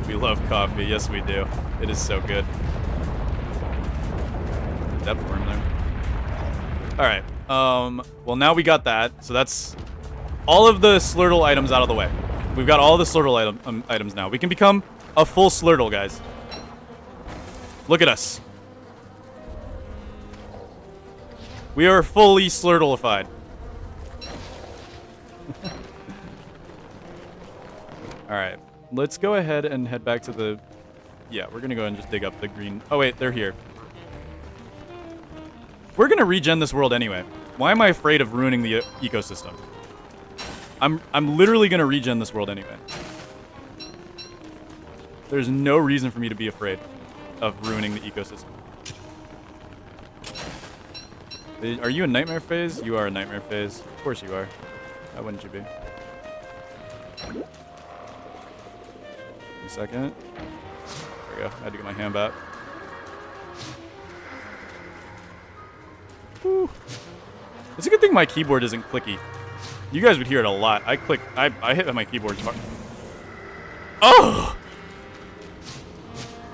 S1: We love coffee. Yes, we do. It is so good. Depth worm there. Alright. Well, now we got that. So that's all of the Slurtle items out of the way. We've got all the Slurtle items now. We can become a full Slurtle, guys. Look at us. We are fully Slurtleified. Alright. Let's go ahead and head back to the... Yeah, we're going to go ahead and just dig up the green... Oh, wait, they're here. We're going to regen this world anyway. Why am I afraid of ruining the ecosystem? I'm literally going to regen this world anyway. There's no reason for me to be afraid of ruining the ecosystem. Are you in Nightmare Phase? You are in Nightmare Phase. Of course you are. Why wouldn't you be? A second. There we go. I had to get my hand back. Whew. It's a good thing my keyboard isn't clicky. You guys would hear it a lot. I hit my keyboard hard. Oh!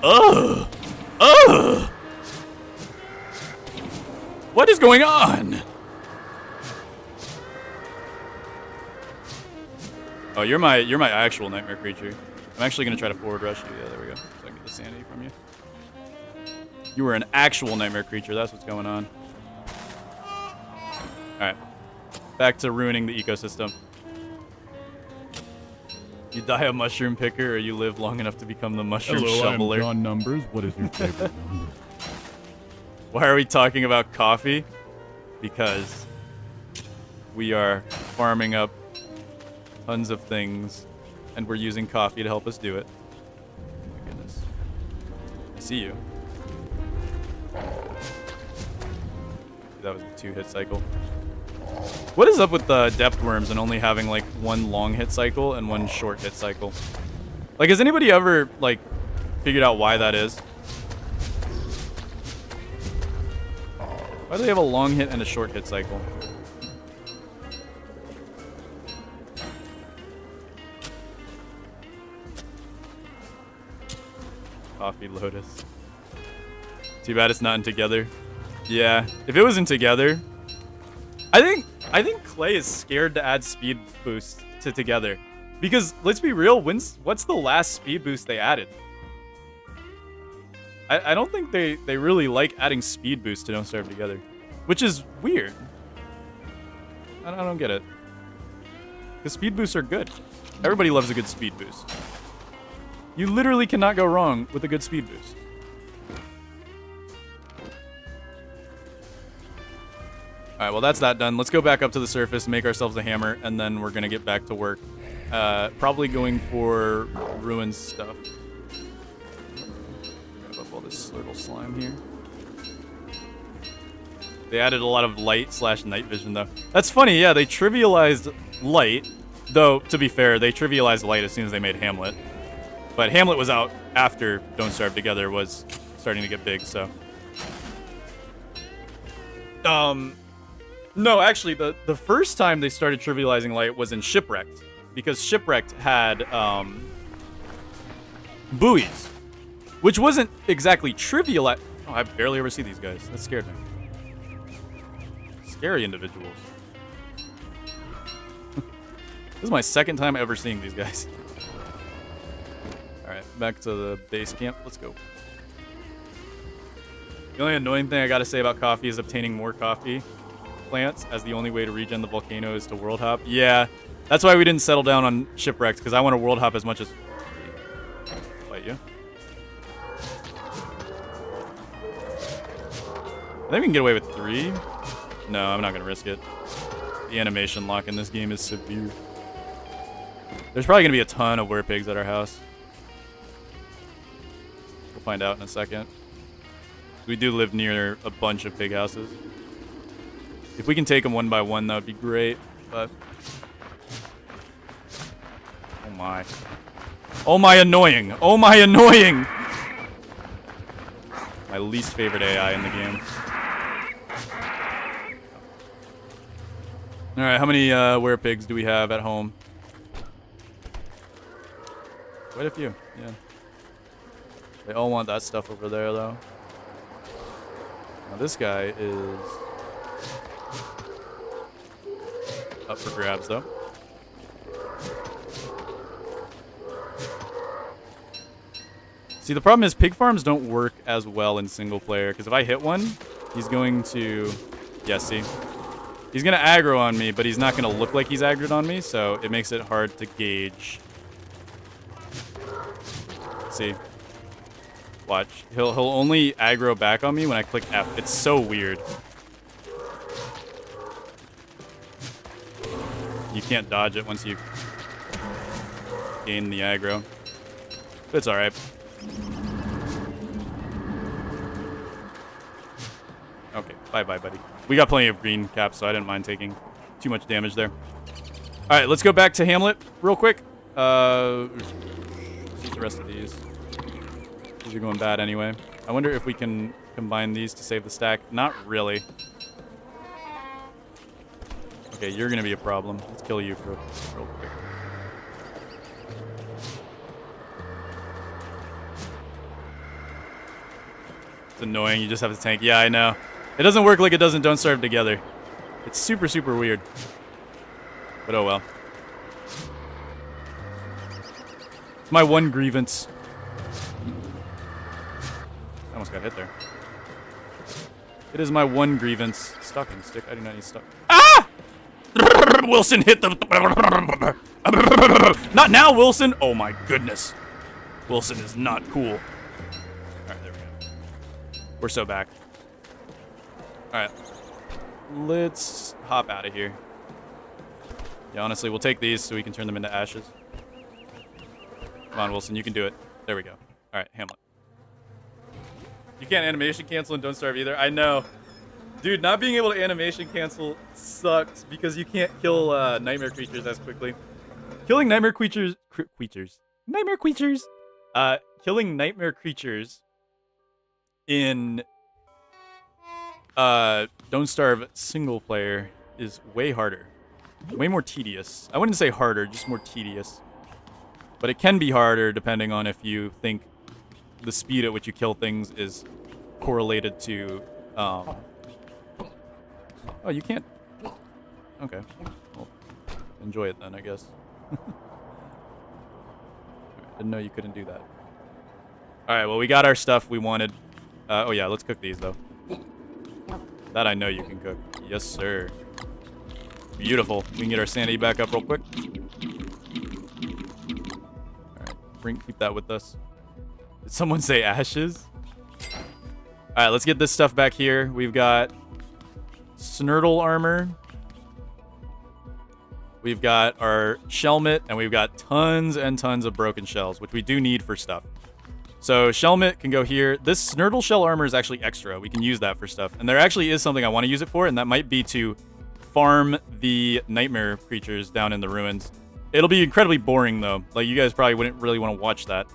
S1: Ugh! Ugh! What is going on? Oh, you're my actual nightmare creature. I'm actually gonna try to forward rush you. Yeah, there we go. So I can get the sanity from you. You were an actual nightmare creature. That's what's going on. All right, back to ruining the ecosystem. You die a mushroom picker, or you live long enough to become the mushroom shoveler.
S2: I'm John Numbers. What is your favorite number?
S1: Why are we talking about coffee? Because we are farming up tons of things, and we're using coffee to help us do it. Oh my goodness. I see you. That was a 2-hit cycle. What is up with the depth worms and only having like one long hit cycle and one short hit cycle? Like, has anybody ever like figured out why that is? Why do they have a long hit and a short hit cycle? Coffee Lotus. Too bad it's not in Together. Yeah, if it was in Together, I think Clay is scared to add speed boost to Together, because let's be real, what's the last speed boost they added? I don't think they really like adding speed boost to Don't Starve Together, which is weird. I don't get it. Because speed boosts are good. Everybody loves a good speed boost. You literally cannot go wrong with a good speed boost. Alright, well that's that done. Let's go back up to the surface, make ourselves a hammer, and then we're gonna get back to work. Probably going for ruin stuff. Grab up all this little slime here. They added a lot of light / night vision though. That's funny, yeah, they trivialized light. Though, to be fair, they trivialized light as soon as they made Hamlet. But Hamlet was out after Don't Starve Together was starting to get big, so. No, actually, the first time they started trivializing light was in Shipwrecked. Because Shipwrecked had, buoys. Which wasn't exactly trivial. Oh, I barely ever see these guys. That scared me. Scary individuals. This is my second time ever seeing these guys. Alright, back to the base camp. Let's go. The only annoying thing I gotta say about coffee is obtaining more coffee plants, as the only way to regen the volcano is to world hop. Yeah, that's why we didn't settle down on Shipwrecked, because I want to world hop as much as... Fight you. I think we can get away with 3. No, I'm not going to risk it. The animation lock in this game is severe. There's probably going to be a ton of werepigs at our house. We'll find out in a second. We do live near a bunch of pig houses. If we can take them one by one, that would be great, but... Oh my. Oh my annoying! Oh my annoying! My least favorite AI in the game. Alright, how many werepigs do we have at home? Quite a few, yeah. They all want that stuff over there, though. Now this guy is... up for grabs, though. See, the problem is pig farms don't work as well in single player, because if I hit one, he's going to... Yeah, see? He's going to aggro on me, but he's not going to look like he's aggroed on me, so it makes it hard to gauge. See? Watch. He'll only aggro back on me when I click F. It's so weird. You can't dodge it once you gain the aggro. But it's alright. Okay, bye-bye, buddy. We got plenty of green caps, so I didn't mind taking too much damage there. Alright, let's go back to Hamlet real quick. Let's see the rest of these. These are going bad anyway. I wonder if we can combine these to save the stack. Not really. Okay, you're gonna be a problem. Let's kill you for real quick. It's annoying. You just have to tank. Yeah, I know. It doesn't work like it does in Don't Starve Together. It's super, super weird. But oh well. It's my one grievance. I almost got hit there. It is my one grievance. Stalking stick. I do not need stock. Ah! Wilson hit the... Not now, Wilson! Oh my goodness. Wilson is not cool. Alright, there we go. We're so back. Alright. Let's hop out of here. Yeah, honestly, we'll take these so we can turn them into ashes. Come on, Wilson, you can do it. There we go. Alright, Hamlet. You can't animation cancel and Don't Starve either. I know. Dude, not being able to animation cancel sucks because you can't kill nightmare creatures as quickly. Killing nightmare creatures... Nightmare creatures! Killing nightmare creatures in Don't Starve single player is way harder. Way more tedious. I wouldn't say harder, just more tedious. But it can be harder depending on if you think the speed at which you kill things is correlated to... Oh, you can't... Okay. Well, enjoy it then, I guess. Didn't know you couldn't do that. Alright, well, we got our stuff we wanted. Oh, yeah, let's cook these, though. That I know you can cook. Yes, sir. Beautiful. We can get our sanity back up real quick. Alright, keep that with us. Did someone say ashes? Alright, let's get this stuff back here. We've got Snurtle armor. We've got our Shelmet, and we've got tons and tons of broken shells, which we do need for stuff. So Shelmet can go here. This Snurtle shell armor is actually extra. We can use that for stuff. And there actually is something I want to use it for, and that might be to farm the nightmare creatures down in the ruins. It'll be incredibly boring, though. Like, you guys probably wouldn't really want to watch that.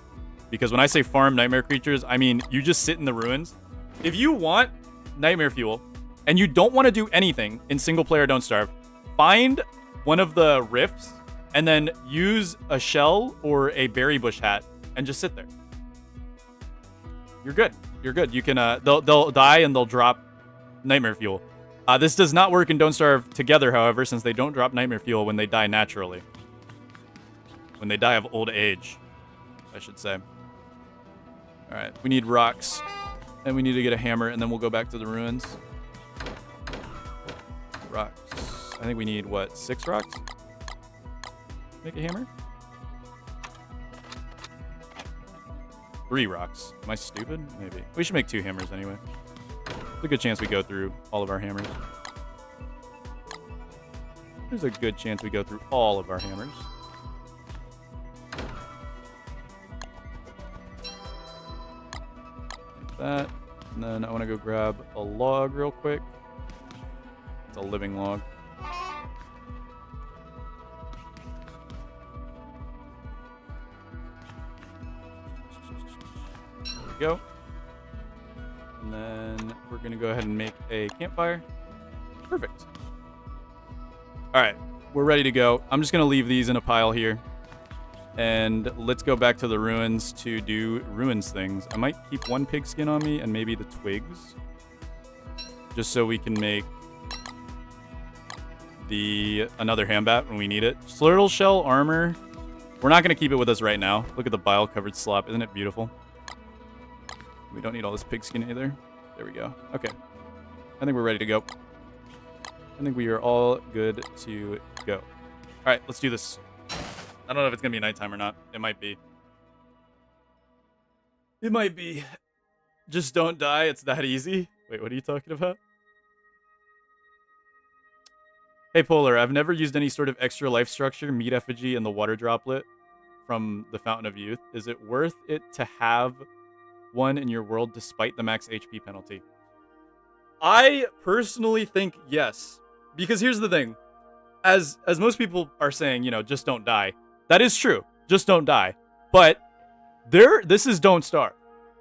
S1: Because when I say farm nightmare creatures, I mean, you just sit in the ruins. If you want nightmare fuel, and you don't want to do anything in single player Don't Starve, find one of the rifts, and then use a shell or a berry bush hat, and just sit there. You're good. You're good. You can, they'll die and they'll drop nightmare fuel. This does not work in Don't Starve together, however, since they don't drop nightmare fuel when they die naturally. When they die of old age, I should say. Alright, we need rocks. And we need to get a hammer, and then we'll go back to the ruins. Rocks. I think we need, what, 6 rocks? Make a hammer? 3 rocks. Am I stupid? Maybe. We should make 2 hammers anyway. There's a good chance we go through all of our hammers. There's a good chance we go through all of our hammers. Like that. And then I want to go grab a log real quick. It's a living log. There we go. And then we're going to go ahead and make a campfire. Perfect. All right, we're ready to go. I'm just going to leave these in a pile here. And let's go back to the ruins to do ruins things. I might keep 1 pigskin on me and maybe the twigs. Just so we can make another handbat when we need it. Slurtle shell armor. We're not going to keep it with us right now. Look at the bile-covered slop. Isn't it beautiful? We don't need all this pigskin either. There we go. Okay. I think we're ready to go. I think we are all good to go. All right, let's do this. I don't know if it's going to be nighttime or not. It might be. It might be. Just don't die. It's that easy. Wait, what are you talking about? Hey, Polar, I've never used any sort of extra life structure, meat effigy, and the water droplet from the Fountain of Youth. Is it worth it to have one in your world despite the max HP penalty? I personally think yes. Because here's the thing. As most people are saying, you know, just don't die. That is true. Just don't die. But this is Don't Starve.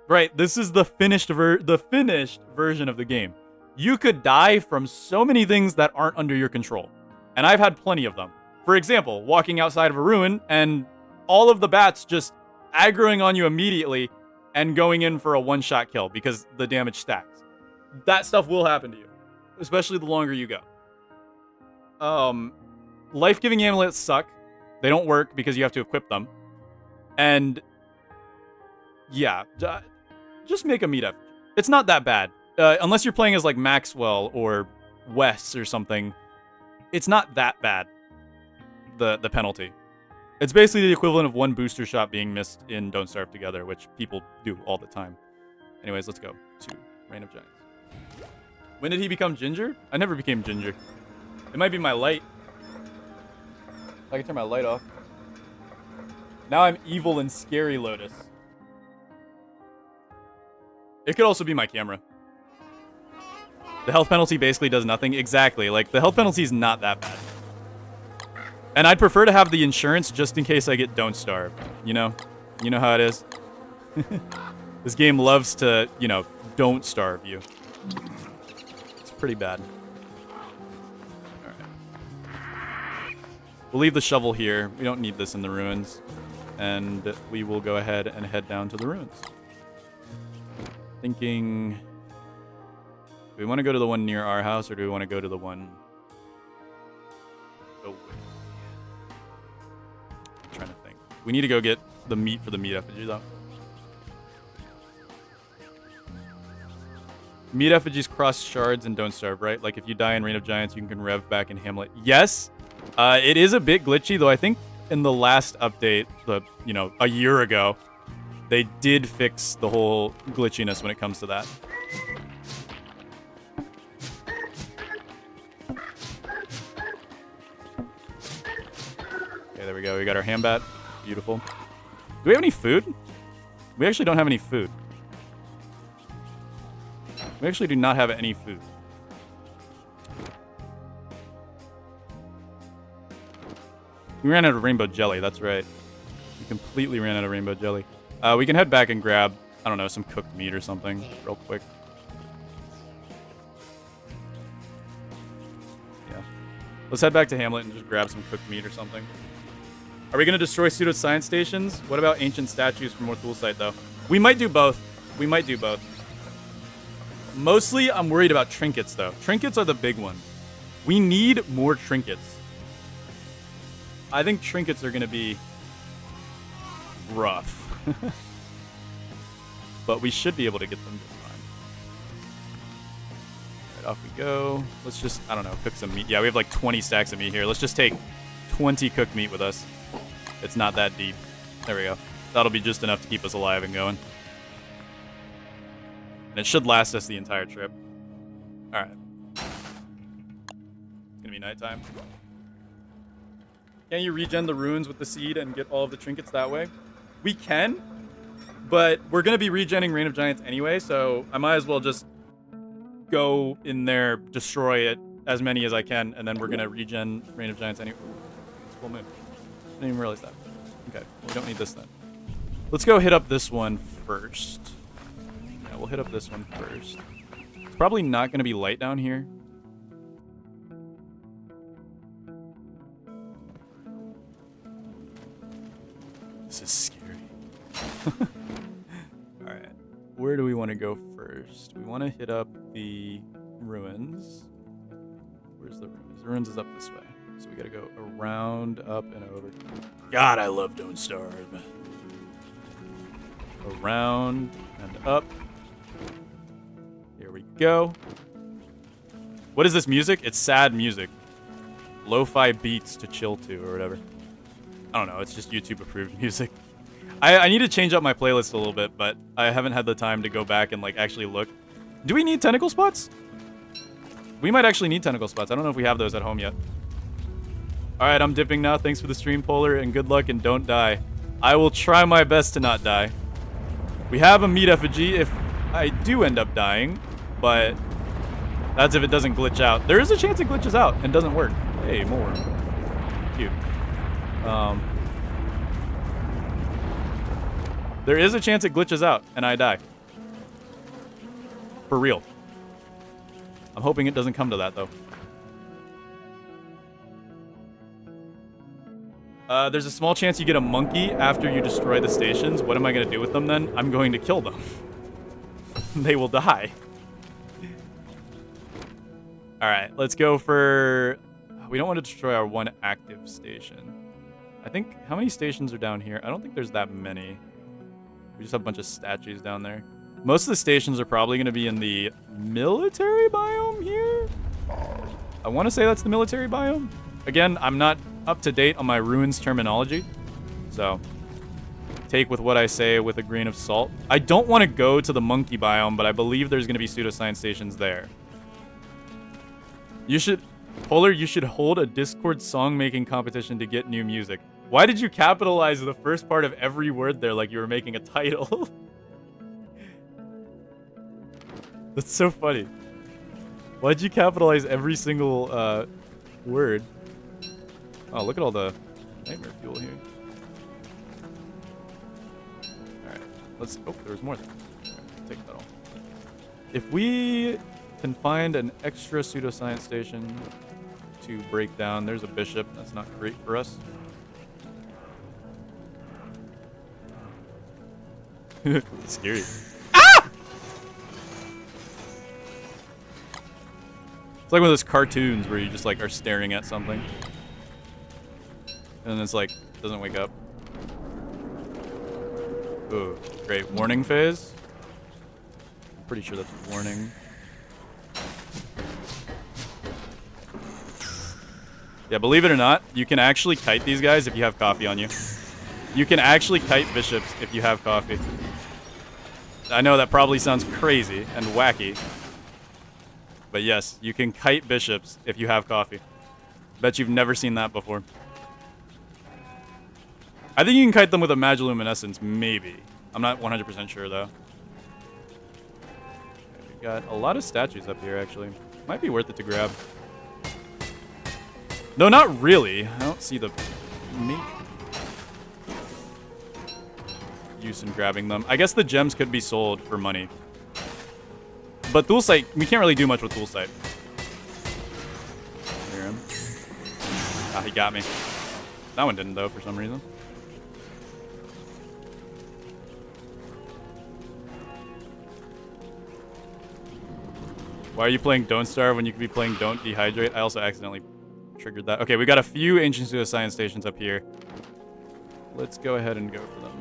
S1: Right? This is the finished version of the game. You could die from so many things that aren't under your control. And I've had plenty of them. For example, walking outside of a ruin and all of the bats just aggroing on you immediately and going in for a one-shot kill because the damage stacks. That stuff will happen to you, especially the longer you go. Life-giving amulets suck. They don't work because you have to equip them. And yeah, just make a meetup. It's not that bad. Unless you're playing as like Maxwell or Wes or something, it's not that bad, the penalty. It's basically the equivalent of 1 booster shot being missed in Don't Starve Together, which people do all the time. Anyways, let's go to Reign of Giants. When did he become Ginger? I never became Ginger. It might be my light. I can turn my light off. Now I'm evil and scary Lotus. It could also be my camera. The health penalty basically does nothing. Exactly. Like, the health penalty is not that bad. And I'd prefer to have the insurance just in case I get Don't Starve. You know? You know how it is? This game loves to, you know, don't starve you. It's pretty bad. Alright. We'll leave the shovel here. We don't need this in the ruins. And we will go ahead and head down to the ruins. Thinking... do we want to go to the one near our house, or do we want to go to the one... oh, I'm trying to think. We need to go get the meat for the meat effigy, though. Meat effigies cross shards and don't starve, right? Like if you die in Reign of Giants, you can rev back in Hamlet. Yes, it is a bit glitchy, though. I think in the last update, a year ago, they did fix the whole glitchiness when it comes to that. Okay, there we go. We got our ham bat. Beautiful. Do we have any food? We actually don't have any food. We actually do not have any food. We ran out of rainbow jelly, that's right. We completely ran out of rainbow jelly. We can head back and grab, I don't know, some cooked meat or something real quick. Yeah. Let's head back to Hamlet and just grab some cooked meat or something. Are we going to destroy pseudoscience stations? What about ancient statues for more tool site, though? We might do both. We might do both. Mostly, I'm worried about trinkets, though. Trinkets are the big one. We need more trinkets. I think trinkets are going to be rough. But we should be able to get them just fine. All right, off we go. Let's just, I don't know, cook some meat. Yeah, we have like 20 stacks of meat here. Let's just take 20 cooked meat with us. It's not that deep. There we go. That'll be just enough to keep us alive and going. And it should last us the entire trip. Alright. It's gonna be nighttime. Can you regen the runes with the seed and get all of the trinkets that way? We can, but we're gonna be regenning Reign of Giants anyway, so I might as well just go in there, destroy it, as many as I can, and then we're gonna regen Reign of Giants anyway. It's full moon. I didn't even realize that. Okay, we don't need this then. Let's go hit up this one first. Yeah, we'll hit up this one first. It's probably not going to be light down here. This is scary. Alright, where do we want to go first? We want to hit up the ruins. Where's the ruins? The ruins is up this way. So we gotta go around, up, and over. God, I love Don't Starve. Around and up. Here we go. What is this music? It's sad music. Lo-fi beats to chill to, or whatever. I don't know, it's just YouTube-approved music. I need to change up my playlist a little bit, but I haven't had the time to go back and, like, actually look. Do we need tentacle spots? We might actually need tentacle spots. I don't know if we have those at home yet. Alright, I'm dipping now. Thanks for the stream, Polar, and good luck and don't die. I will try my best to not die. We have a meat effigy if I do end up dying, but that's if it doesn't glitch out. There is a chance it glitches out and doesn't work. Hey, more. Cute. There is a chance it glitches out and I die. For real. I'm hoping it doesn't come to that, though. There's a small chance you get a monkey after you destroy the stations. What am I going to do with them then? I'm going to kill them. They will die. Alright, let's go for... We don't want to destroy our one active station. I think... How many stations are down here? I don't think there's that many. We just have a bunch of statues down there. Most of the stations are probably going to be in the military biome here. I want to say that's the military biome. Again, I'm not up to date on my ruins terminology, so take with what I say with a grain of salt. I don't want to go to the monkey biome, but I believe there's going to be pseudoscience stations there. You should, Polar, you should hold a Discord song-making competition to get new music. Why did you capitalize the first part of every word there like you were making a title? That's so funny. Why'd you capitalize every single word? Oh, look at all the nightmare fuel here. Alright, let's... Oh, there was more there. Right, take that all. If we can find an extra pseudoscience station to break down, there's a bishop. That's not great for us. Scary. Ah! It's like one of those cartoons where you just like are staring at something. And it's like, doesn't wake up. Ooh, great. Warning phase. I'm pretty sure that's warning. Yeah, believe it or not, you can actually kite these guys if you have coffee on you. You can actually kite bishops if you have coffee. I know that probably sounds crazy and wacky. But yes, you can kite bishops if you have coffee. Bet you've never seen that before. I think you can kite them with a Magiluminescence, maybe. I'm not 100% sure, though. We've got a lot of statues up here, actually. Might be worth it to grab. No, not really. I don't see the major use in grabbing them. I guess the gems could be sold for money. But Dual Sight, we can't really do much with Dual Sight. Hear him. Ah, he got me. That one didn't, though, for some reason. Why are you playing Don't Starve when you could be playing Don't Dehydrate? I also accidentally triggered that. Okay, we got a few Ancient Pseudoscience stations up here. Let's go ahead and go for them.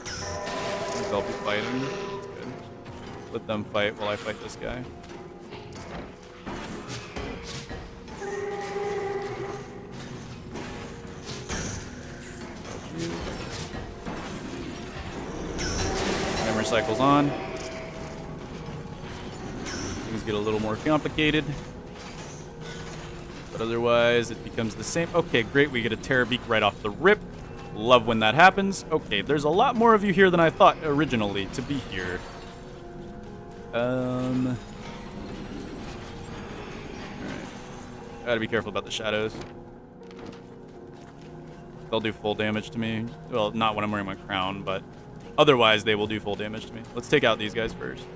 S1: I think I'll be fighting. That's good. Let them fight while I fight this guy. Memory cycle's on. Things get a little more complicated. But otherwise, it becomes the same. Okay, great. We get a Terrorbeak right off the rip. Love when that happens. Okay, there's a lot more of you here than I thought originally to be here. Alright. Gotta be careful about the shadows. They'll do full damage to me. Well, not when I'm wearing my crown, but otherwise they will do full damage to me. Let's take out these guys first.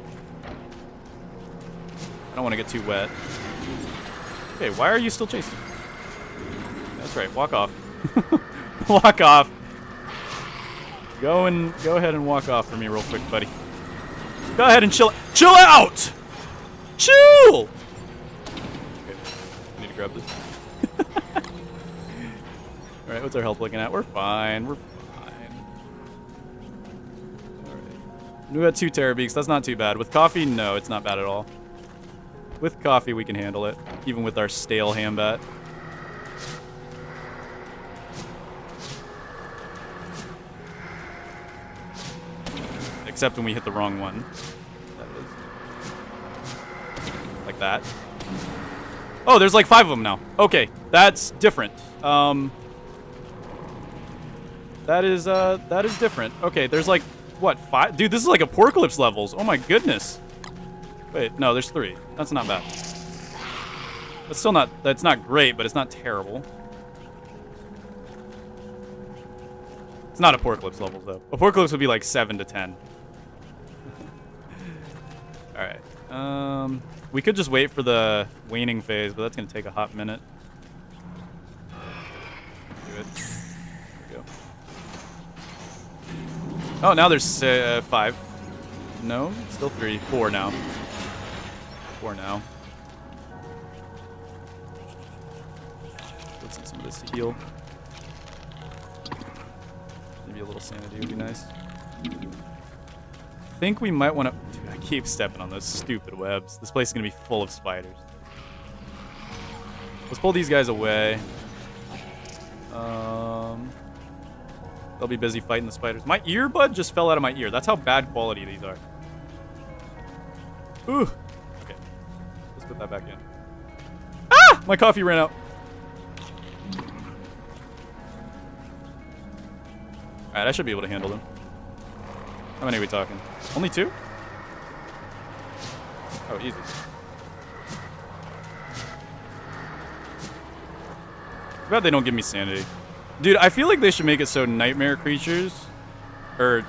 S1: I don't want to get too wet. Okay, why are you still chasing? That's right, walk off. Walk off. Go ahead and walk off for me real quick, buddy. Go ahead and chill out! Chill! Okay, I need to grab this. Alright, what's our health looking at? We're fine, we're fine. Alright. We got 2 Terrorbeaks, that's not too bad. With coffee, no, it's not bad at all. With coffee, we can handle it, even with our stale Hambat. Except when we hit the wrong one. That is. Like that. Oh, there's like 5 of them now. Okay, that's different. That is different. Okay, there's like, what, 5? Dude, this is like Apocalypse levels. Oh my goodness. Wait, no, there's 3. That's not bad. That's still not, that's not great, but it's not terrible. It's not Apocalypse levels, though. Apocalypse would be like 7 to 10. Alright. We could just wait for the waning phase, but that's going to take a hot minute. Good. There we go. Oh, now there's 5. No, still 3. 4 now. 4 now. Let's get some of this to heal. Maybe a little sanity would be nice. I think we might want to... Dude, I keep stepping on those stupid webs. This place is going to be full of spiders. Let's pull these guys away. They'll be busy fighting the spiders. My earbud just fell out of my ear. That's how bad quality these are. Ooh. Okay. Let's put that back in. Ah! My coffee ran out. Alright, I should be able to handle them. How many are we talking? Only 2? Oh, easy. Too bad they don't give me sanity. Dude, I feel like they should make it so nightmare creatures, or,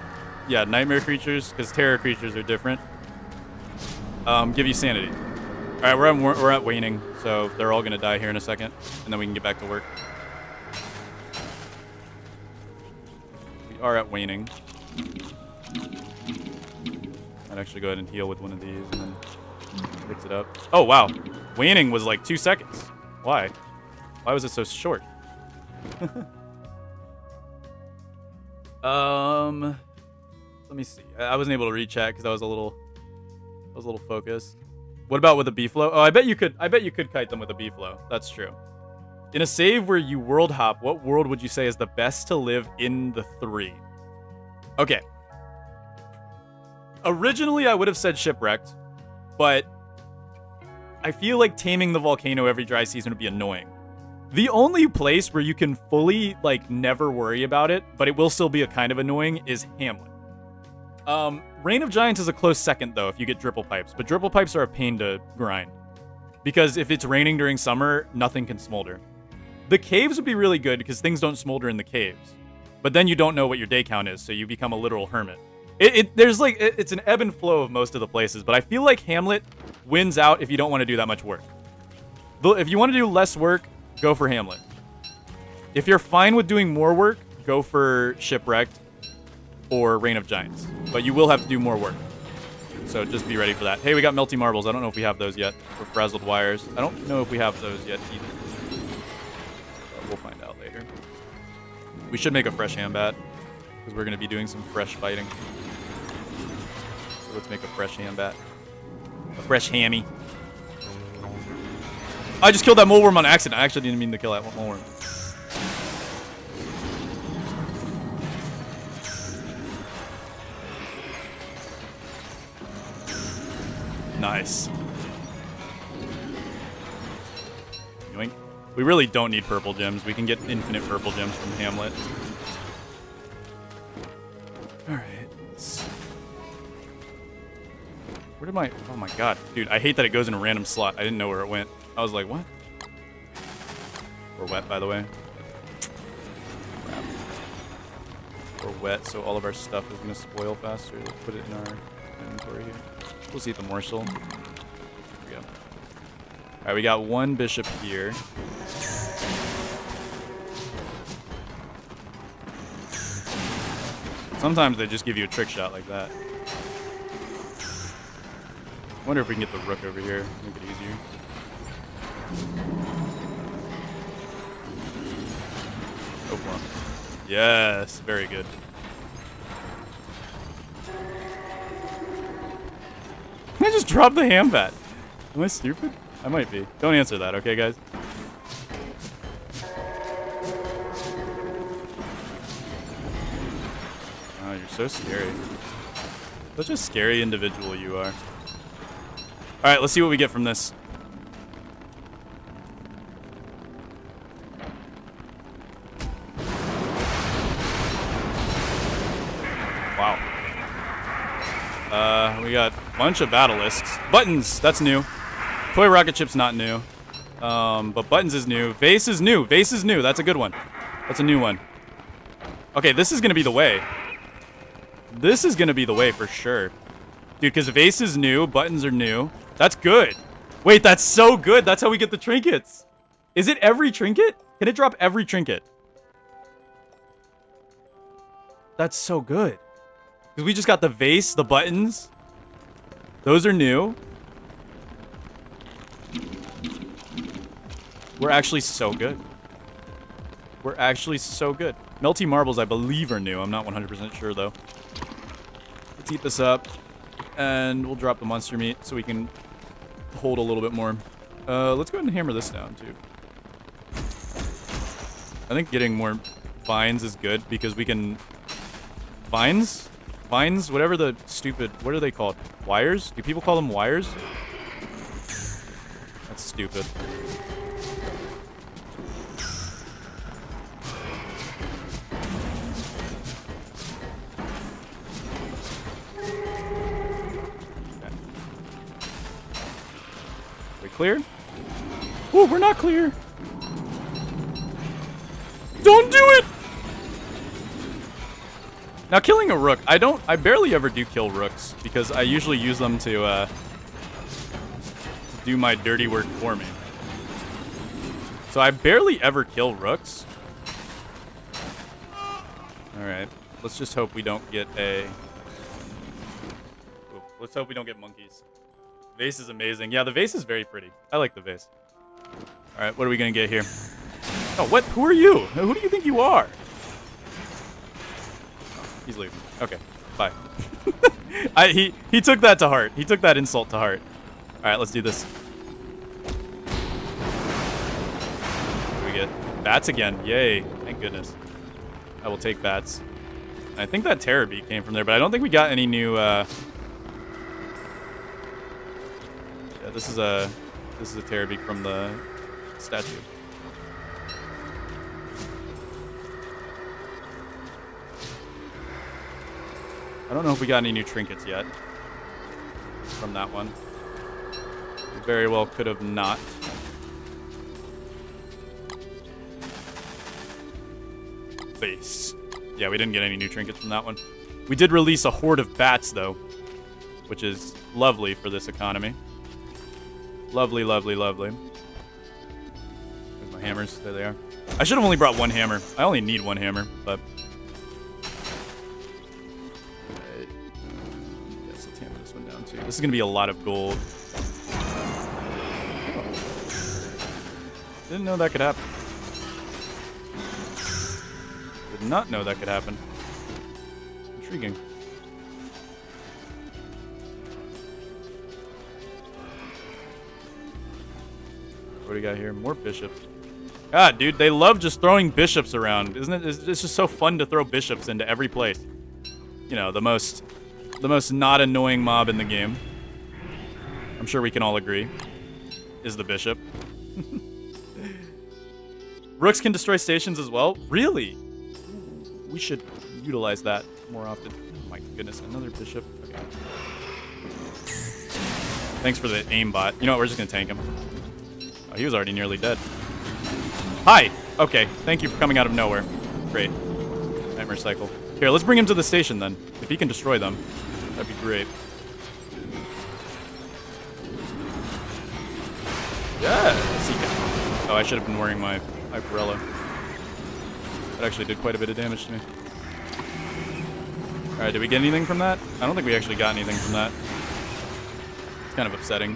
S1: yeah, nightmare creatures, because terror creatures are different, give you sanity. Alright, we're at waning, so they're all going to die here in a second, and then we can get back to work. We are at waning. I'd actually go ahead and heal with one of these, and then fix it up. Oh, wow. Waning was like 2 seconds. Why? Why was it so short? Let me see. I wasn't able to read chat because I was a little focused. What about with a B-flow? Oh, I bet you could kite them with a B-flow. That's true. In a save where you world hop, what world would you say is the best to live in the 3? Okay. Originally, I would have said Shipwrecked, but I feel like taming the volcano every dry season would be annoying. The only place where you can fully, like, never worry about it, but it will still be a kind of annoying, is Hamlet. Reign of Giants is a close second, though, if you get dripple pipes, but dripple pipes are a pain to grind. Because if it's raining during summer, nothing can smolder. The caves would be really good because things don't smolder in the caves. But then you don't know what your day count is, so you become a literal hermit. It's an ebb and flow of most of the places, but I feel like Hamlet wins out if you don't want to do that much work. If you want to do less work, go for Hamlet. If you're fine with doing more work, go for Shipwrecked or Reign of Giants. But you will have to do more work. So just be ready for that. Hey, we got melty marbles. I don't know if we have those yet. Or frazzled wires. I don't know if we have those yet either. But we'll find out later. We should make a fresh hambat, because we're going to be doing some fresh fighting. So let's make a fresh hambat. A fresh hammy. I just killed that moleworm on accident. I actually didn't mean to kill that moleworm. Nice. Yoink. We really don't need purple gems. We can get infinite purple gems from Hamlet. Alright. Where did my... Oh my god. Dude, I hate that it goes in a random slot. I didn't know where it went. I was like, what? We're wet, by the way. Crap. We're wet, so all of our stuff is going to spoil faster. Let's put it in our inventory here. We'll see the morsel. There we go. Alright, we got one bishop here. Sometimes they just give you a trick shot like that. I wonder if we can get the rook over here. Make it easier. Go for him. Yes, very good. I just dropped the hambat. Am I stupid? I might be. Don't answer that, okay, guys? Oh, you're so scary. Such a scary individual you are. Alright, let's see what we get from this. Wow. We got a bunch of Basilisks. Buttons, that's new. Toy rocket ship's not new. But buttons is new. Vase is new. Vase is new. That's a good one. That's a new one. Okay, this is gonna be the way. This is gonna be the way for sure. Dude, because vase is new, buttons are new. That's good. Wait, that's so good. That's how we get the trinkets. Is it every trinket? Can it drop every trinket? That's so good. Because we just got the vase, the buttons. Those are new. We're actually so good. We're actually so good. Melty marbles, I believe, are new. I'm not 100% sure, though. Let's eat this up. And we'll drop the monster meat so we can hold a little bit more. Let's go ahead and hammer this down, too. I think getting more vines is good because we can... Vines? Vines? Whatever the stupid... What are they called? Wires? Do people call them wires? That's stupid. Clear? Ooh, we're not clear. Don't do it! Now, killing a rook, I barely ever do kill rooks because I usually use them to do my dirty work for me. So I barely ever kill rooks. Alright, let's just hope we don't get a... Ooh, let's hope we don't get monkeys. Vase is amazing. Yeah, the vase is very pretty. I like the vase. All right, what are we going to get here? Oh, what? Who are you? Who do you think you are? Oh, he's leaving. Okay, bye. He took that to heart. He took that insult to heart. All Alright, let's do this. What do we get? Bats again. Yay. Thank goodness. I will take bats. I think that terror beat came from there, but I don't think we got any new, Yeah, this is a terror beak from the statue. I don't know if we got any new trinkets yet from that one. We very well could have not. Face. Yeah, we didn't get any new trinkets from that one. We did release a horde of bats, though, which is lovely for this economy. Lovely, lovely, lovely. There's my hammers. There they are. I should have only brought one hammer. I only need one hammer, but... Alright. Yes, let's hammer this one down, too. This is going to be a lot of gold. Oh. Didn't know that could happen. Did not know that could happen. Intriguing. What do we got here? More bishops. God, dude, they love just throwing bishops around. Isn't it? It's just so fun to throw bishops into every place. You know, the most not annoying mob in the game. I'm sure we can all agree. Is the bishop. Rooks can destroy stations as well? Really? We should utilize that more often. Oh my goodness, another bishop. Okay. Thanks for the aimbot. You know what, we're just gonna tank him. Oh, he was already nearly dead. Hi! Okay, thank you for coming out of nowhere. Great. Nightmare cycle. Here, let's bring him to the station then. If he can destroy them, that'd be great. Yes, he can. Oh, I should have been wearing my umbrella. That actually did quite a bit of damage to me. Alright, did we get anything from that? I don't think we actually got anything from that. It's kind of upsetting.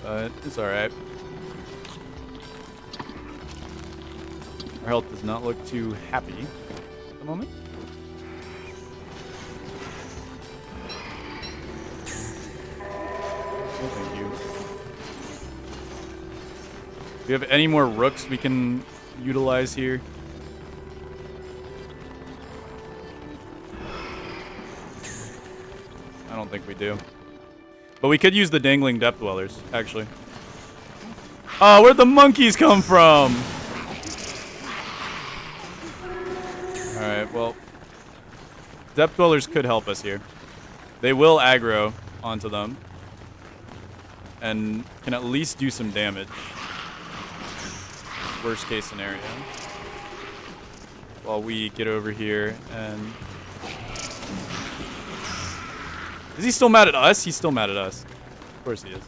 S1: But it's alright. Our health does not look too happy at the moment. Oh, thank you. Do we have any more rooks we can utilize here? I don't think we do. But we could use the dangling depth dwellers, actually. Oh, where'd the monkeys come from? Alright, well. Depth dwellers could help us here. They will aggro onto them. And can at least do some damage. Worst case scenario. While we get over here and... Is he still mad at us? He's still mad at us. Of course he is.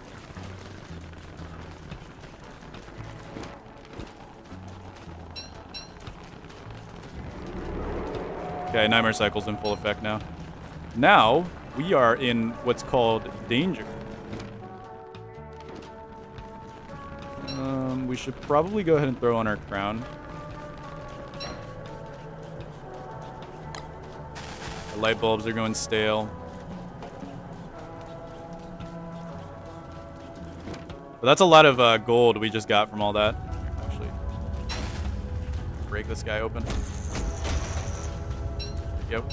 S1: Okay, Nightmare Cycle's in full effect now. Now, we are in what's called danger. We should probably go ahead and throw on our crown. The light bulbs are going stale. But that's a lot of gold we just got from all that. Actually, break this guy open. Yep.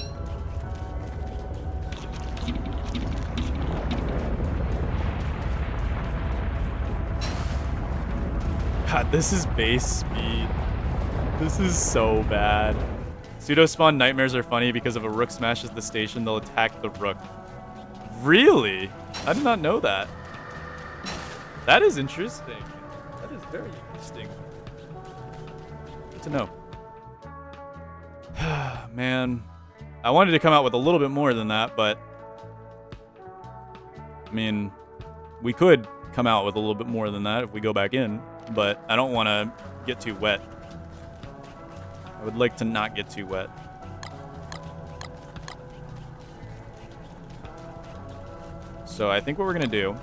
S1: God, this is base speed. This is so bad. Pseudo-spawn nightmares are funny because if a rook smashes the station, they'll attack the rook. Really? I did not know that. That is interesting. That is very interesting. Good to know. Man. I wanted to come out with a little bit more than that, but... I mean, we could come out with a little bit more than that if we go back in, but I don't want to get too wet. I would like to not get too wet. So I think what we're going to do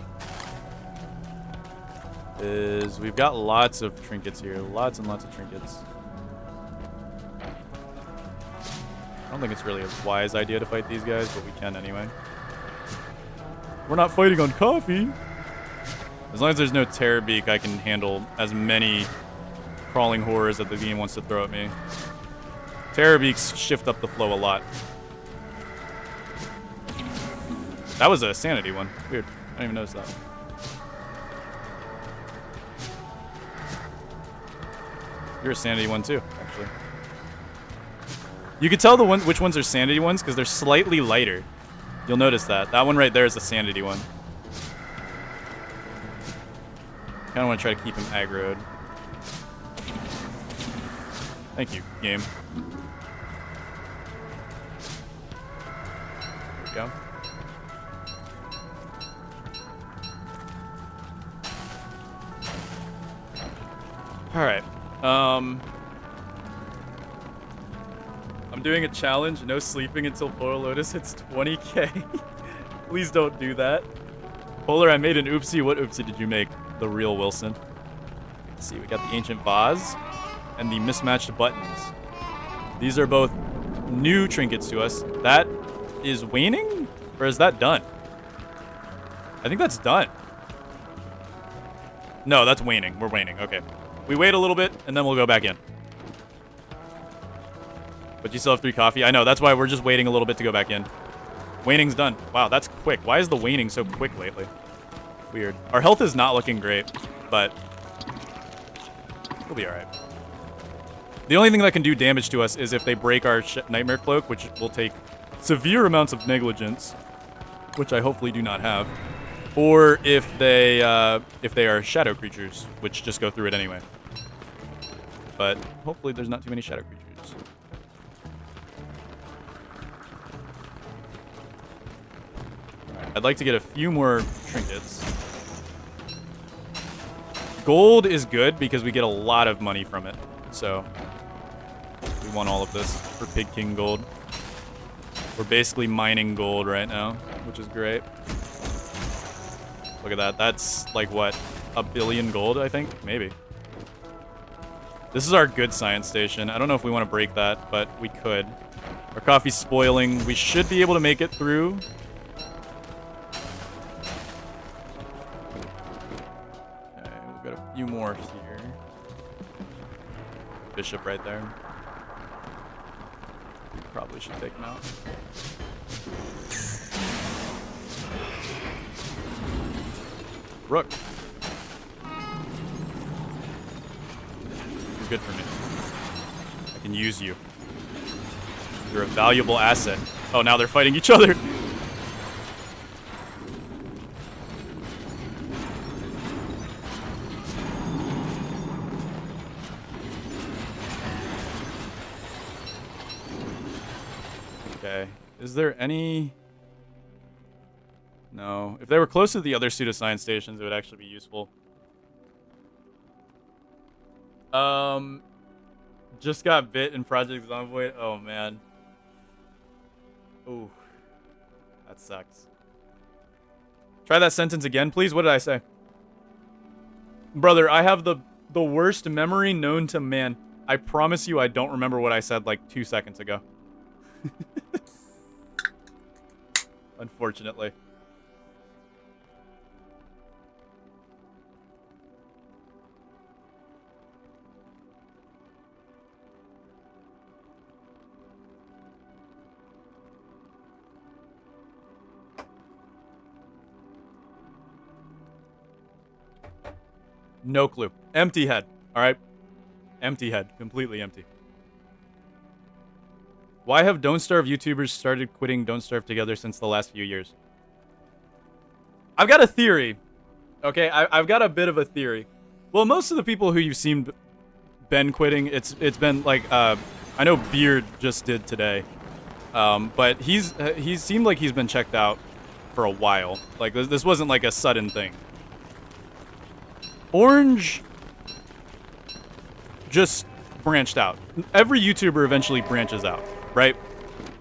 S1: is we've got lots of trinkets here. Lots and lots of trinkets. I don't think it's really a wise idea to fight these guys, but we can anyway. We're not fighting on coffee. As long as there's no Terrorbeak, I can handle as many crawling horrors that the game wants to throw at me. Terrorbeaks shift up the flow a lot. That was a sanity one. Weird. I didn't even notice that. You're a sanity one too, actually. You can tell which ones are sanity ones because they're slightly lighter. You'll notice that. That one right there is a sanity one. Kind of want to try to keep him aggroed. Thank you, game. There we go. All right. I'm doing a challenge, no sleeping until Polarlotus hits 20k. Please don't do that. Polar, I made an oopsie. What oopsie did you make? The real Wilson. Let's see, we got the Ancient Vase and the Mismatched Buttons. These are both new trinkets to us. That is waning? Or is that done? I think that's done. No, that's waning. We're waning. Okay. We wait a little bit, and then we'll go back in. But you still have 3 coffee? I know, that's why we're just waiting a little bit to go back in. Waning's done. Wow, that's quick. Why is the waning so quick lately? Weird. Our health is not looking great, but we'll be alright. The only thing that can do damage to us is if they break our Nightmare Cloak, which will take severe amounts of negligence, which I hopefully do not have. Or if they are shadow creatures, which just go through it anyway. But hopefully there's not too many shadow creatures. Right, I'd like to get a few more trinkets. Gold is good because we get a lot of money from it. So we want all of this for Pig King gold. We're basically mining gold right now, which is great. Look at that. That's like, what, 1 billion gold, I think? Maybe. This is our good science station. I don't know if we want to break that, but we could. Our coffee's spoiling. We should be able to make it through. Okay, we've got a few more here. Bishop right there. Probably should take him out. Rook. You're good for me. I can use you. You're a valuable asset. Oh, now they're fighting each other. Okay. Is there any... No. If they were close to the other pseudoscience stations, it would actually be useful. Just got bit in Project Zomboid. Oh, man. Ooh. That sucks. Try that sentence again, please. What did I say? Brother, I have the worst memory known to man. I promise you I don't remember what I said like 2 seconds ago. Unfortunately. No clue. Empty head. All right. Empty head. Completely empty. Why have Don't Starve YouTubers started quitting Don't Starve together since the last few years? I've got a theory. Okay, I've got a bit of a theory. Well, most of the people who you've seen been quitting, it's been like I know Beard just did today, but he's seemed like he's been checked out for a while. Like this wasn't like a sudden thing. Orange just branched out. Every YouTuber eventually branches out, right?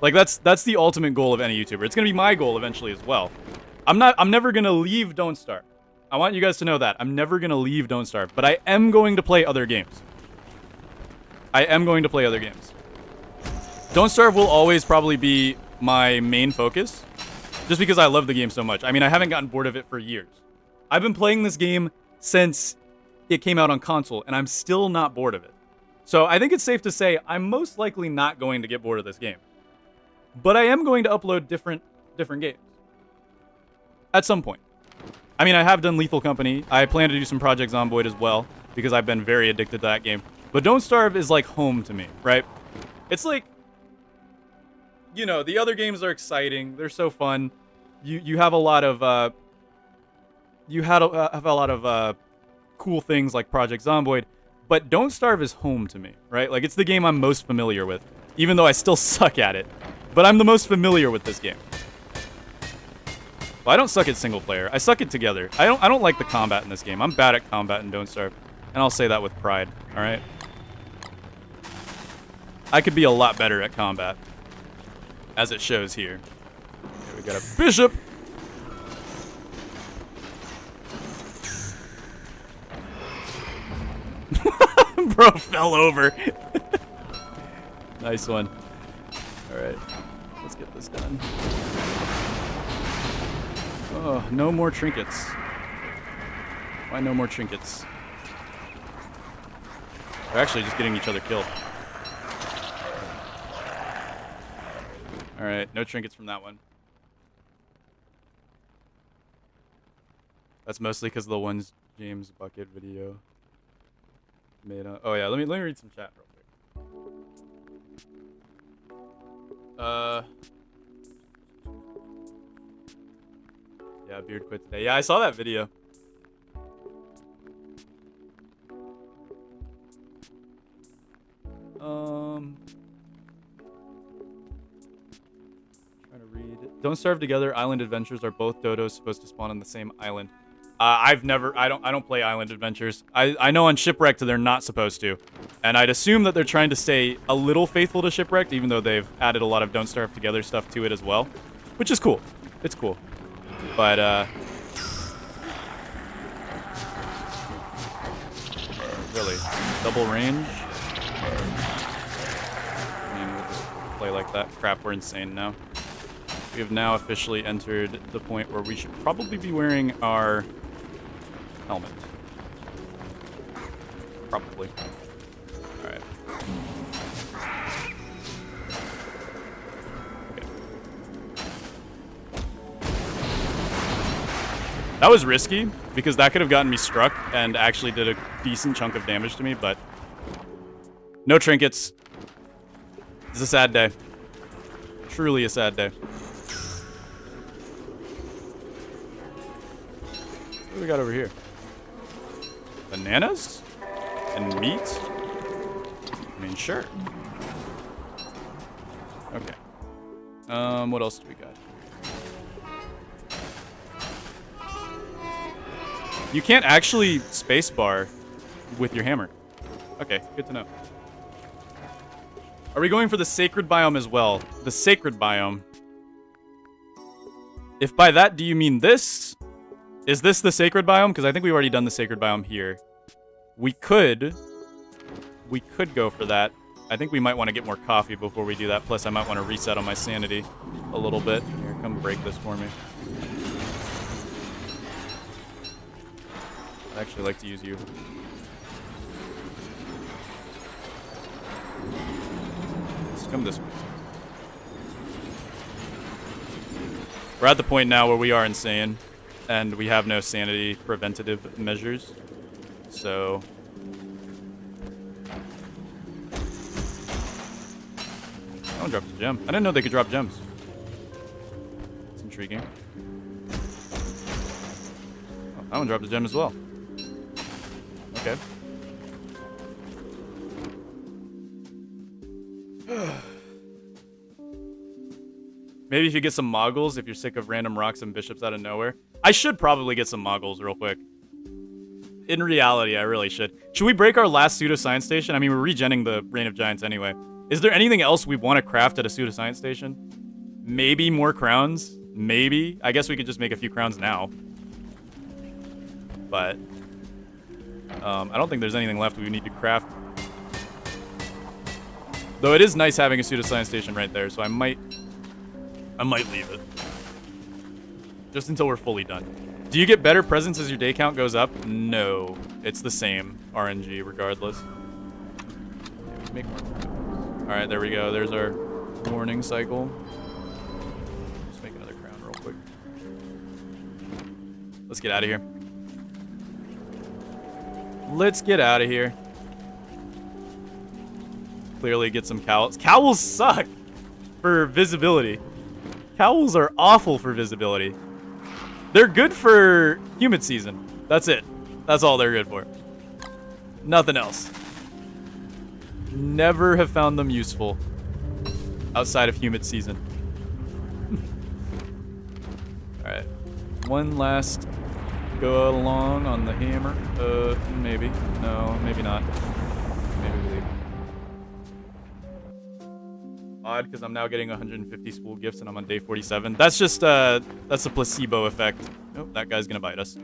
S1: Like that's the ultimate goal of any YouTuber. It's gonna be my goal eventually as well. I'm never gonna leave Don't Starve. I want you guys to know that. I'm never gonna leave Don't Starve, but I am going to play other games. I am going to play other games. Don't Starve will always probably be my main focus. just because I love the game so much. I mean, I haven't gotten bored of it for years. I've been playing this game since it came out on console, and I'm still not bored of it. So I think it's safe to say I'm most likely not going to get bored of this game. But I am going to upload different games. At some point. I mean, I have done Lethal Company. I plan to do some Project Zomboid as well, because I've been very addicted to that game. But Don't Starve is like home to me, right? It's like, you know, the other games are exciting. They're so fun. You have a lot of have a lot of cool things like Project Zomboid, but Don't Starve is home to me, right? Like, it's the game I'm most familiar with, even though I still suck at it. But I'm the most familiar with this game. Well, I don't suck at single player. I suck at together. I don't like the combat in this game. I'm bad at combat in Don't Starve, and I'll say that with pride. All right. I could be a lot better at combat, as it shows here. Okay, we got a bishop. Bro fell over. Nice one. All right, let's get this done. Oh, no more trinkets. Why no more trinkets? We're actually just getting each other killed. All right, no trinkets from that one. That's mostly because of the ones James Bucket video made. Oh yeah, let me read some chat real quick. Yeah, Beard quit today. Yeah, I saw that video. Trying to read. Don't Starve Together. Island Adventures are both dodos supposed to spawn on the same island. I don't play Island Adventures. I know on Shipwrecked they're not supposed to, and I'd assume that they're trying to stay a little faithful to Shipwrecked, even though they've added a lot of Don't Starve Together stuff to it as well, which is cool. It's cool, but really, double range. I mean, we'll just play like that. Crap, we're insane now. We have now officially entered the point where we should probably be wearing our helmet. Probably. Alright. Okay. That was risky, because that could have gotten me struck and actually did a decent chunk of damage to me, but no trinkets. It's a sad day. Truly a sad day. What do we got over here? Bananas? And meat? I mean, sure. Okay. What else do we got? You can't actually spacebar with your hammer. Okay, good to know. Are we going for the sacred biome as well? The sacred biome. If by that do you mean this? Is this the sacred biome? Because I think we've already done the sacred biome here. We could go for that. I think we might want to get more coffee before we do that. Plus, I might want to reset on my sanity a little bit. Here, come break this for me. I'd actually like to use you. Let's come this way. We're at the point now where we are insane, and we have no sanity preventative measures. So that one dropped a gem. I didn't know they could drop gems. It's intriguing. Oh, that one dropped a gem as well. Okay. Maybe if you get some moggles, if you're sick of random rocks and bishops out of nowhere. I should probably get some moggles real quick. In reality, I really should. Should we break our last pseudoscience station? I mean, we're regenning the Reign of Giants anyway. Is there anything else we want to craft at a pseudoscience station? Maybe more crowns? Maybe. I guess we could just make a few crowns now. But I don't think there's anything left we need to craft. Though it is nice having a pseudoscience station right there, so I might leave it. Just until we're fully done. Do you get better presents as your day count goes up? No. It's the same RNG regardless. Okay, we can make more. Alright, there we go. There's our warning cycle. Let's make another crown real quick. Let's get out of here. Let's get out of here. Clearly get some cowls. Cowls suck for visibility. Cowls are awful for visibility. They're good for humid season. That's it. That's all they're good for. Nothing else. Never have found them useful outside of humid season. Alright. One last go along on the hammer. Maybe. No, maybe not. Maybe we leave. Odd, because I'm now getting 150 spool gifts and I'm on day 47. That's just, that's a placebo effect. Oh, that guy's gonna bite us.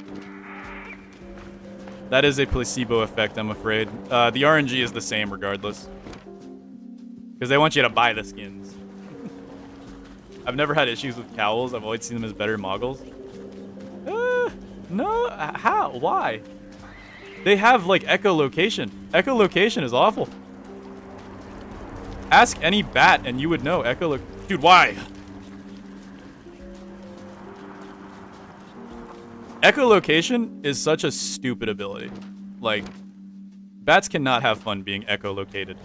S1: That is a placebo effect, I'm afraid. The RNG is the same regardless. Because they want you to buy the skins. I've never had issues with cowls. I've always seen them as better moggles. No, how? Why? They have, like, echolocation. Echolocation is awful. Ask any bat and you would know. Dude, why? Echolocation is such a stupid ability. Like, bats cannot have fun being echolocated.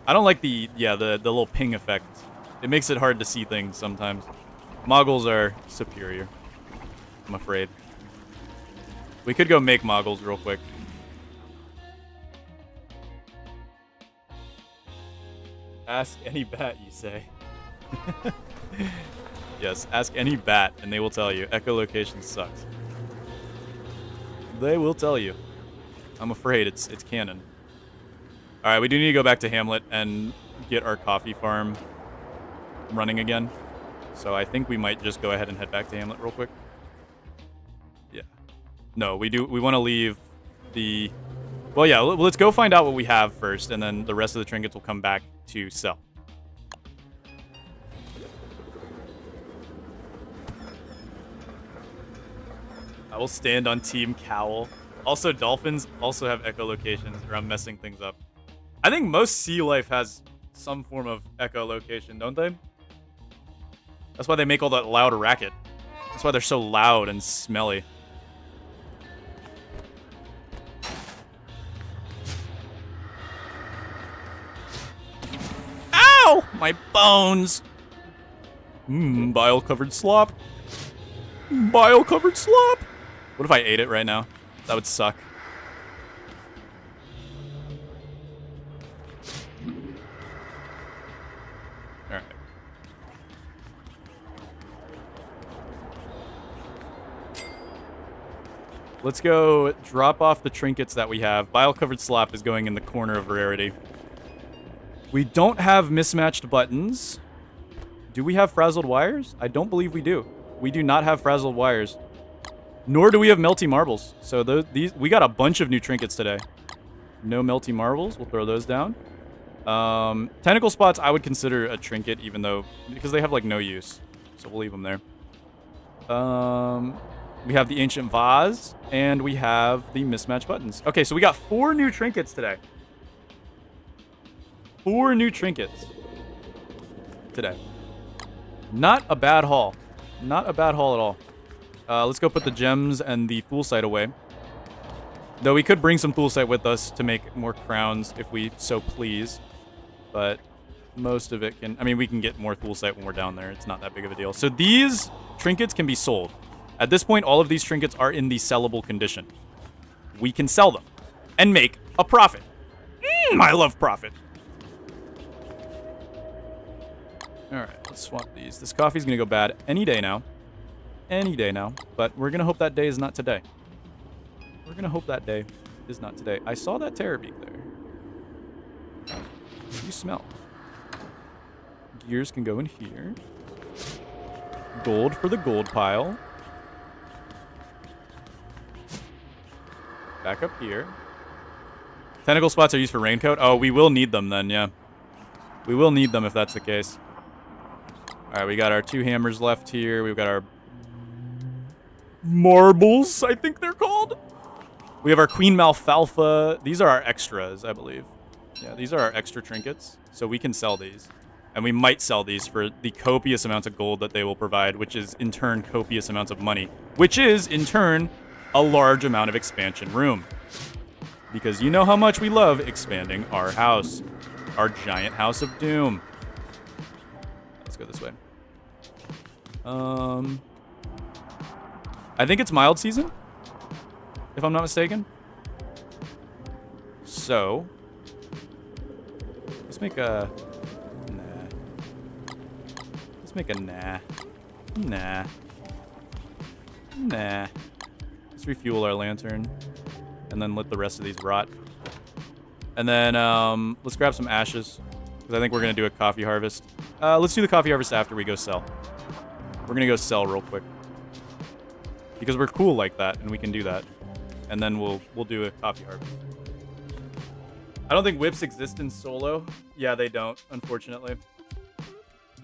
S1: I don't like the little ping effect. It makes it hard to see things sometimes. Moggles are superior, I'm afraid. We could go make moggles real quick. Ask any bat, you say. Yes, ask any bat, and they will tell you. Echolocation sucks. They will tell you. I'm afraid it's canon. Alright, we do need to go back to Hamlet and get our coffee farm running again. So I think we might just go ahead and head back to Hamlet real quick. Yeah. No, we want to leave the... Well, yeah, let's go find out what we have first, and then the rest of the trinkets will come back to sell. I will stand on Team Cowl. Also, dolphins also have echolocations, or I'm messing things up. I think most sea life has some form of echolocation, don't they? That's why they make all that loud racket. That's why they're so loud and smelly. Ow! My bones! Bile-covered slop. Bile-covered slop! What if I ate it right now? That would suck. Alright. Let's go drop off the trinkets that we have. Bile-covered slop is going in the corner of rarity. We don't have mismatched buttons. Do we have frazzled wires? I don't believe we do. We do not have frazzled wires. Nor do we have melty marbles. So we got a bunch of new trinkets today. No melty marbles. We'll throw those down. Tentacle spots I would consider a trinket, even though... Because they have, like, no use. So we'll leave them there. We have the ancient vase. And we have the mismatched buttons. Okay, so we got 4 new trinkets today. 4 new trinkets today. Not a bad haul. Not a bad haul at all. Let's go put the gems and the Thule sight away. Though we could bring some Thule sight with us to make more crowns if we so please. But most of it can... I mean, we can get more Thule sight when we're down there. It's not that big of a deal. So these trinkets can be sold. At this point, all of these trinkets are in the sellable condition. We can sell them and make a profit. I love profit. Alright, let's swap these. This coffee's gonna go bad any day now. Any day now. But we're gonna hope that day is not today. We're gonna hope that day is not today. I saw that Terrorbeak there. You smell. Gears can go in here. Gold for the gold pile. Back up here. Tentacle spots are used for raincoat. Oh, we will need them then, yeah. We will need them if that's the case. Alright, we got our 2 hammers left here. We've got our marbles, I think they're called. We have our Queen Malfalfa. These are our extras, I believe. Yeah, these are our extra trinkets. So we can sell these. And we might sell these for the copious amounts of gold that they will provide, which is, in turn, copious amounts of money. Which is, in turn, a large amount of expansion room. Because you know how much we love expanding our house. Our giant house of doom. Let's go this way. I think it's mild season, if I'm not mistaken. So, let's make a... Nah. Let's make a nah. Nah. Nah. Let's refuel our lantern, and then let the rest of these rot. And then, let's grab some ashes, because I think we're going to do a coffee harvest. Let's do the coffee harvest after we go sell. We're going to go sell real quick. Because we're cool like that, and we can do that. And then we'll do a coffee harvest. I don't think whips exist in solo. Yeah, they don't, unfortunately.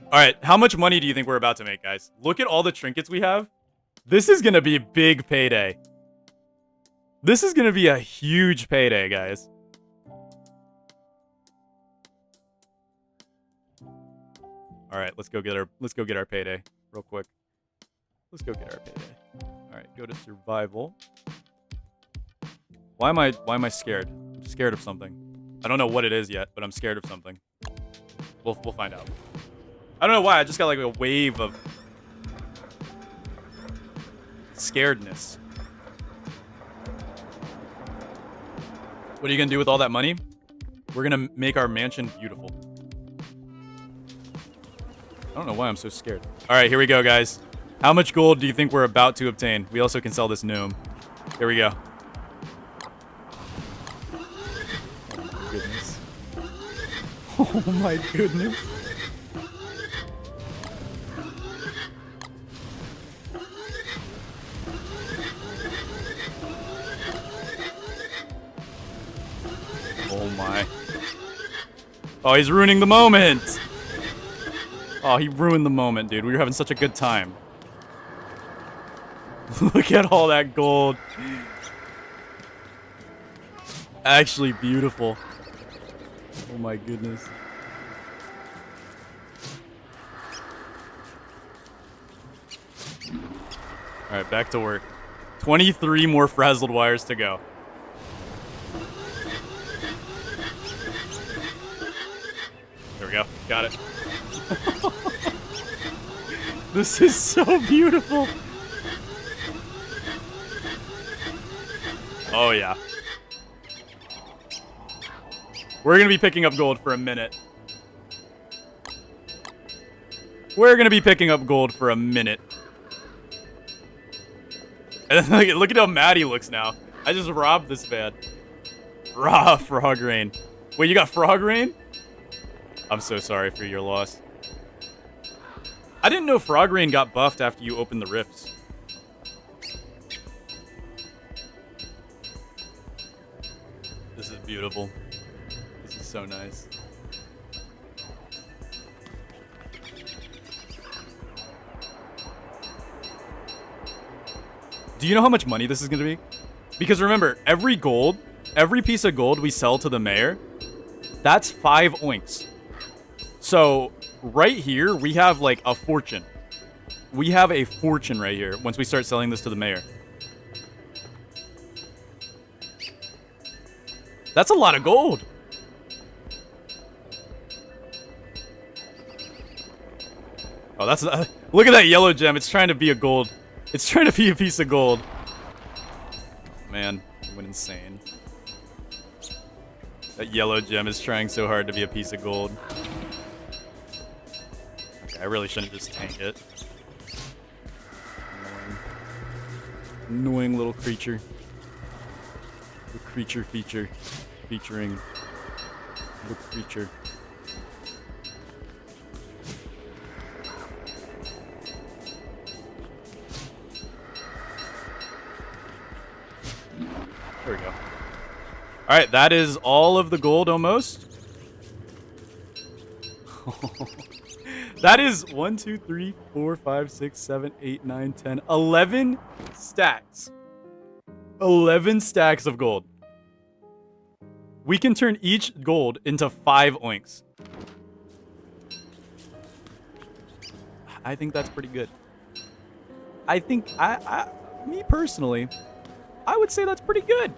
S1: Alright, how much money do you think we're about to make, guys? Look at all the trinkets we have. This is going to be a big payday. This is going to be a huge payday, guys. Alright, let's go get our payday real quick. Let's go get our payday. Alright, go to survival. Why am I scared? I'm scared of something. I don't know what it is yet, but I'm scared of something. We'll find out. I don't know why, I just got like a wave of scaredness. What are you gonna do with all that money? We're gonna make our mansion beautiful. I don't know why I'm so scared. Alright, here we go, guys. How much gold do you think we're about to obtain? We also can sell this gnome. Here we go. Oh my goodness. Oh my goodness. Oh my. Oh, he's ruining the moment. Oh, he ruined the moment, dude. We were having such a good time. Look at all that gold. Actually beautiful. Oh my goodness. Alright, back to work. 23 more frazzled wires to go. There we go. Got it. This is so beautiful. Oh, yeah. We're going to be picking up gold for a minute. We're going to be picking up gold for a minute. And then, look at how mad he looks now. I just robbed this man. Raw frog rain. Wait, you got frog rain? I'm so sorry for your loss. I didn't know frog rain got buffed after you opened the rifts. This is beautiful. This is so nice. Do you know how much money this is going to be? Because remember, every piece of gold we sell to the mayor, that's 5 oinks. So, right here, we have like a fortune. We have a fortune right here once we start selling this to the mayor. That's a lot of gold. Oh, that's... look at that yellow gem. It's trying to be a gold. It's trying to be a piece of gold. Man, I went insane. That yellow gem is trying so hard to be a piece of gold. Okay, I really shouldn't just tank it. Annoying little creature. The creature feature. Featuring the creature. There we go. Alright, that is all of the gold almost. That is 1, 2, 3, 4, 5, 6, 7, 8, 9, 10, 11 stacks. 11 stacks of gold. We can turn each gold into 5 oinks. I think that's pretty good. I think, me personally, I would say that's pretty good,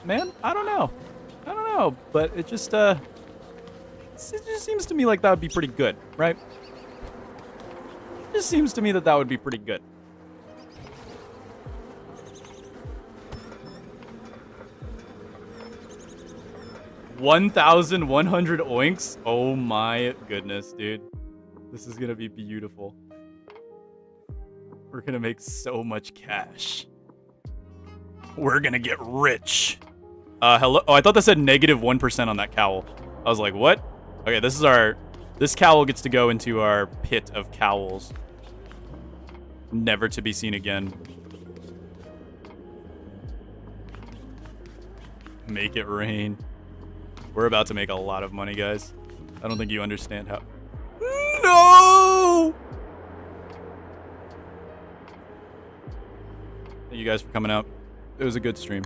S1: man. I don't know, but it just seems to me like that would be pretty good, right? It just seems to me that that would be pretty good. $1,100 oinks? Oh my goodness, dude. This is gonna be beautiful. We're gonna make so much cash. We're gonna get rich. Hello? Oh, I thought that said negative 1% on that cowl. I was like, what? Okay, this cowl gets to go into our pit of cowls. Never to be seen again. Make it rain. We're about to make a lot of money, guys. I don't think you understand how... No! Thank you guys for coming out. It was a good stream.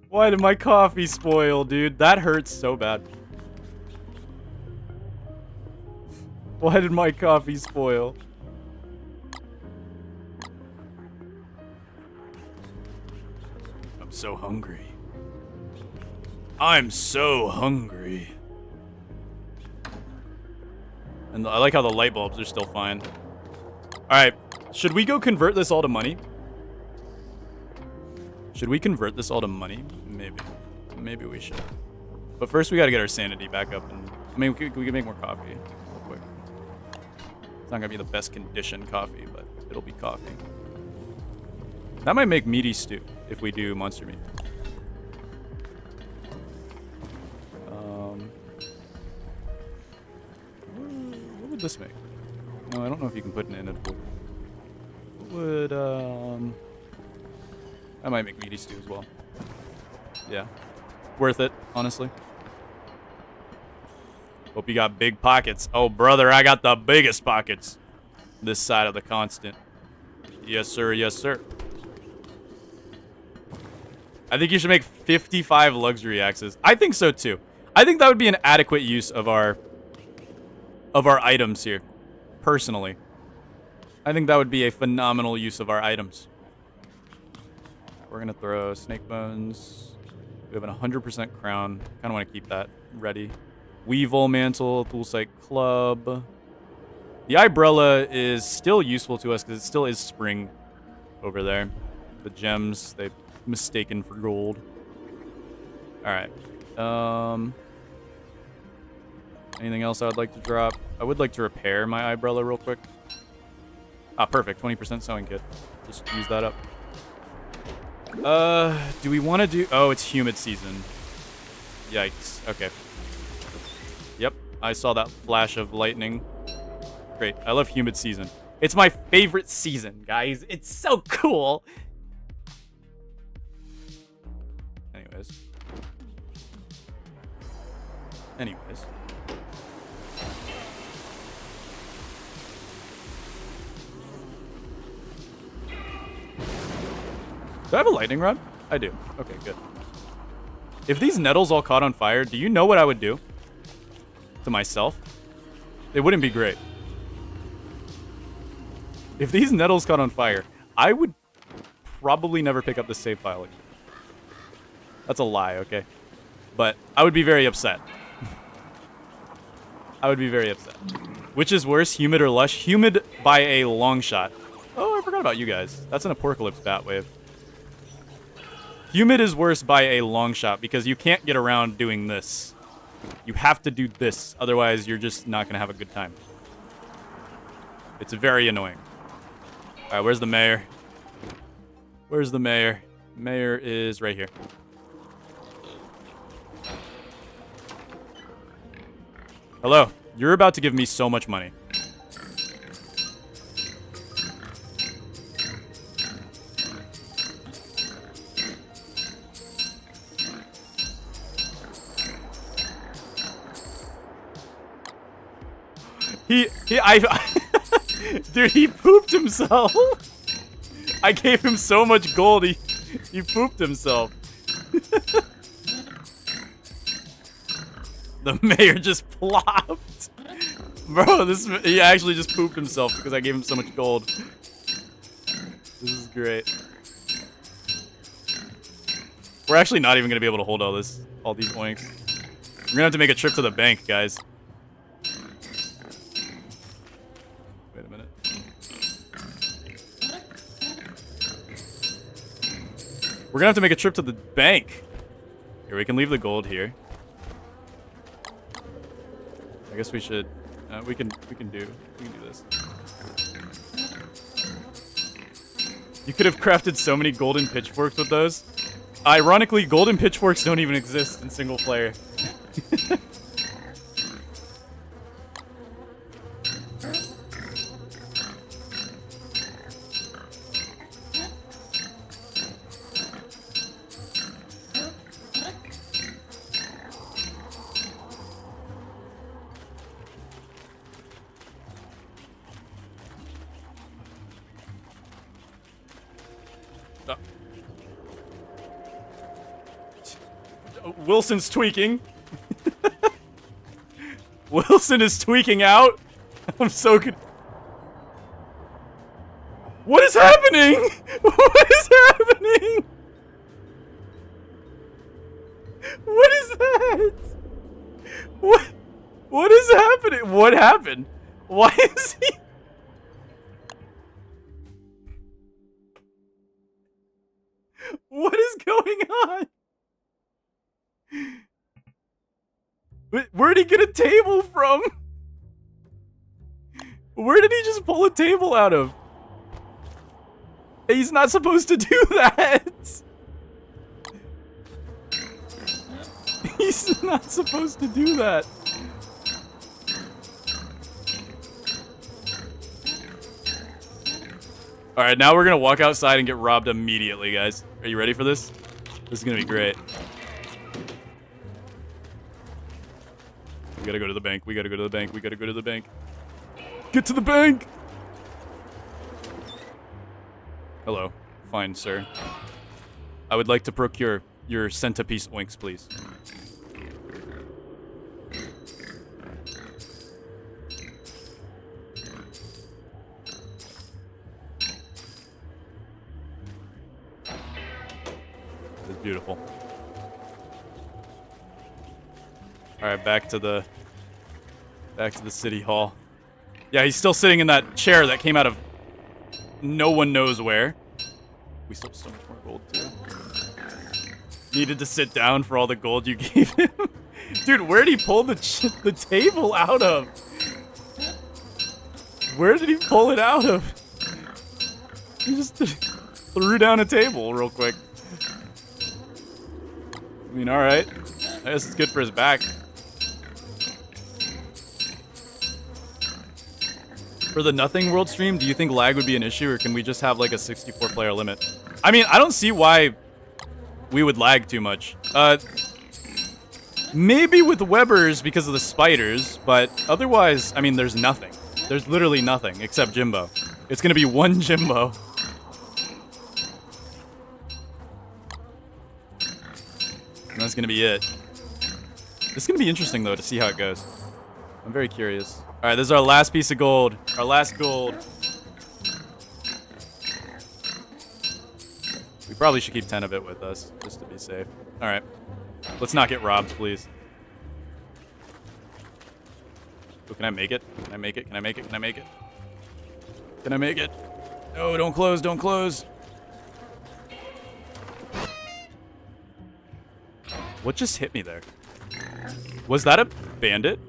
S1: Why did my coffee spoil, dude? That hurts so bad. Why did my coffee spoil? I'm so hungry. I'm so hungry. And I like how the light bulbs are still fine. Alright, should we go convert this all to money? Should we convert this all to money? Maybe. Maybe we should. But first we gotta get our sanity back up. And I mean, we can make more coffee real quick. It's not gonna be the best condition coffee, but it'll be coffee. That might make meaty stew if we do monster meat. What would this make? No, I don't know if you can put an inedible. What would, I might make meaty stew as well. Yeah. Worth it, honestly. Hope you got big pockets. Oh, brother, I got the biggest pockets. This side of the constant. Yes, sir. Yes, sir. I think you should make 55 luxury axes. I think so, too. I think that would be an adequate use of our items here. Personally. I think that would be a phenomenal use of our items. We're going to throw snake bones. We have an 100% crown. Kind of want to keep that ready. Weevil mantle, Thulsite club. The umbrella is still useful to us because it still is spring over there. The gems, they've mistaken for gold. Alright. Anything else I would like to drop? I would like to repair my umbrella real quick. Ah, perfect. 20% sewing kit. Just use that up. Do we want to do... Oh, it's humid season. Yikes. Okay. Yep, I saw that flash of lightning. Great. I love humid season. It's my favorite season, guys. It's so cool. Anyways. Do I have a lightning rod? I do. Okay, good. If these nettles all caught on fire, do you know what I would do to myself? It wouldn't be great. If these nettles caught on fire, I would probably never pick up the save file again. That's a lie, okay? But I would be very upset. I would be very upset. Which is worse, humid or lush? Humid by a long shot. Oh, I forgot about you guys. That's an apocalypse bat wave. Humid is worse by a long shot because you can't get around doing this. You have to do this, otherwise you're just not going to have a good time. It's very annoying. Alright, where's the mayor? Where's the mayor? Mayor is right here. Hello. You're about to give me so much money. Dude, he pooped himself. I gave him so much gold, he pooped himself. The mayor just plopped. Bro, he actually just pooped himself because I gave him so much gold. This is great. We're actually not even gonna be able to hold all these oinks. We're gonna have to make a trip to the bank, guys. Wait a minute. We're gonna have to make a trip to the bank. Here, we can leave the gold here. I guess we should. We can do this. You could have crafted so many golden pitchforks with those. Ironically, golden pitchforks don't even exist in single player. Wilson's tweaking. Wilson is tweaking out. I'm so good. What is happening? What is happening? What is that? What is happening? What happened? Why is he? What is going on? Where'd he get a table from? Where did he just pull a table out of? He's not supposed to do that. He's not supposed to do that. Alright, now we're gonna walk outside and get robbed immediately, guys. Are you ready for this? This is gonna be great. We gotta go to the bank. We gotta go to the bank. We gotta go to the bank. Get to the bank! Hello. Fine, sir. I would like to procure your centerpiece oinks, please. It's beautiful. Alright, back to the city hall. Yeah, he's still sitting in that chair that came out of no one knows where. We still have so much more gold, too. Needed to sit down for all the gold you gave him. Dude, where'd he pull the table out of? Where did he pull it out of? He just threw down a table real quick. I mean, alright. I guess it's good for his back. For the Nothing World stream, do you think lag would be an issue, or can we just have like a 64-player limit? I mean, I don't see why we would lag too much. Maybe with Webbers because of the spiders, but otherwise, I mean, there's nothing. There's literally nothing except Jimbo. It's gonna be one Jimbo. And that's gonna be it. This is gonna be interesting though to see how it goes. I'm very curious. Alright, this is our last piece of gold. Our last gold. We probably should keep 10 of it with us, just to be safe. Alright. Let's not get robbed, please. Oh, can I make it? Can I make it? Can I make it? Can I make it? Can I make it? No, don't close, don't close. What just hit me there? Was that a bandit?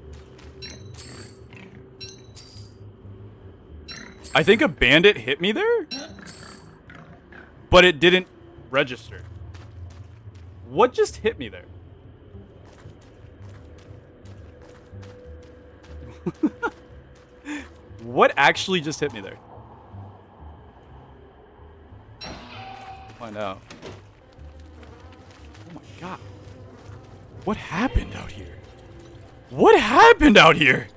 S1: I think a bandit hit me there, but it didn't register. What just hit me there? What actually just hit me there? Find out. Oh my god. What happened out here? What happened out here?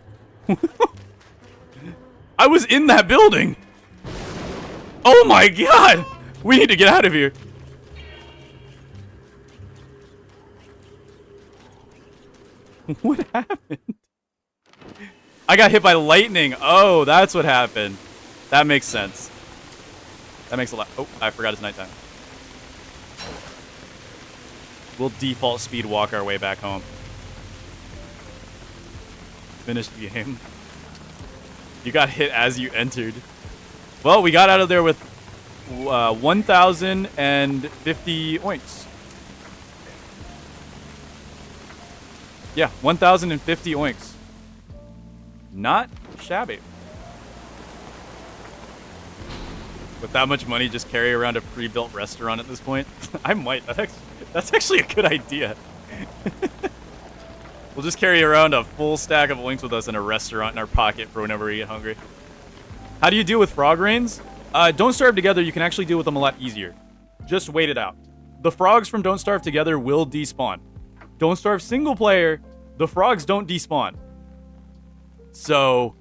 S1: I was in that building. Oh my god. We need to get out of here. What happened? I got hit by lightning. Oh, that's what happened. That makes sense. That makes a lot. Oh, I forgot it's nighttime. We'll default speed walk our way back home. Finished the game. You got hit as you entered. Well, we got out of there with 1,050 oinks. Yeah, 1,050 oinks. Not shabby. With that much money, just carry around a pre-built restaurant at this point? I might. That's actually a good idea. We'll just carry around a full stack of oinks with us in a restaurant in our pocket for whenever we get hungry. How do you deal with frog rains? Don't Starve Together, you can actually deal with them a lot easier. Just wait it out. The frogs from Don't Starve Together will despawn. Don't Starve single player, the frogs don't despawn. So,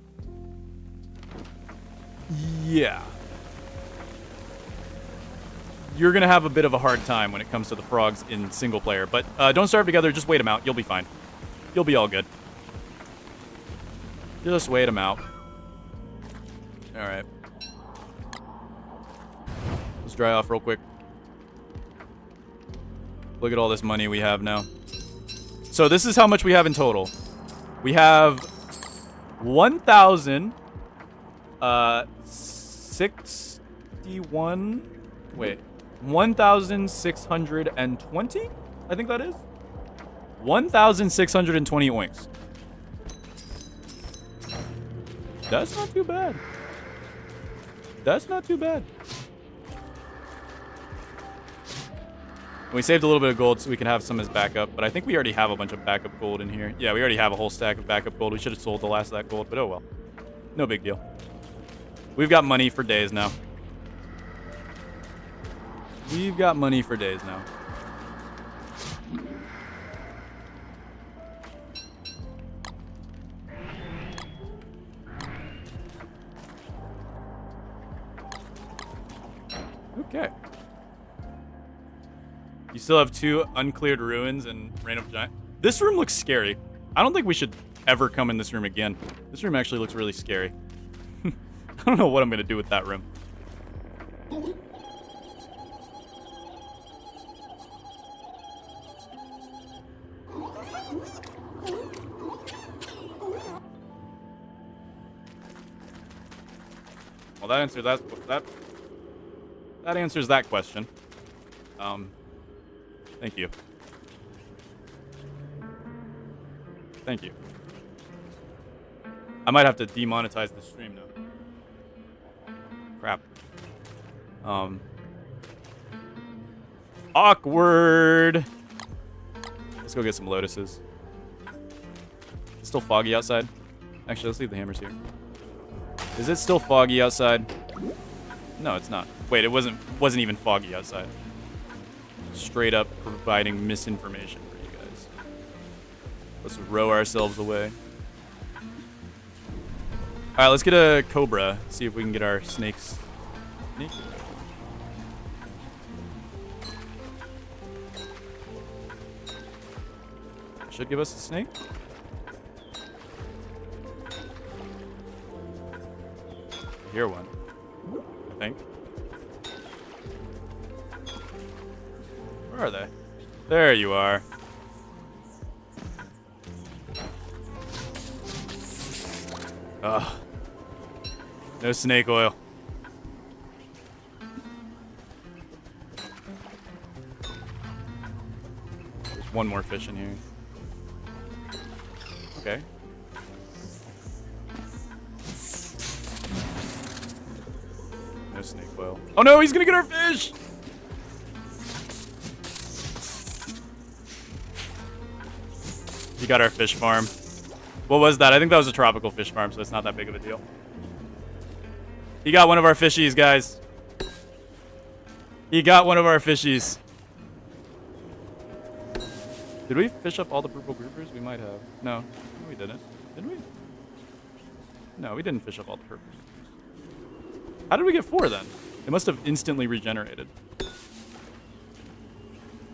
S1: yeah. You're going to have a bit of a hard time when it comes to the frogs in single player. But Don't Starve Together, just wait them out. You'll be fine. You'll be all good. Just wait them out. Alright. Let's dry off real quick. Look at all this money we have now. So this is how much we have in total. We have 1,061. Wait. 1,620? I think that is. 1,620 oinks. That's not too bad. That's not too bad. We saved a little bit of gold so we can have some as backup, but I think we already have a bunch of backup gold in here. Yeah, we already have a whole stack of backup gold. We should have sold the last of that gold, but oh well. No big deal. We've got money for days now. We've got money for days now. Okay. You still have 2 uncleared ruins and Reign of Giant. This room looks scary. I don't think we should ever come in this room again. This room actually looks really scary. I don't know what I'm going to do with that room. Well, that answers that answers that question. Thank you. Thank you. I might have to demonetize the stream now. Crap. Awkward. Let's go get some lotuses. It's still foggy outside. Actually, let's leave the hammers here. Is it still foggy outside? No, it's not. Wait, it wasn't even foggy outside. Straight up providing misinformation for you guys. Let's row ourselves away. Alright, let's get a cobra. See if we can get our snakes. Snake? Should give us a snake. I hear one, I think. Where are they? There you are. Ugh. No snake oil. There's one more fish in here. Okay. No snake oil. Oh no, he's gonna get our fish! got our fish farm. What was that? I think that was a tropical fish farm, so it's not that big of a deal. He got one of our fishies, guys. He got one of our fishies. Did we fish up all the purple groupers? We might have. No, we didn't. Did we? No, we didn't fish up all the purple groupers. How did we get 4 then? It must have instantly regenerated.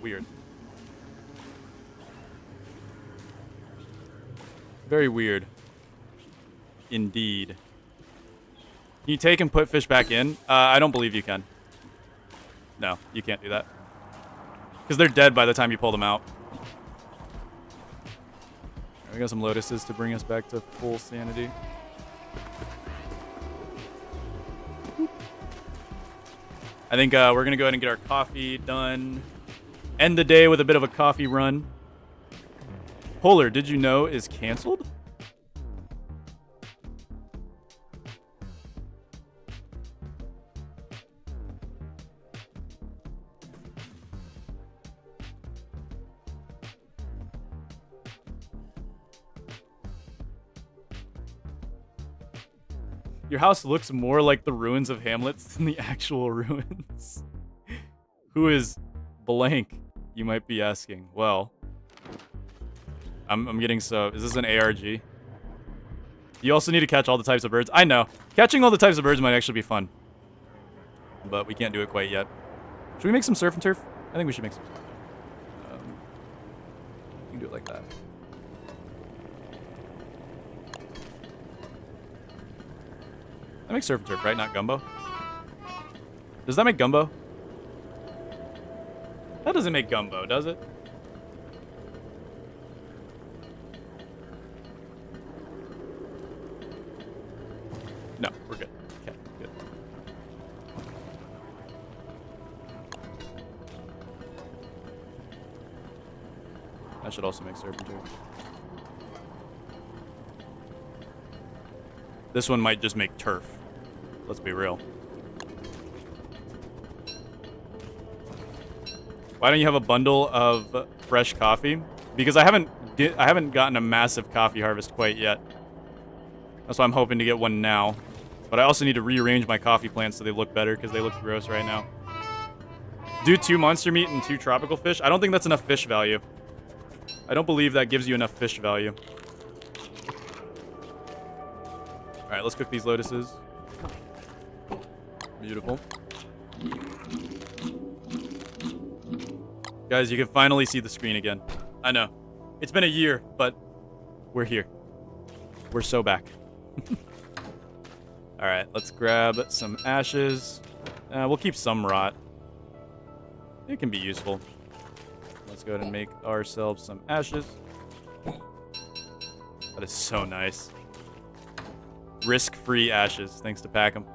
S1: Weird. Very weird. Indeed. Can you take and put fish back in? I don't believe you can. No, you can't do that. Because they're dead by the time you pull them out. We got some lotuses to bring us back to full sanity. I think we're going to go ahead and get our coffee done. End the day with a bit of a coffee run. Polar, did you know, is canceled? Your house looks more like the ruins of Hamlet than the actual ruins. Who is blank, you might be asking. Well, I'm getting so... Is this an ARG? You also need to catch all the types of birds. I know. Catching all the types of birds might actually be fun. But we can't do it quite yet. Should we make some surf and turf? I think we should make some surf and turf. We can do it like that. That makes surf and turf, right? Not gumbo? Does that make gumbo? That doesn't make gumbo, does it? No, we're good. Okay, good. That should also make surf and turf. This one might just make turf. Let's be real. Why don't you have a bundle of fresh coffee? Because I haven't gotten a massive coffee harvest quite yet. That's why I'm hoping to get one now. But I also need to rearrange my coffee plants so they look better because they look gross right now. Do 2 monster meat and 2 tropical fish? I don't think that's enough fish value. I don't believe that gives you enough fish value. Alright, let's cook these lotuses. Beautiful. Guys, you can finally see the screen again. I know. It's been a year, but we're here. We're so back. Alright, let's grab some ashes. We'll keep some rot. It can be useful. Let's go ahead and make ourselves some ashes. That is so nice. Risk-free ashes, thanks to Packham.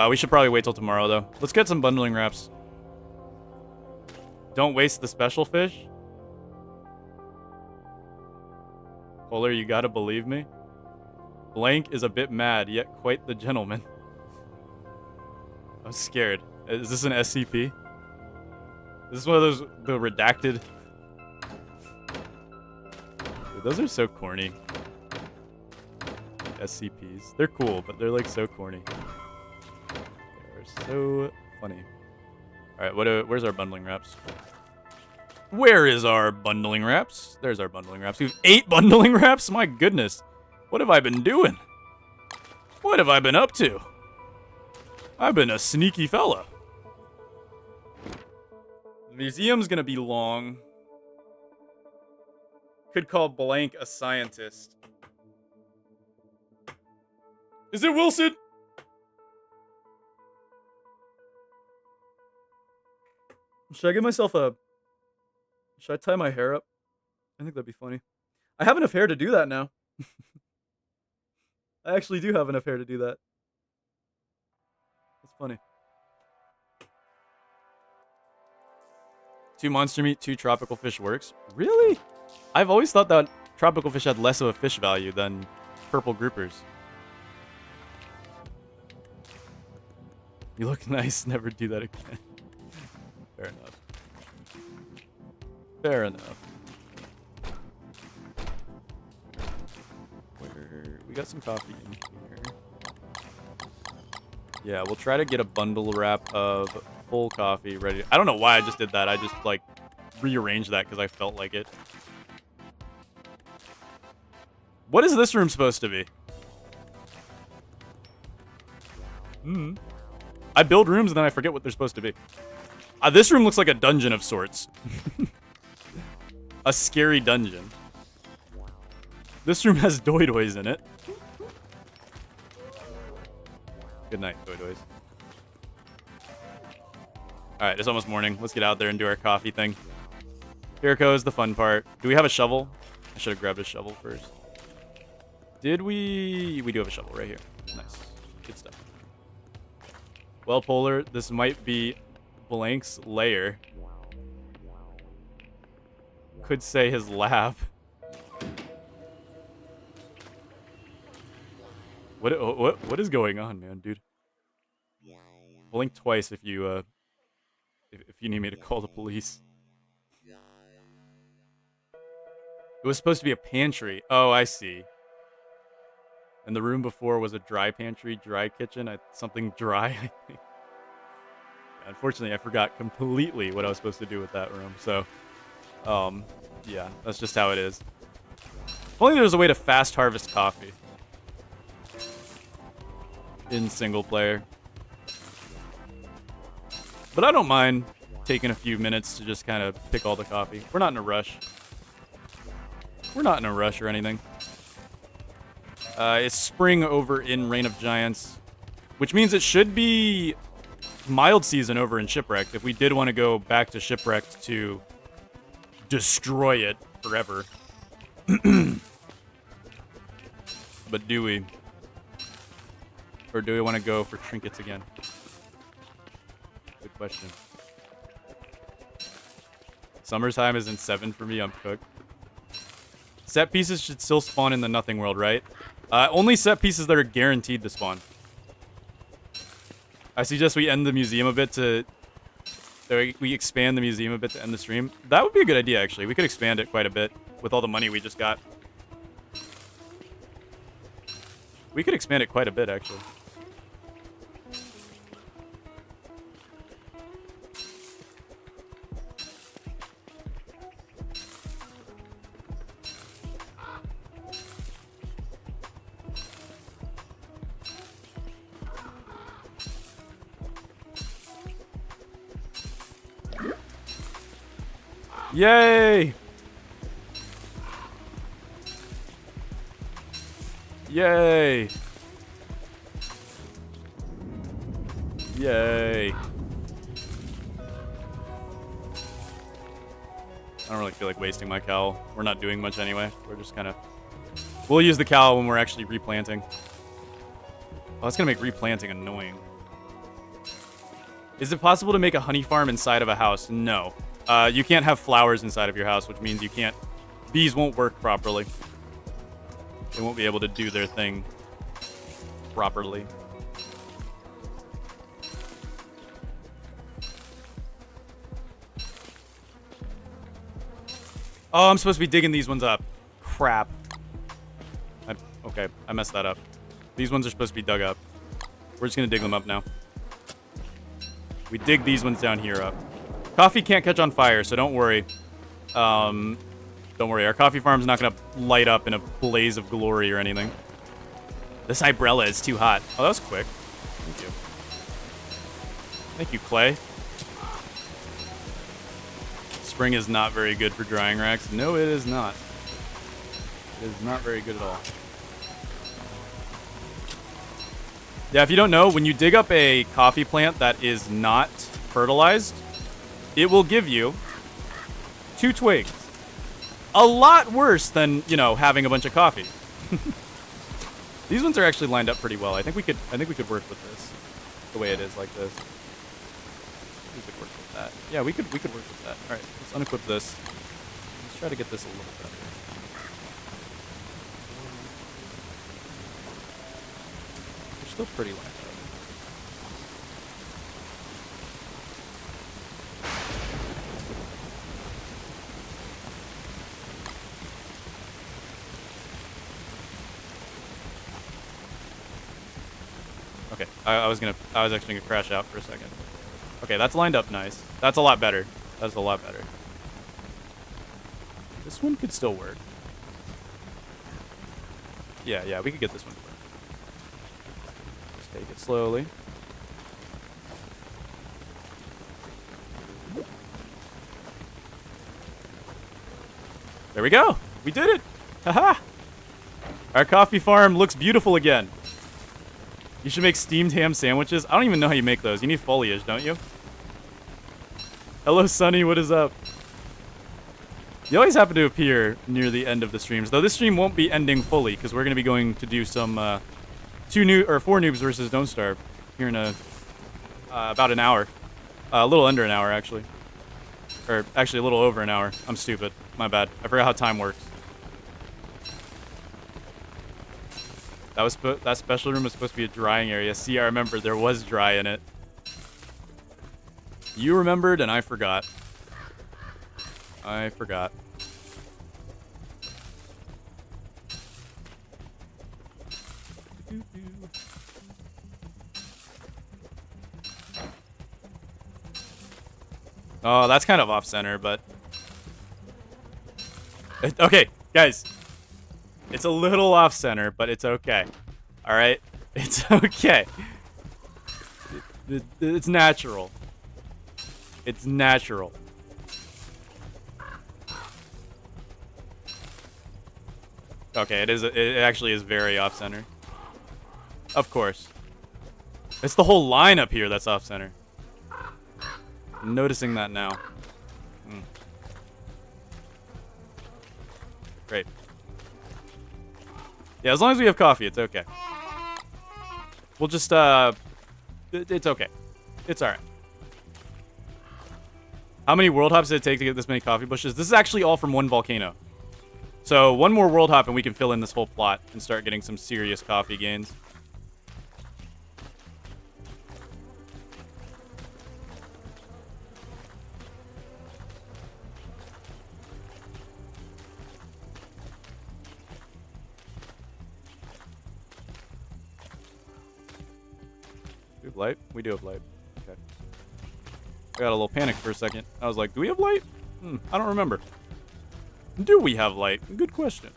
S1: We should probably wait till tomorrow, though. Let's get some bundling wraps. Don't waste the special fish. Polar, you gotta believe me. Blank is a bit mad, yet quite the gentleman. I'm scared. Is this an SCP? Is this one of those, the redacted? Dude, those are so corny. SCPs. They're cool, but they're like so corny. They're so funny. Alright, where's our bundling wraps? Where is our bundling wraps? There's our bundling wraps. We have 8 bundling wraps? My goodness. What have I been doing? What have I been up to? I've been a sneaky fella. The museum's gonna be long. Could call blank a scientist. Is it Wilson? Should I give myself a... Should I tie my hair up? I think that'd be funny. I have enough hair to do that now. I actually do have enough hair to do that. That's funny. 2 monster meat, 2 tropical fish works. Really? I've always thought that tropical fish had less of a fish value than purple groupers. You look nice. Never do that again. Fair enough. Fair enough. We got some coffee in here. Yeah, we'll try to get a bundle wrap of full coffee ready. I don't know why I just did that. I just, like, rearranged that because I felt like it. What is this room supposed to be? I build rooms and then I forget what they're supposed to be. This room looks like a dungeon of sorts. A scary dungeon. This room has doy-doys in it. Good night, doy-doys. Alright, it's almost morning. Let's get out there and do our coffee thing. Here goes the fun part. Do we have a shovel? I should have grabbed a shovel first. Did we? We do have a shovel right here. Nice. Good stuff. Well, Polar, this might be Blank's lair. Could say his lab. What is going on, man, dude? Blink twice if you need me to call the police. It was supposed to be a pantry. Oh, I see. And the room before was a dry pantry, dry kitchen. Something dry, I think. Unfortunately, I forgot completely what I was supposed to do with that room. So, yeah, that's just how it is. If only there was a way to fast harvest coffee in single player. But I don't mind taking a few minutes to just kind of pick all the coffee. We're not in a rush. We're not in a rush or anything. It's spring over in Reign of Giants, which means it should be mild season over in Shipwrecked if we did want to go back to Shipwrecked to destroy it forever. But do we? Or do we want to go for trinkets again? Good question. Summertime is in 7 for me. I'm cooked. Set pieces should still spawn in the nothing world, right? Only set pieces that are guaranteed to spawn. I suggest we end the museum a bit to... we expand the museum a bit to end the stream. That would be a good idea, actually. We could expand it quite a bit with all the money we just got. We could expand it quite a bit, actually. Yay! Yay! Yay! I don't really feel like wasting my cowl. We're not doing much anyway. We're just kind of... We'll use the cowl when we're actually replanting. Oh, that's going to make replanting annoying. Is it possible to make a honey farm inside of a house? No. You can't have flowers inside of your house, which means you can't... Bees won't work properly. They won't be able to do their thing properly. Oh, I'm supposed to be digging these ones up. Crap. Okay, I messed that up. These ones are supposed to be dug up. We're just going to dig them up now. We dig these ones down here up. Coffee can't catch on fire, so don't worry. Don't worry, our coffee farm's not going to light up in a blaze of glory or anything. This umbrella is too hot. Oh, that was quick. Thank you. Thank you, Clay. Spring is not very good for drying racks. No, it is not. It is not very good at all. Yeah, if you don't know, when you dig up a coffee plant that is not fertilized, it will give you 2 twigs. A lot worse than, you know, having a bunch of coffee. These ones are actually lined up pretty well. I think we could work with this the way it is like this. We could work with that. Yeah, we could work with that. All right, let's unequip this. Let's try to get this a little better. They're still pretty lined up. Okay, I was actually gonna crash out for a second. Okay, that's lined up nice. That's a lot better. That's a lot better. This one could still work. Yeah, we could get this one to work. Just take it slowly. There we go. We did it. Haha. Our coffee farm looks beautiful again. You should make steamed ham sandwiches. I don't even know how you make those. You need foliage, don't you? Hello, Sunny. What is up? You always happen to appear near the end of the streams, though this stream won't be ending fully because we're going to be going to do some 4 noobs versus Don't Starve here in about an hour. A little under an hour, actually. Or actually a little over an hour. I'm stupid. My bad. I forgot how time works. That special room was supposed to be a drying area. See, I remember there was dry in it. You remembered and I forgot. I forgot. Oh, that's kind of off-center, but... Okay, guys. It's a little off-center, but it's okay. Alright? It's okay. It's natural. It's natural. Okay, it actually is very off-center. Of course. It's the whole line up here that's off-center. I'm noticing that now. Great. Yeah, as long as we have coffee, it's okay. We'll just, it's okay. It's alright. How many world hops did it take to get this many coffee bushes? This is actually all from one volcano. So, one more world hop and we can fill in this whole plot and start getting some serious coffee gains. Do we have light? We do have light. Okay. I got a little panic for a second. I was like, do we have light? I don't remember. Do we have light? Good question.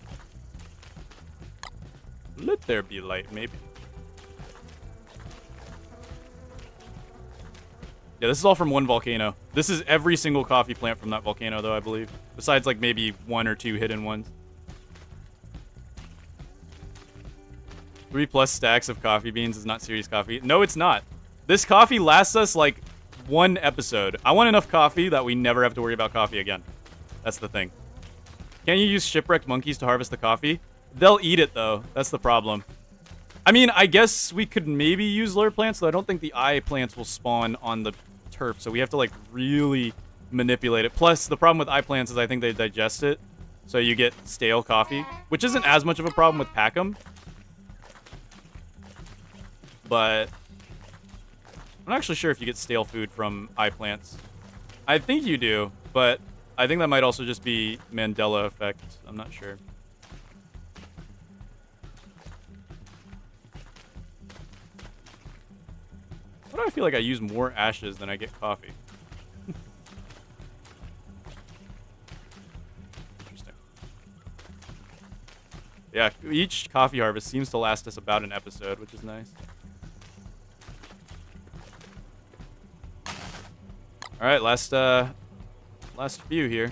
S1: Let there be light, maybe. Yeah, this is all from one volcano. This is every single coffee plant from that volcano, though, I believe. Besides, like, maybe 1 or 2 hidden ones. 3+ stacks of coffee beans is not serious coffee. No, it's not. This coffee lasts us, like, 1 episode. I want enough coffee that we never have to worry about coffee again. That's the thing. Can't you use shipwrecked monkeys to harvest the coffee? They'll eat it, though. That's the problem. I mean, I guess we could maybe use lure plants, though I don't think the eye plants will spawn on the turf, so we have to, like, really manipulate it. Plus, the problem with eye plants is I think they digest it, so you get stale coffee, which isn't as much of a problem with Packham. But I'm not actually sure if you get stale food from eye plants. I think you do, but I think that might also just be Mandela effect. I'm not sure. Why do I feel like I use more ashes than I get coffee? Interesting. Yeah, each coffee harvest seems to last us about an episode, which is nice. All right, last few here.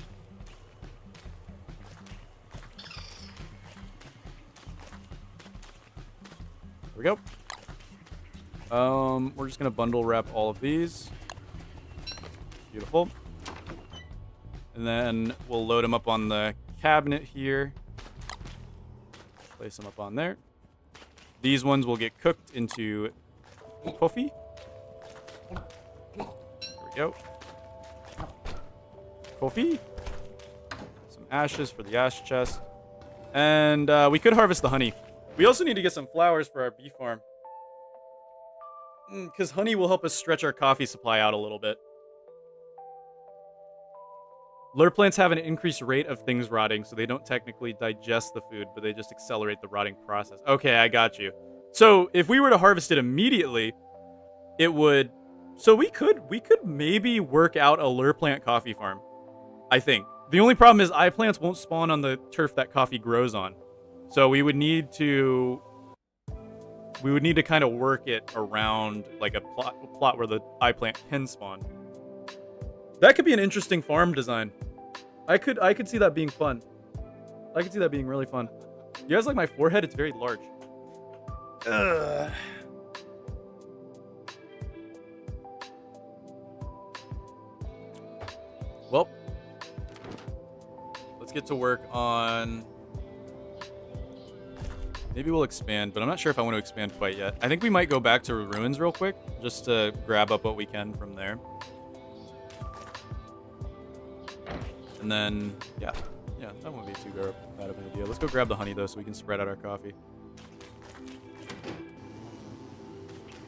S1: There we go. We're just gonna bundle wrap all of these. Beautiful. And then we'll load them up on the cabinet here. Place them up on there. These ones will get cooked into coffee. There we go. Coffee. Some ashes for the ash chest. And we could harvest the honey. We also need to get some flowers for our bee farm. Because honey will help us stretch our coffee supply out a little bit. Lure plants have an increased rate of things rotting, so they don't technically digest the food, but they just accelerate the rotting process. Okay, I got you. So if we were to harvest it immediately, it would. So we could maybe work out a lure plant coffee farm. I think the only problem is eye plants won't spawn on the turf that coffee grows on. So we would need to kind of work it around like a plot where the eye plant can spawn. That could be an interesting farm design. I could see that being fun. I could see that being really fun. You guys like my forehead? It's very large. Ugh. Well, let's get to work on... Maybe we'll expand, but I'm not sure if I want to expand quite yet. I think we might go back to ruins real quick, just to grab up what we can from there. And then, yeah, that won't be too bad of an idea. Let's go grab the honey, though, so we can spread out our coffee.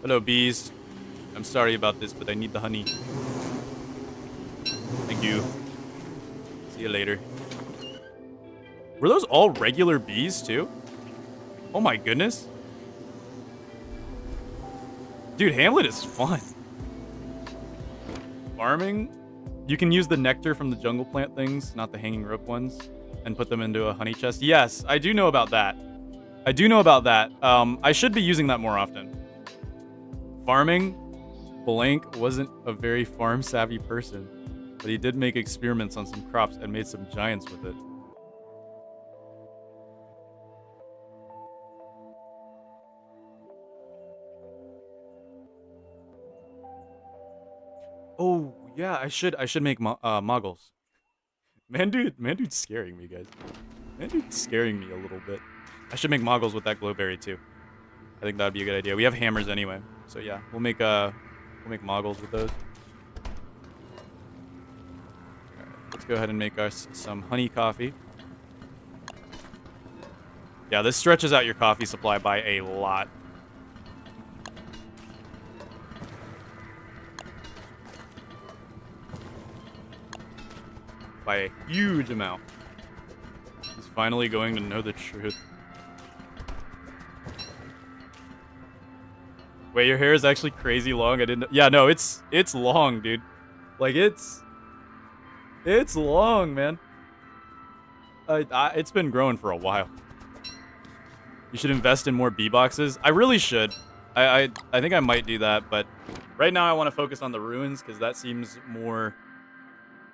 S1: Hello, bees. I'm sorry about this, but I need the honey. Thank you. See you later. Were those all regular bees, too? Oh my goodness. Dude, Hamlet is fun. Farming. You can use the nectar from the jungle plant things, not the hanging rope ones, and put them into a honey chest. Yes, I do know about that. I should be using that more often. Farming. Blank wasn't a very farm-savvy person, but he did make experiments on some crops and made some giants with it. Oh, yeah, I should make moggles. Man, dude's scaring me, guys. Man, dude's scaring me a little bit. I should make moggles with that glowberry, too. I think that would be a good idea. We have hammers anyway. So, yeah, we'll make moggles with those. All right, let's go ahead and make us some honey coffee. Yeah, this stretches out your coffee supply by a lot. By a huge amount. He's finally going to know the truth. Wait, your hair is actually crazy long? I didn't... Yeah, no, it's long, dude. Like, it's long, man. It's been growing for a while. You should invest in more bee boxes. I really should. I think I might do that, but right now I want to focus on the ruins because that seems more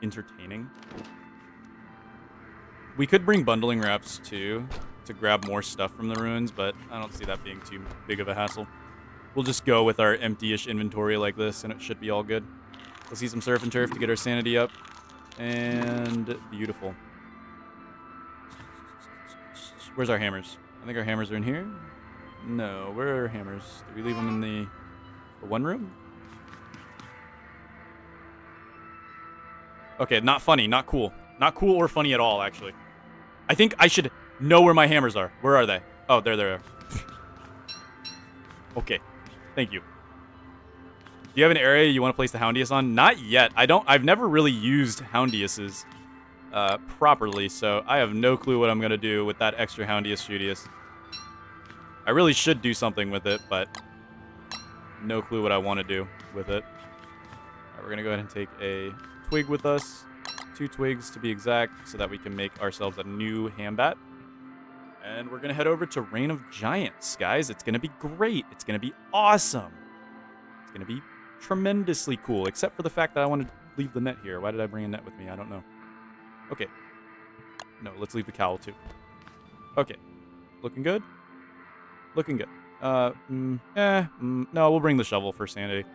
S1: entertaining. We could bring bundling wraps too to grab more stuff from the ruins, but I don't see that being too big of a hassle. We'll just go with our empty-ish inventory like this, and it should be all good. Let's see some surf and turf to get our sanity up. And beautiful. Where's our hammers? I think our hammers are in here. No, where are our hammers? Did we leave them in the one room? Okay, not funny, not cool. Not cool or funny at all, actually. I think I should know where my hammers are. Where are they? Oh, there they are. Okay, thank you. Do you have an area you want to place the Houndius on? Not yet. I've never really used Houndiuses properly, so I have no clue what I'm going to do with that extra Houndius Shootius. I really should do something with it, but no clue what I want to do with it. All right, we're going to go ahead and take a twig with us. 2 twigs to be exact, so that we can make ourselves a new Hambat. And we're going to head over to Reign of Giants, guys. It's going to be great. It's going to be awesome. It's going to be tremendously cool, except for the fact that I want to leave the net here. Why did I bring a net with me? I don't know. Okay. No, let's leave the cowl, too. Okay. Looking good? Looking good. No, we'll bring the shovel for sanity.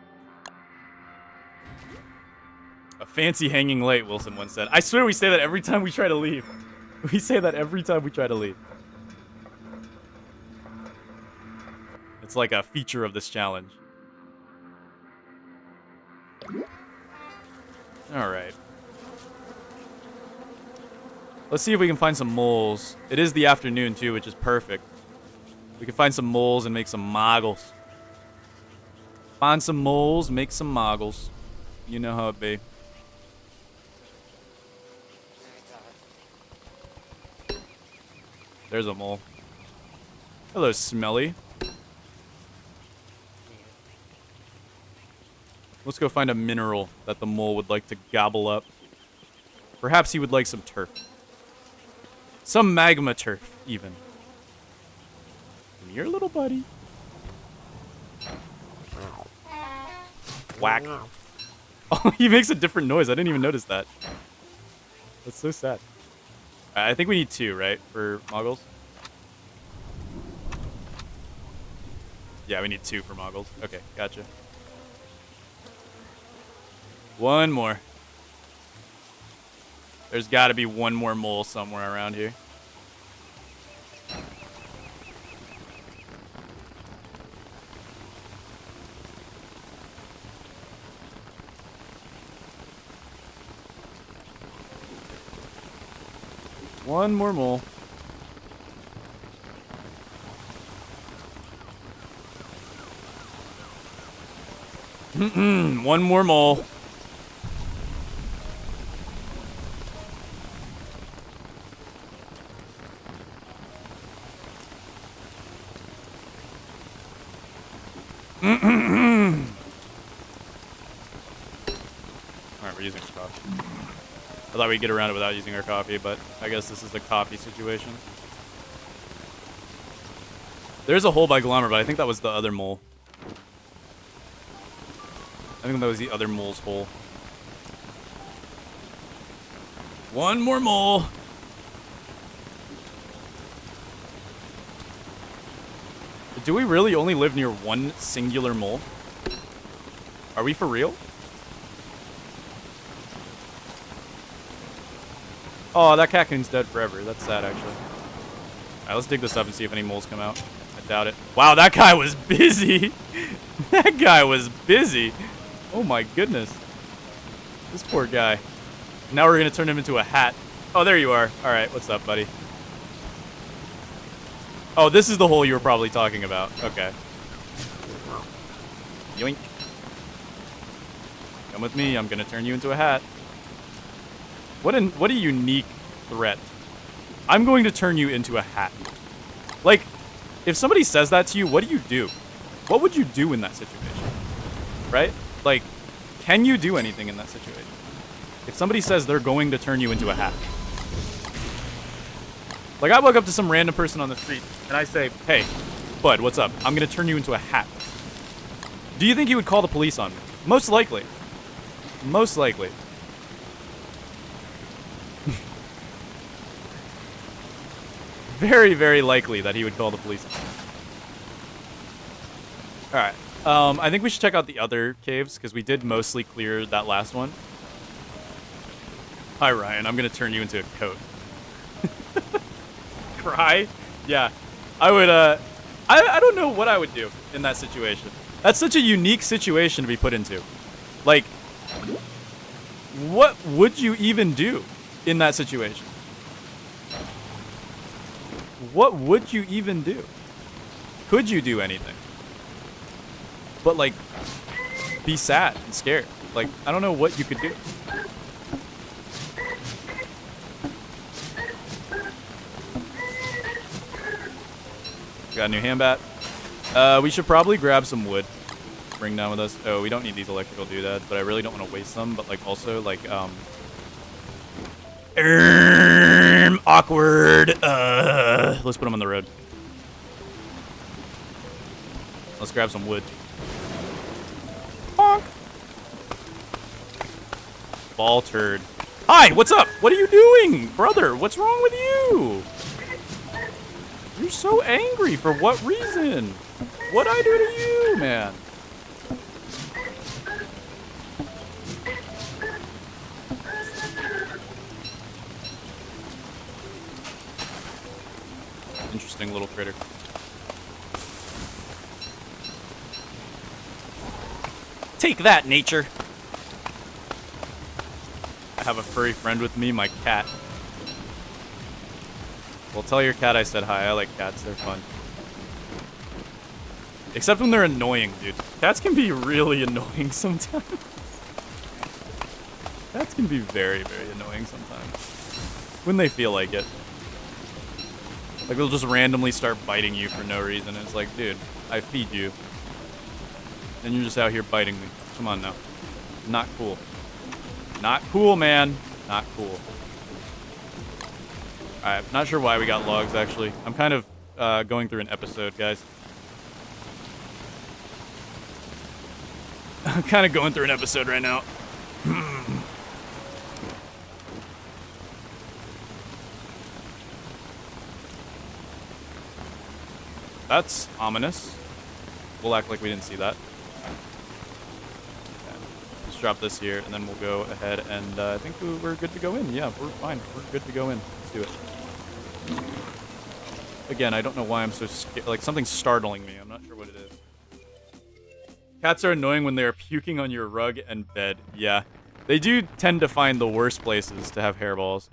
S1: A fancy hanging light, Wilson once said. I swear we say that every time we try to leave. We say that every time we try to leave. It's like a feature of this challenge. Alright. Let's see if we can find some moles. It is the afternoon, too, which is perfect. We can find some moles and make some moggles. Find some moles, make some moggles. You know how it be. There's a mole. Hello, Smelly. Let's go find a mineral that the mole would like to gobble up. Perhaps he would like some turf. Some magma turf, even. Come here, little buddy. Whack. Oh, he makes a different noise. I didn't even notice that. That's so sad. I think we need 2, right, for moggles? Yeah, we need 2 for moggles. Okay, gotcha. 1 more. There's got to be 1 more mole somewhere around here. One more mole. One more mole. Alright, we're using our coffee. I thought we'd get around it without using our coffee, but I guess this is a coffee situation. There's a hole by Glommer, but I think that was the other mole. I think that was the other mole's hole. 1 more mole. Do we really only live near 1 singular mole? Are we for real? Oh, that Kakun's dead forever. That's sad, actually. Alright, let's dig this up and see if any moles come out. I doubt it. Wow, that guy was busy. That guy was busy. Oh my goodness. This poor guy. Now we're going to turn him into a hat. Oh, there you are. Alright, what's up, buddy? Oh, this is the hole you were probably talking about. Okay. Yoink. Come with me. I'm going to turn you into a hat. What a unique threat. I'm going to turn you into a hat. Like, if somebody says that to you, what do you do? What would you do in that situation? Right? Like, can you do anything in that situation? If somebody says they're going to turn you into a hat. Like, I walk up to some random person on the street, and I say, hey, bud, what's up? I'm going to turn you into a hat. Do you think you would call the police on me? Most likely. Most likely. Very, very likely that he would call the police. Alright. I think we should check out the other caves, because we did mostly clear that last one. Hi, Ryan. I'm going to turn you into a coat. Cry? Yeah. I would, I don't know what I would do in that situation. That's such a unique situation to be put into. Like, what would you even do in that situation? What would you even do? Could you do anything? But, like, be sad and scared. Like, I don't know what you could do. Got a new hand bat. We should probably grab some wood. Bring down with us. Oh, we don't need these electrical doodads, but I really don't want to waste them. But, like, also, like, awkward. Let's put them on the road. Let's grab some wood. Bonk. Ball turd. Hi, what's up? What are you doing? Brother, what's wrong with you? You're so angry. For what reason? What'd I do to you, man? Interesting little critter. Take that, nature. I have a furry friend with me, my cat. Well, tell your cat I said hi. I like cats. They're fun. Except when they're annoying, dude. Cats can be really annoying sometimes. Cats can be very, very annoying sometimes. When they feel like it. Like, they'll just randomly start biting you for no reason. And it's like, dude, I feed you. And you're just out here biting me. Come on now. Not cool. Not cool, man. Not cool. Alright, not sure why we got logs, actually. I'm kind of going through an episode, guys. I'm kind of going through an episode right now. That's ominous. We'll act like we didn't see that. Okay. Let's drop this here, and then we'll go ahead and I think we're good to go in. Yeah, we're fine. We're good to go in. Let's do it. Again, I don't know why I'm so scared. Like, something's startling me. I'm not sure what it is. Cats are annoying when they are puking on your rug and bed. Yeah. They do tend to find the worst places to have hairballs.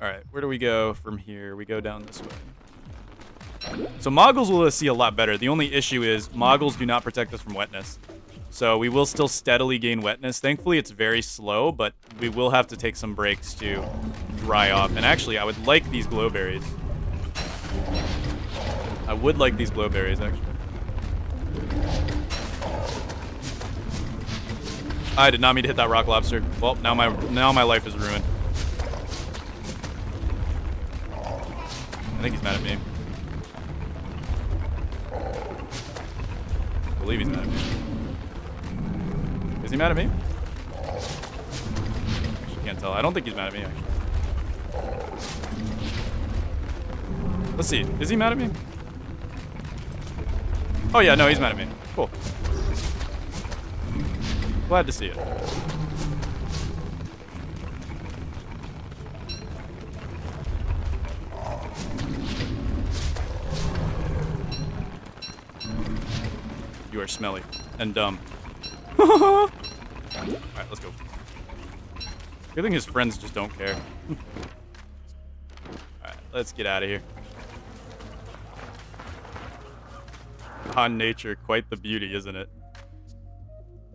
S1: Alright, where do we go from here? We go down this way. So Moggles will see a lot better. The only issue is Moggles do not protect us from wetness. So we will still steadily gain wetness. Thankfully, it's very slow, but we will have to take some breaks to dry off. And actually, I would like these glowberries. I would like these glowberries, actually. I did not mean to hit that rock lobster. Well, now my life is ruined. I think he's mad at me. I believe he's mad at me. Is he mad at me? Actually, can't tell. I don't think he's mad at me, actually. Let's see. Is he mad at me? Oh, yeah. No, he's mad at me. Cool. Glad to see it. You are smelly and dumb. Alright, let's go. Good thing his friends just don't care. Alright, let's get out of here. On nature, quite the beauty, isn't it?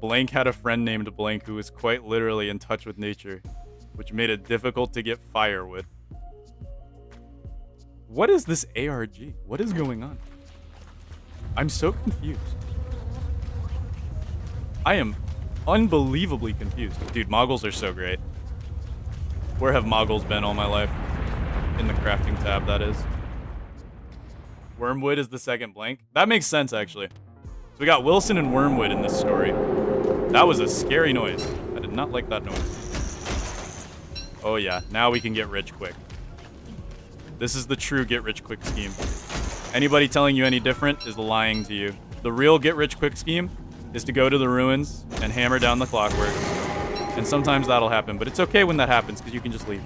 S1: Blank had a friend named Blank who was quite literally in touch with nature, which made it difficult to get firewood. What is this ARG? What is going on? I'm so confused. I am unbelievably confused. Dude, Moggles are so great. Where have Moggles been all my life? In the crafting tab, that is. Wormwood is the second Blank. That makes sense, actually. So we got Wilson and Wormwood in this story. That was a scary noise. I did not like that noise. Oh yeah, now we can get rich quick. This is the true get rich quick scheme. Anybody telling you any different is lying to you. The real get rich quick scheme is to go to the ruins and hammer down the clockwork. And sometimes that'll happen, but it's okay when that happens because you can just leave.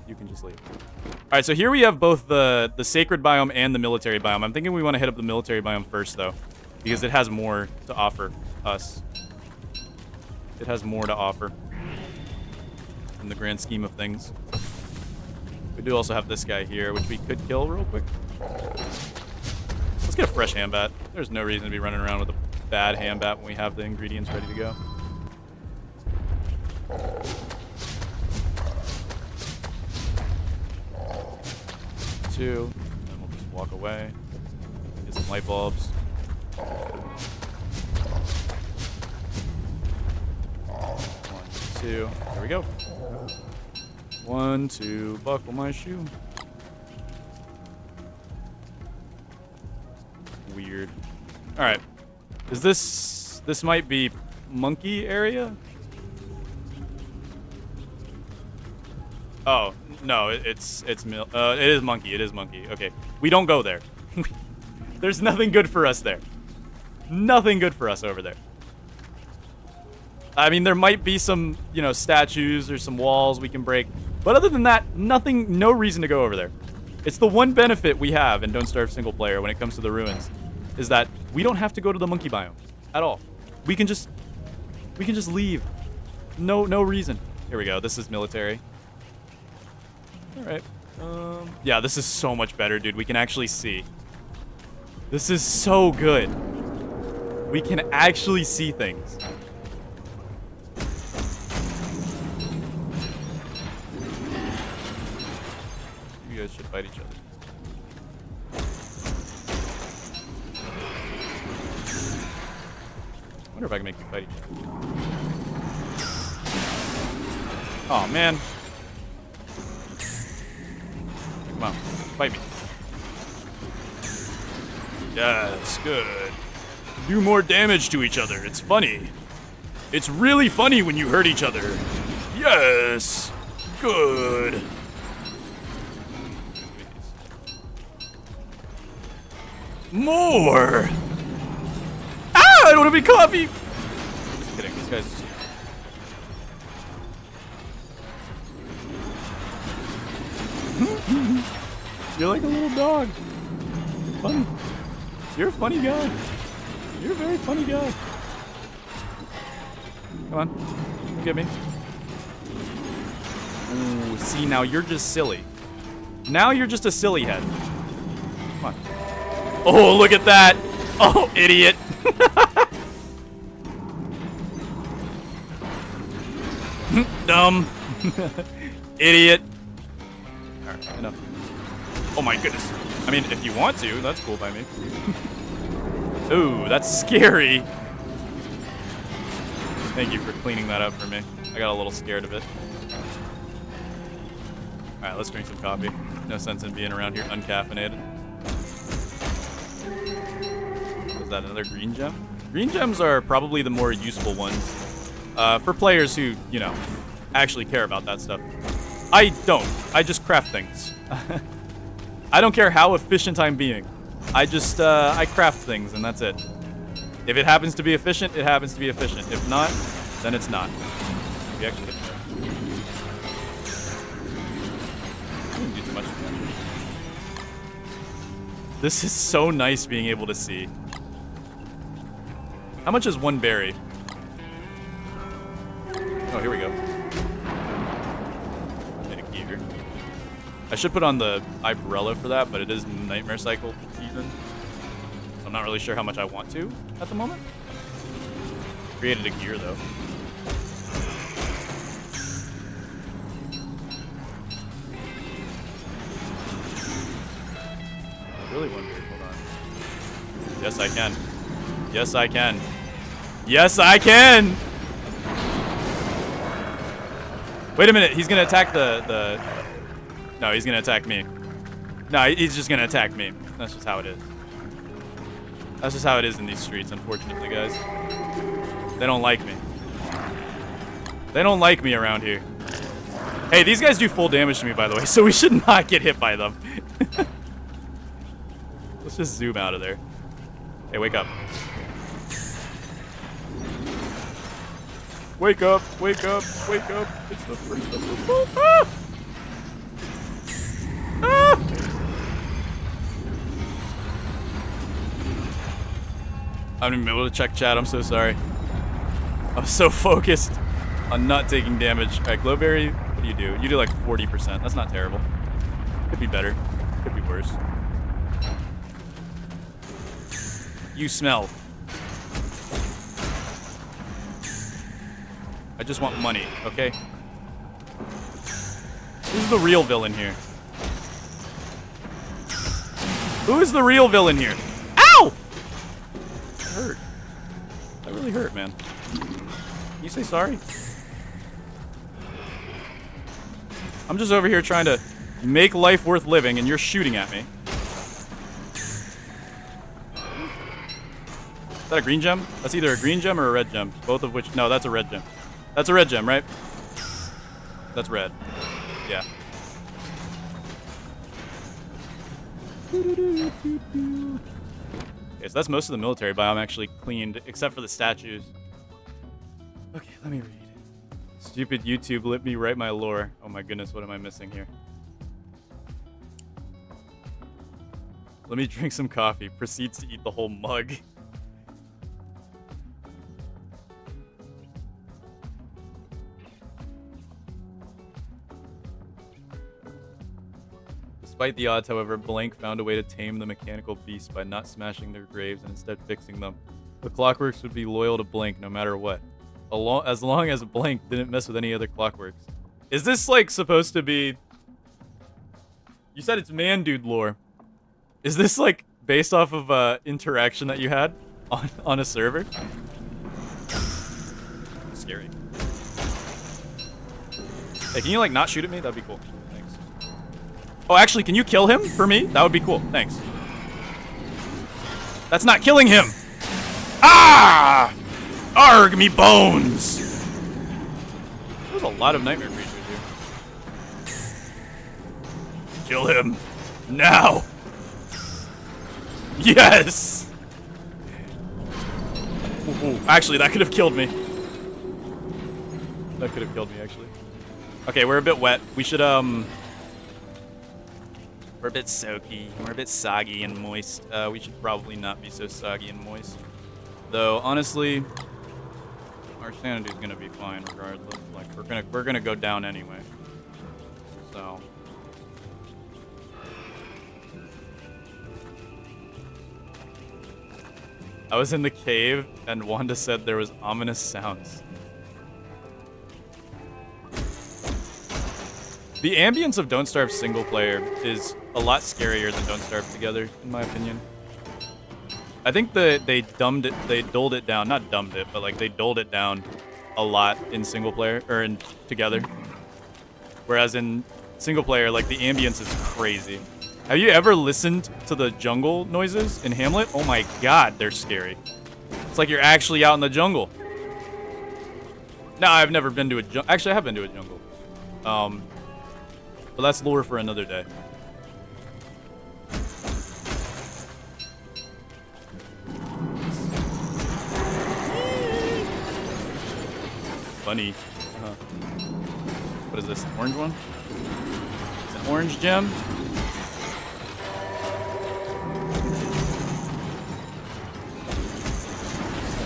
S1: You can just leave. All right, so here we have both the sacred biome and the military biome. I'm thinking we want to hit up the military biome first, though, because it has more to offer us. It has more to offer in the grand scheme of things. We do also have this guy here, which we could kill real quick. Let's get a fresh handbat. There's no reason to be running around with a bad handbat when we have the ingredients ready to go. Two, and then we'll just walk away. Get some light bulbs. One, two. There we go. 1, 2, buckle my shoe. Weird. All right. Is this might be monkey area? Oh, no, it is monkey. It is monkey. Okay. We don't go there. There's nothing good for us there. Nothing good for us over there. I mean, there might be some, statues or some walls we can break. But other than that, nothing, no reason to go over there. It's the one benefit we have in Don't Starve single player when it comes to the ruins, is that we don't have to go to the monkey biome at all. We can just leave. No reason. Here we go. This is military. All right. Yeah, this is so much better, dude. We can actually see. This is so good. We can actually see things. You guys should fight each other. wonder if I can make you fight each other. Oh, man. Come on. Fight me. Yes, good. Do more damage to each other. It's funny. It's really funny when you hurt each other. Yes. Good. More. Ah, I don't want to be coffee. Just kidding. These guys. You're like a little dog. Funny. You're a funny guy. You're a very funny guy. Come on. Look at me. Ooh, see, now you're just silly. Now you're just a silly head. Come on. Oh, look at that. Oh, idiot. Dumb. Idiot. Alright, enough. Oh my goodness. I mean, if you want to, that's cool by me. Ooh, that's scary. Thank you for cleaning that up for me. I got a little scared of it. Alright, let's drink some coffee. No sense in being around here uncaffeinated. Was that another green gem? Green gems are probably the more useful ones. For players who, you know, actually care about that stuff. I don't. I just craft things. I don't care how efficient I'm being. I just, I craft things, and that's it. If it happens to be efficient, it happens to be efficient. If not, then it's not. We actually hit that. I didn't do too much. This is so nice being able to see. How much is one berry? Oh, here we go. Made a gear. I should put on the umbrella for that, but it is Nightmare Cycle season. So I'm not really sure how much I want to at the moment. Created a gear, though. I really wonder. Hold on. Yes, I can. Yes, I can. Yes, I can! Wait a minute. He's going to attack the... No, he's going to attack me. No, he's just going to attack me. That's just how it is. That's just how it is in these streets, unfortunately, guys. They don't like me. They don't like me around here. Hey, these guys do full damage to me, by the way, so we should not get hit by them. Let's just zoom out of there. Hey, wake up. Wake up, wake up, wake up. It's the first of the month. Ah! Ah! I haven't even been able to check chat. I'm so sorry. I was so focused on not taking damage. All right, Glowberry, what do? You do like 40%. That's not terrible. Could be better. Could be worse. You smell. I just want money, okay? Who's the real villain here? Who is the real villain here? Ow! That hurt. That really hurt, man. Can you say sorry? I'm just over here trying to make life worth living, and you're shooting at me. Is that a green gem? That's either a green gem or a red gem. Both of which... No, that's a red gem. That's a red gem, right? That's red. Yeah. Okay, so that's most of the military biome actually cleaned, except for the statues. Okay, let me read. Stupid YouTube let me write my lore. Oh my goodness, what am I missing here? Let me drink some coffee. Proceeds to eat the whole mug. Despite the odds, however, Blank found a way to tame the mechanical beasts by not smashing their graves and instead fixing them. The Clockworks would be loyal to Blank no matter what. As long as Blank didn't mess with any other Clockworks. Is this, like, supposed to be... You said it's man-dude lore. Is this, like, based off of interaction that you had on a server? scary. Hey, can you like not shoot at me? That'd be cool. Thanks. Oh, actually, can you kill him for me? That would be cool. Thanks. That's not killing him. Ah! Arg me bones. There's a lot of nightmare creatures here. Kill him now. Yes. Ooh, actually, that could have killed me. That could have killed me, actually. Okay, we're a bit wet. We should, we're a bit soaky. We're a bit soggy and moist. We should probably not be so soggy and moist. Though, honestly, our sanity's gonna be fine regardless. Like, we're gonna go down anyway. So. I was in the cave, and Wanda said there was ominous sounds. The ambience of Don't Starve single player is a lot scarier than Don't Starve together, in my opinion. I think they dulled it down, not dumbed it, but like they dulled it down a lot in single player, or in together. Whereas in single player, like the ambience is crazy. Have you ever listened to the jungle noises in Hamlet? Oh my god, they're scary. It's like you're actually out in the jungle. No, I've never been to a jungle. Actually, I have been to a jungle. But that's lore for another day. Funny. What is this? Orange one? It's an orange gem?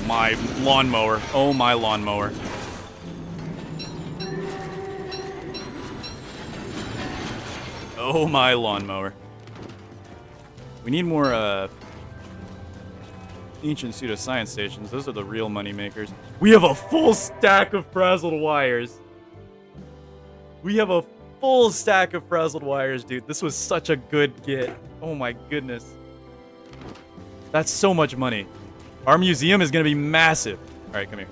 S1: My lawnmower. Oh, my lawnmower. Oh, my lawnmower. We need more, ancient pseudoscience stations. Those are the real money makers. We have a full stack of frazzled wires. We have a full stack of frazzled wires, dude. This was such a good get. Oh, my goodness. That's so much money. Our museum is going to be massive. All right, come here.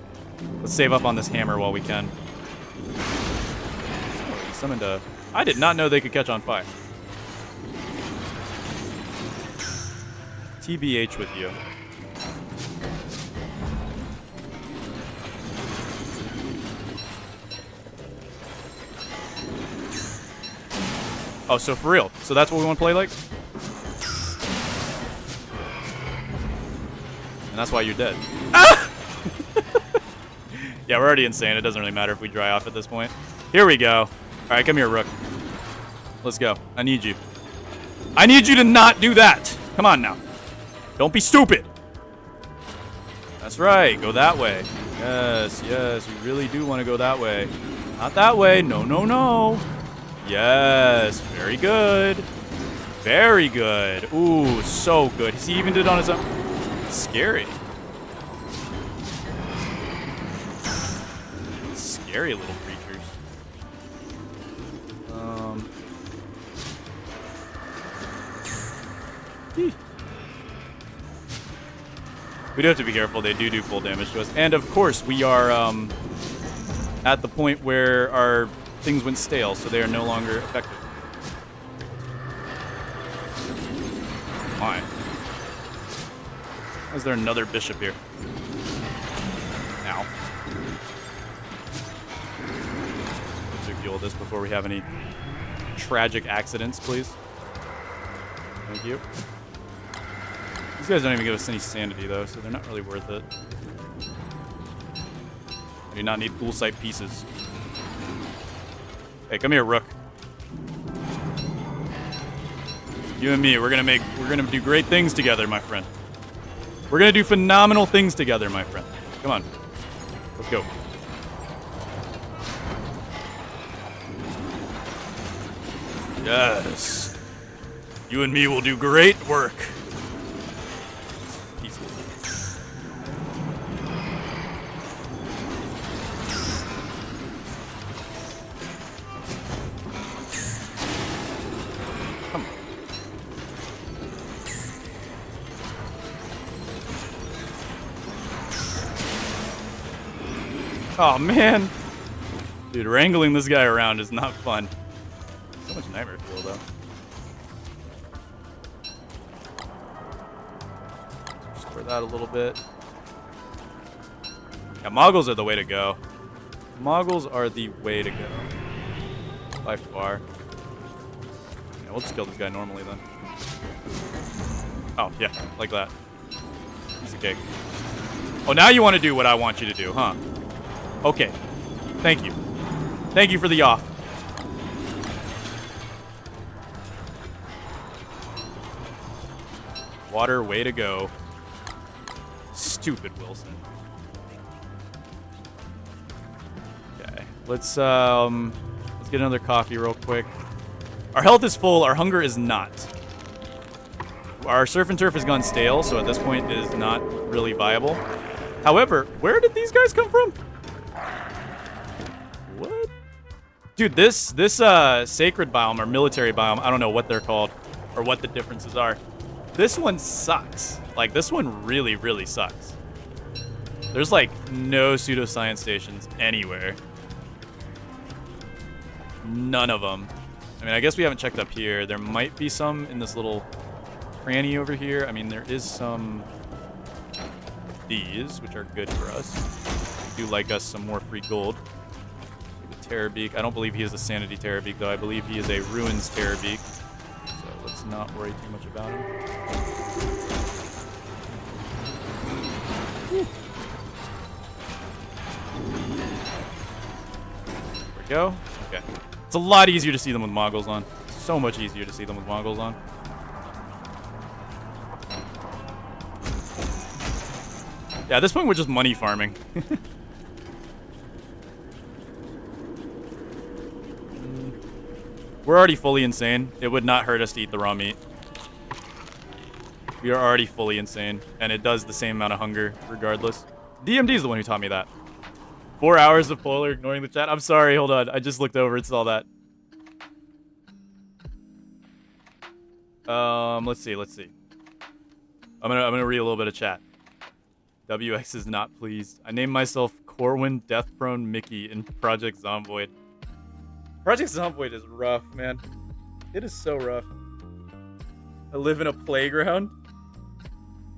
S1: Let's save up on this hammer while we can. Oh, he summoned a... I did not know they could catch on fire. TBH with you. Oh, so for real. So that's what we want to play like? And that's why you're dead. Ah! Yeah, we're already insane. It doesn't really matter if we dry off at this point. Here we go. All right, come here, Rook. Let's go. I need you. I need you to not do that. Come on now. Don't be stupid. That's right. Go that way. Yes, yes. You really do want to go that way. Not that way. No, no, no. Yes. Very good. Very good. Ooh, so good. He even did it on his own. Scary. Scary little creatures. We do have to be careful. They do full damage to us. And of course, we are at the point where our things went stale, so they are no longer effective. Fine. Is there another bishop here? Ow. Let's deal with this before we have any tragic accidents, please. Thank you. These guys don't even give us any sanity, though, so they're not really worth it. I do not need pool site pieces. Hey, come here, Rook. You and me, we're gonna do great things together, my friend. We're gonna do phenomenal things together, my friend. Come on. Let's go. Yes. You and me will do great work. Oh, man. Dude, wrangling this guy around is not fun. So much nightmare fuel, though. Restore that a little bit. Yeah, Moggles are the way to go. Moggles are the way to go. By far. Yeah, we'll just kill this guy normally, then. Oh, yeah, like that. Piece of cake. Oh, now you want to do what I want you to do, huh? Okay. Thank you. Thank you for the off. Water, way to go. Stupid Wilson. Okay. Let's get another coffee real quick. Our health is full, our hunger is not. Our surf and turf has gone stale, so at this point it is not really viable. However, where did these guys come from? What? Dude, this sacred biome or military biome, I don't know what they're called or what the differences are. This one sucks. Like, this one really, really sucks. There's, like, no pseudoscience stations anywhere. None of them. I mean, I guess we haven't checked up here. There might be some in this little cranny over here. I mean, there is some these, which are good for us. We do like us some more free gold. The Terrorbeak. I don't believe he is a Sanity Terrorbeak, though. I believe he is a Ruins Terrorbeak. So let's not worry too much about him. There we go. Okay. It's a lot easier to see them with Moggles on. So much easier to see them with Moggles on. Yeah, at this point we're just money farming. We're already fully insane. It would not hurt us to eat the raw meat. We are already fully insane, and it does the same amount of hunger regardless. DMD is the one who taught me that. 4 hours of Polar ignoring the chat. I'm sorry, hold on. I just looked over and saw that. Let's see. I'm gonna read a little bit of chat. WX is not pleased. I named myself Corwin Deathprone Mickey in Project Zomboid. Project Zomboid is rough, man. It is so rough. I live in a playground.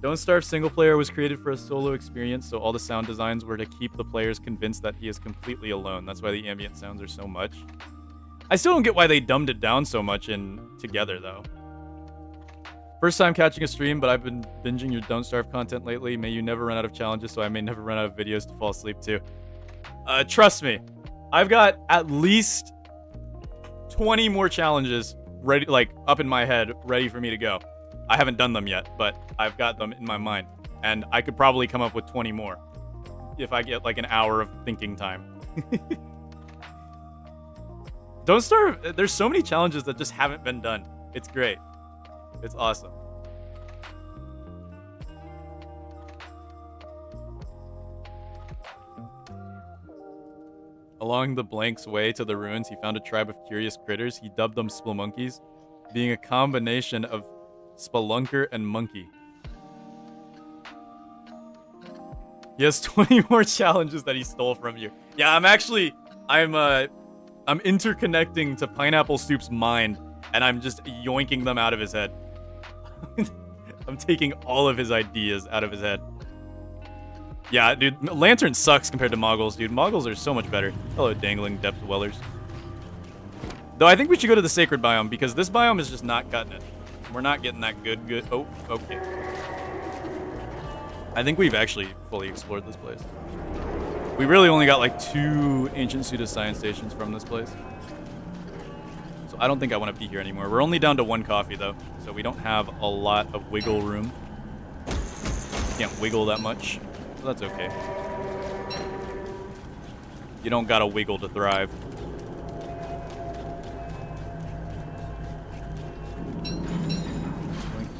S1: Don't Starve single player was created for a solo experience, so all the sound designs were to keep the players convinced that he is completely alone. That's why the ambient sounds are so much. I still don't get why they dumbed it down so much in Together, though. First time catching a stream, but I've been binging your Don't Starve content lately. May you never run out of challenges, so I may never run out of videos to fall asleep to. Trust me, I've got at least 20 more challenges ready, like up in my head, ready for me to go. I haven't done them yet, but I've got them in my mind, and I could probably come up with 20 more if I get like an hour of thinking time. Don't Starve. There's so many challenges that just haven't been done. It's great. It's awesome. Along the Blank's way to the ruins, he found a tribe of curious critters. He dubbed them Spelunkies, being a combination of spelunker and monkey. He has 20 more challenges that he stole from you. Yeah, I'm interconnecting to Pineapple Soup's mind, and I'm just yoinking them out of his head. I'm taking all of his ideas out of his head. Yeah, dude, Lantern sucks compared to Moggles, dude. Moggles are so much better. Hello, dangling depth dwellers. Though I think we should go to the sacred biome, because this biome is just not cutting it. We're not getting that good. Oh, okay. I think we've actually fully explored this place. We really only got like 2 ancient pseudoscience stations from this place. So I don't think I want to be here anymore. We're only down to 1 coffee, though, so we don't have a lot of wiggle room. Can't wiggle that much, so that's okay. You don't gotta wiggle to thrive.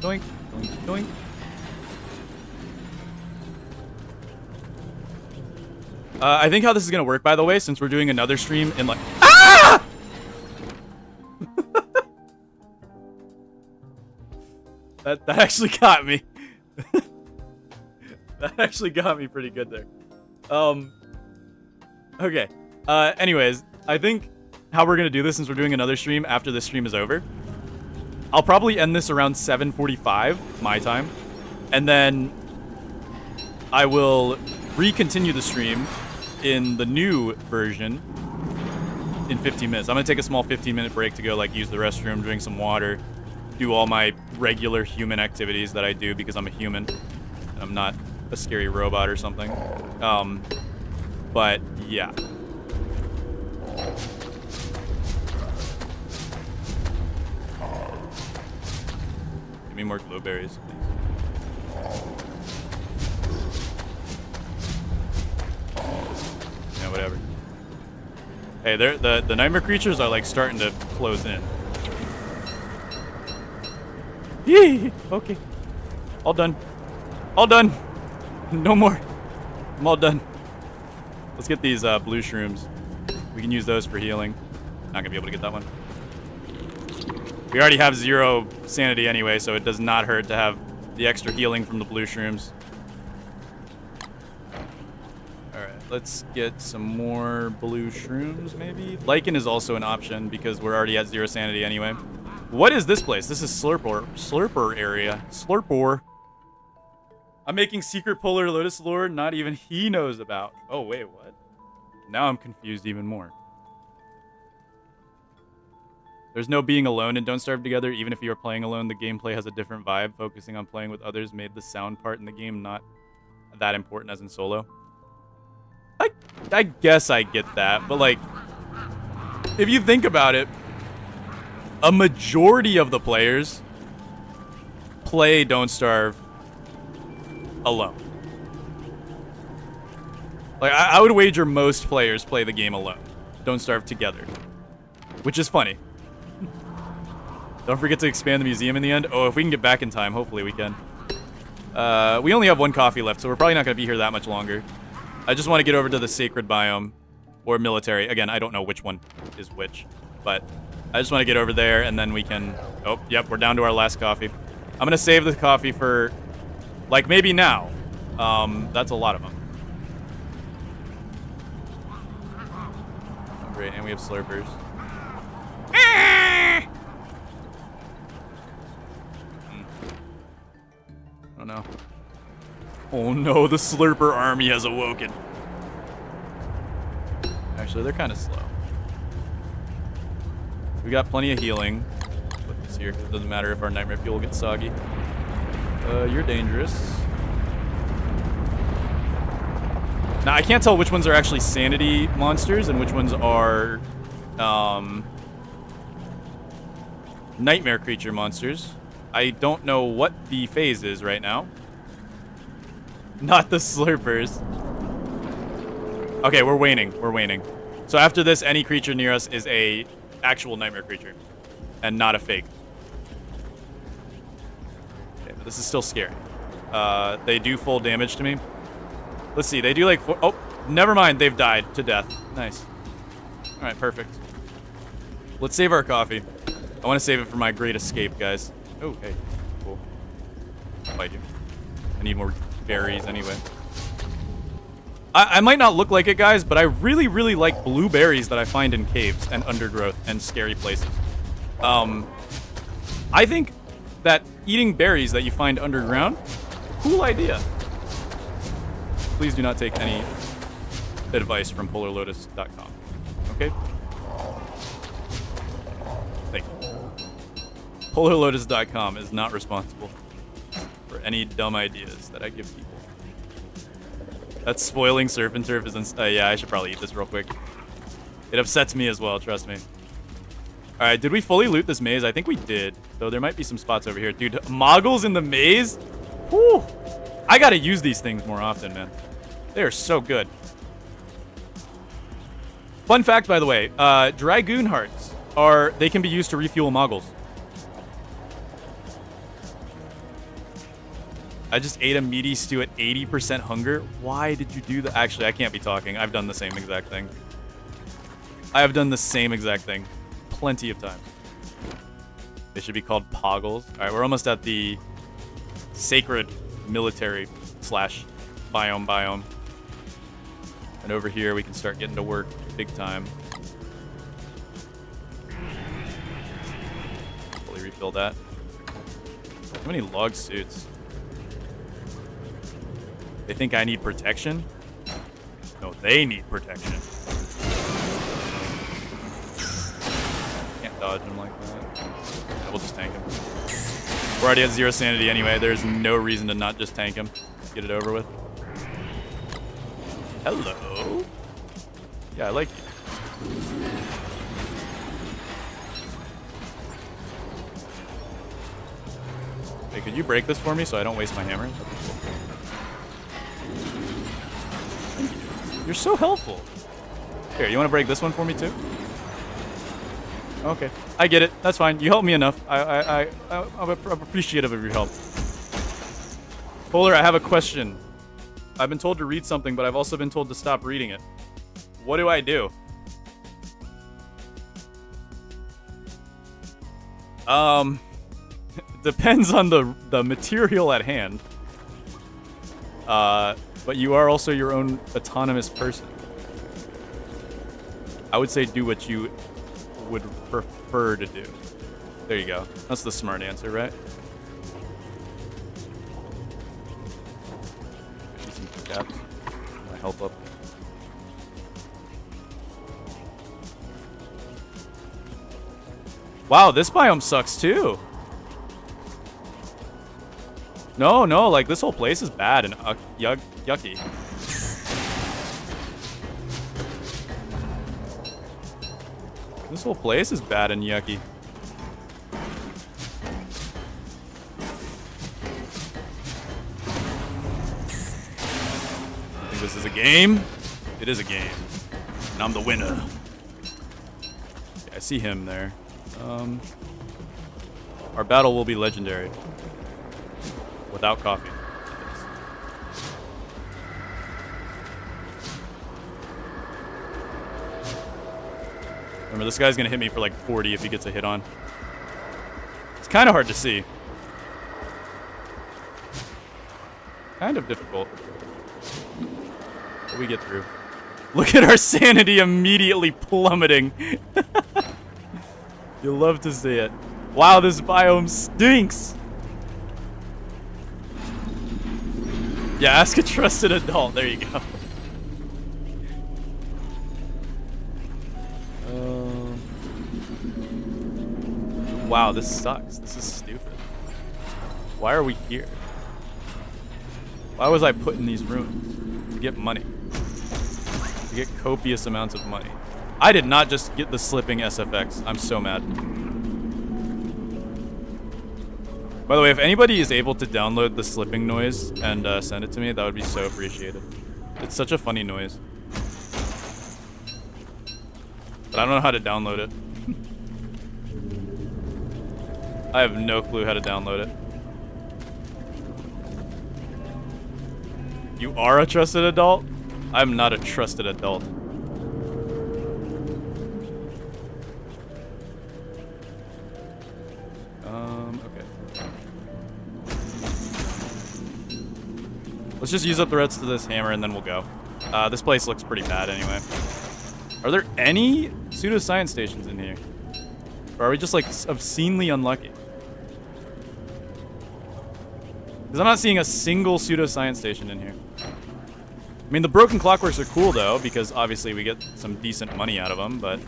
S1: Doink, doink, doink, doink. I think how this is gonna work, by the way, since we're doing another stream in like... Ah! That actually got me. That actually got me pretty good there. Okay. Anyways, I think how we're gonna do this, since we're doing another stream after this stream is over, I'll probably end this around 7:45 my time, and then I will re-continue the stream in the new version in 15 minutes. I'm gonna take a small 15-minute break to go like use the restroom, drink some water, do all my regular human activities that I do because I'm a human and I'm not a scary robot or something. But yeah. Give me more glowberries, please. Yeah, whatever. Hey, the nightmare creatures are like starting to close in. Yee! Okay. All done. All done. No more. I'm all done. Let's get these blue shrooms. We can use those for healing. Not gonna be able to get that one. We already have 0 sanity anyway, so it does not hurt to have the extra healing from the blue shrooms. Alright, let's get some more blue shrooms, maybe? Lichen is also an option because we're already at 0 sanity anyway. What is this place? This is Slurper area. Slurpor. I'm making secret Polarlotus lore not even he knows about. Oh, wait, what? Now I'm confused even more. There's no being alone in Don't Starve Together. Even if you are playing alone, the gameplay has a different vibe. Focusing on playing with others made the sound part in the game not that important as in solo. I guess I get that, but like, if you think about it, a majority of the players play Don't Starve alone. Like, I would wager most players play the game alone. Don't Starve together. Which is funny. Don't forget to expand the museum in the end. Oh, if we can get back in time, hopefully we can. We only have 1 coffee left, so we're probably not going to be here that much longer. I just want to get over to the sacred biome. Or military. Again, I don't know which one is which. But I just want to get over there, and then we can... Oh, yep, we're down to our last coffee. I'm going to save the coffee for... like, maybe now. That's a lot of them. Oh, great, and we have slurpers. Oh no. Oh no, the slurper army has awoken. Actually, they're kind of slow. We got plenty of healing. Put this here, 'cause it doesn't matter if our nightmare fuel gets soggy. You're dangerous. Now, I can't tell which ones are actually sanity monsters and which ones are nightmare creature monsters. I don't know what the phase is right now. Not the slurpers. Okay, we're waning. We're waning. So after this, any creature near us is a actual nightmare creature and not a fake. Okay, but this is still scary. They do full damage to me. Let's see. They do like... Oh, never mind. They've died to death. Nice. All right, perfect. Let's save our coffee. I want to save it for my great escape, guys. Oh, hey. Cool. I'll fight you. I need more berries anyway. I might not look like it, guys, but I really, really like blueberries that I find in caves and undergrowth and scary places. I think that eating berries that you find underground, cool idea. Please do not take any advice from Polarlotus.com. Okay? Thank you. Polarlotus.com is not responsible for any dumb ideas that I give people. That's spoiling Surf and Turf is yeah, I should probably eat this real quick. It upsets me as well, trust me. Alright, did we fully loot this maze? I think we did. Though there might be some spots over here. Dude, moggles in the maze? Whew. I gotta use these things more often, man. They are so good. Fun fact, by the way, Dragoon hearts they can be used to refuel moggles. I just ate a meaty stew at 80% hunger. Why did you do that? Actually, I can't be talking. I've done the same exact thing. I have done the same exact thing plenty of times. They should be called poggles. All right, we're almost at the sacred military / biome. And over here, we can start getting to work big time. Fully refill that. How many log suits? They think I need protection? No, they need protection. Can't dodge him like that. Yeah, we'll just tank him. We're already at 0 sanity anyway. There's no reason to not just tank him. Get it over with. Hello. Yeah, I like you. Hey, could you break this for me so I don't waste my hammer? Thank you. You're so helpful. Here, you want to break this one for me too? Okay, I get it. That's fine. You helped me enough. I'm appreciative of your help. Polar, I have a question. I've been told to read something, but I've also been told to stop reading it. What do I do? Depends on the material at hand. But you are also your own autonomous person. I would say do what you would prefer to do. There you go. That's the smart answer, right? Get some caps. My health up. Wow, this biome sucks too. No, like this whole place is bad and yucky. This whole place is bad and yucky. I think this is a game. It is a game. And I'm the winner. Okay, I see him there. Our battle will be legendary. Without coffee. Remember, this guy's gonna hit me for like 40 if he gets a hit on. It's kind of hard to see. Kind of difficult. But we get through. Look at our sanity immediately plummeting. You'll love to see it. Wow, this biome stinks. Yeah, ask a trusted adult. There you go. Wow, this sucks. This is stupid. Why are we here? Why was I put in these rooms? To get money. To get copious amounts of money. I did not just get the slipping SFX. I'm so mad. By the way, if anybody is able to download the slipping noise and send it to me, that would be so appreciated. It's such a funny noise. But I don't know how to download it. I have no clue how to download it. You are a trusted adult? I'm not a trusted adult. Okay. Let's just use up the rest of this hammer and then we'll go. This place looks pretty bad anyway. Are there any pseudoscience stations in here? Or are we just like obscenely unlucky? Because I'm not seeing a single pseudoscience station in here. I mean, the broken clockworks are cool though, because obviously we get some decent money out of them, but...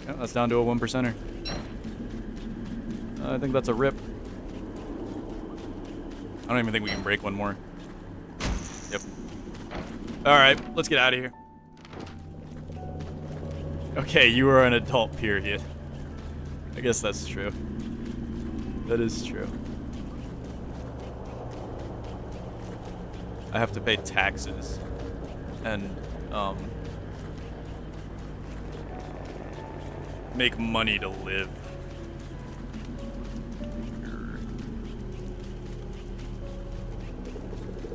S1: yeah, that's down to a 1%er. I think that's a rip. I don't even think we can break one more. Yep. Alright, let's get out of here. Okay, you are an adult, period. I guess that's true. That is true. I have to pay taxes. And, make money to live.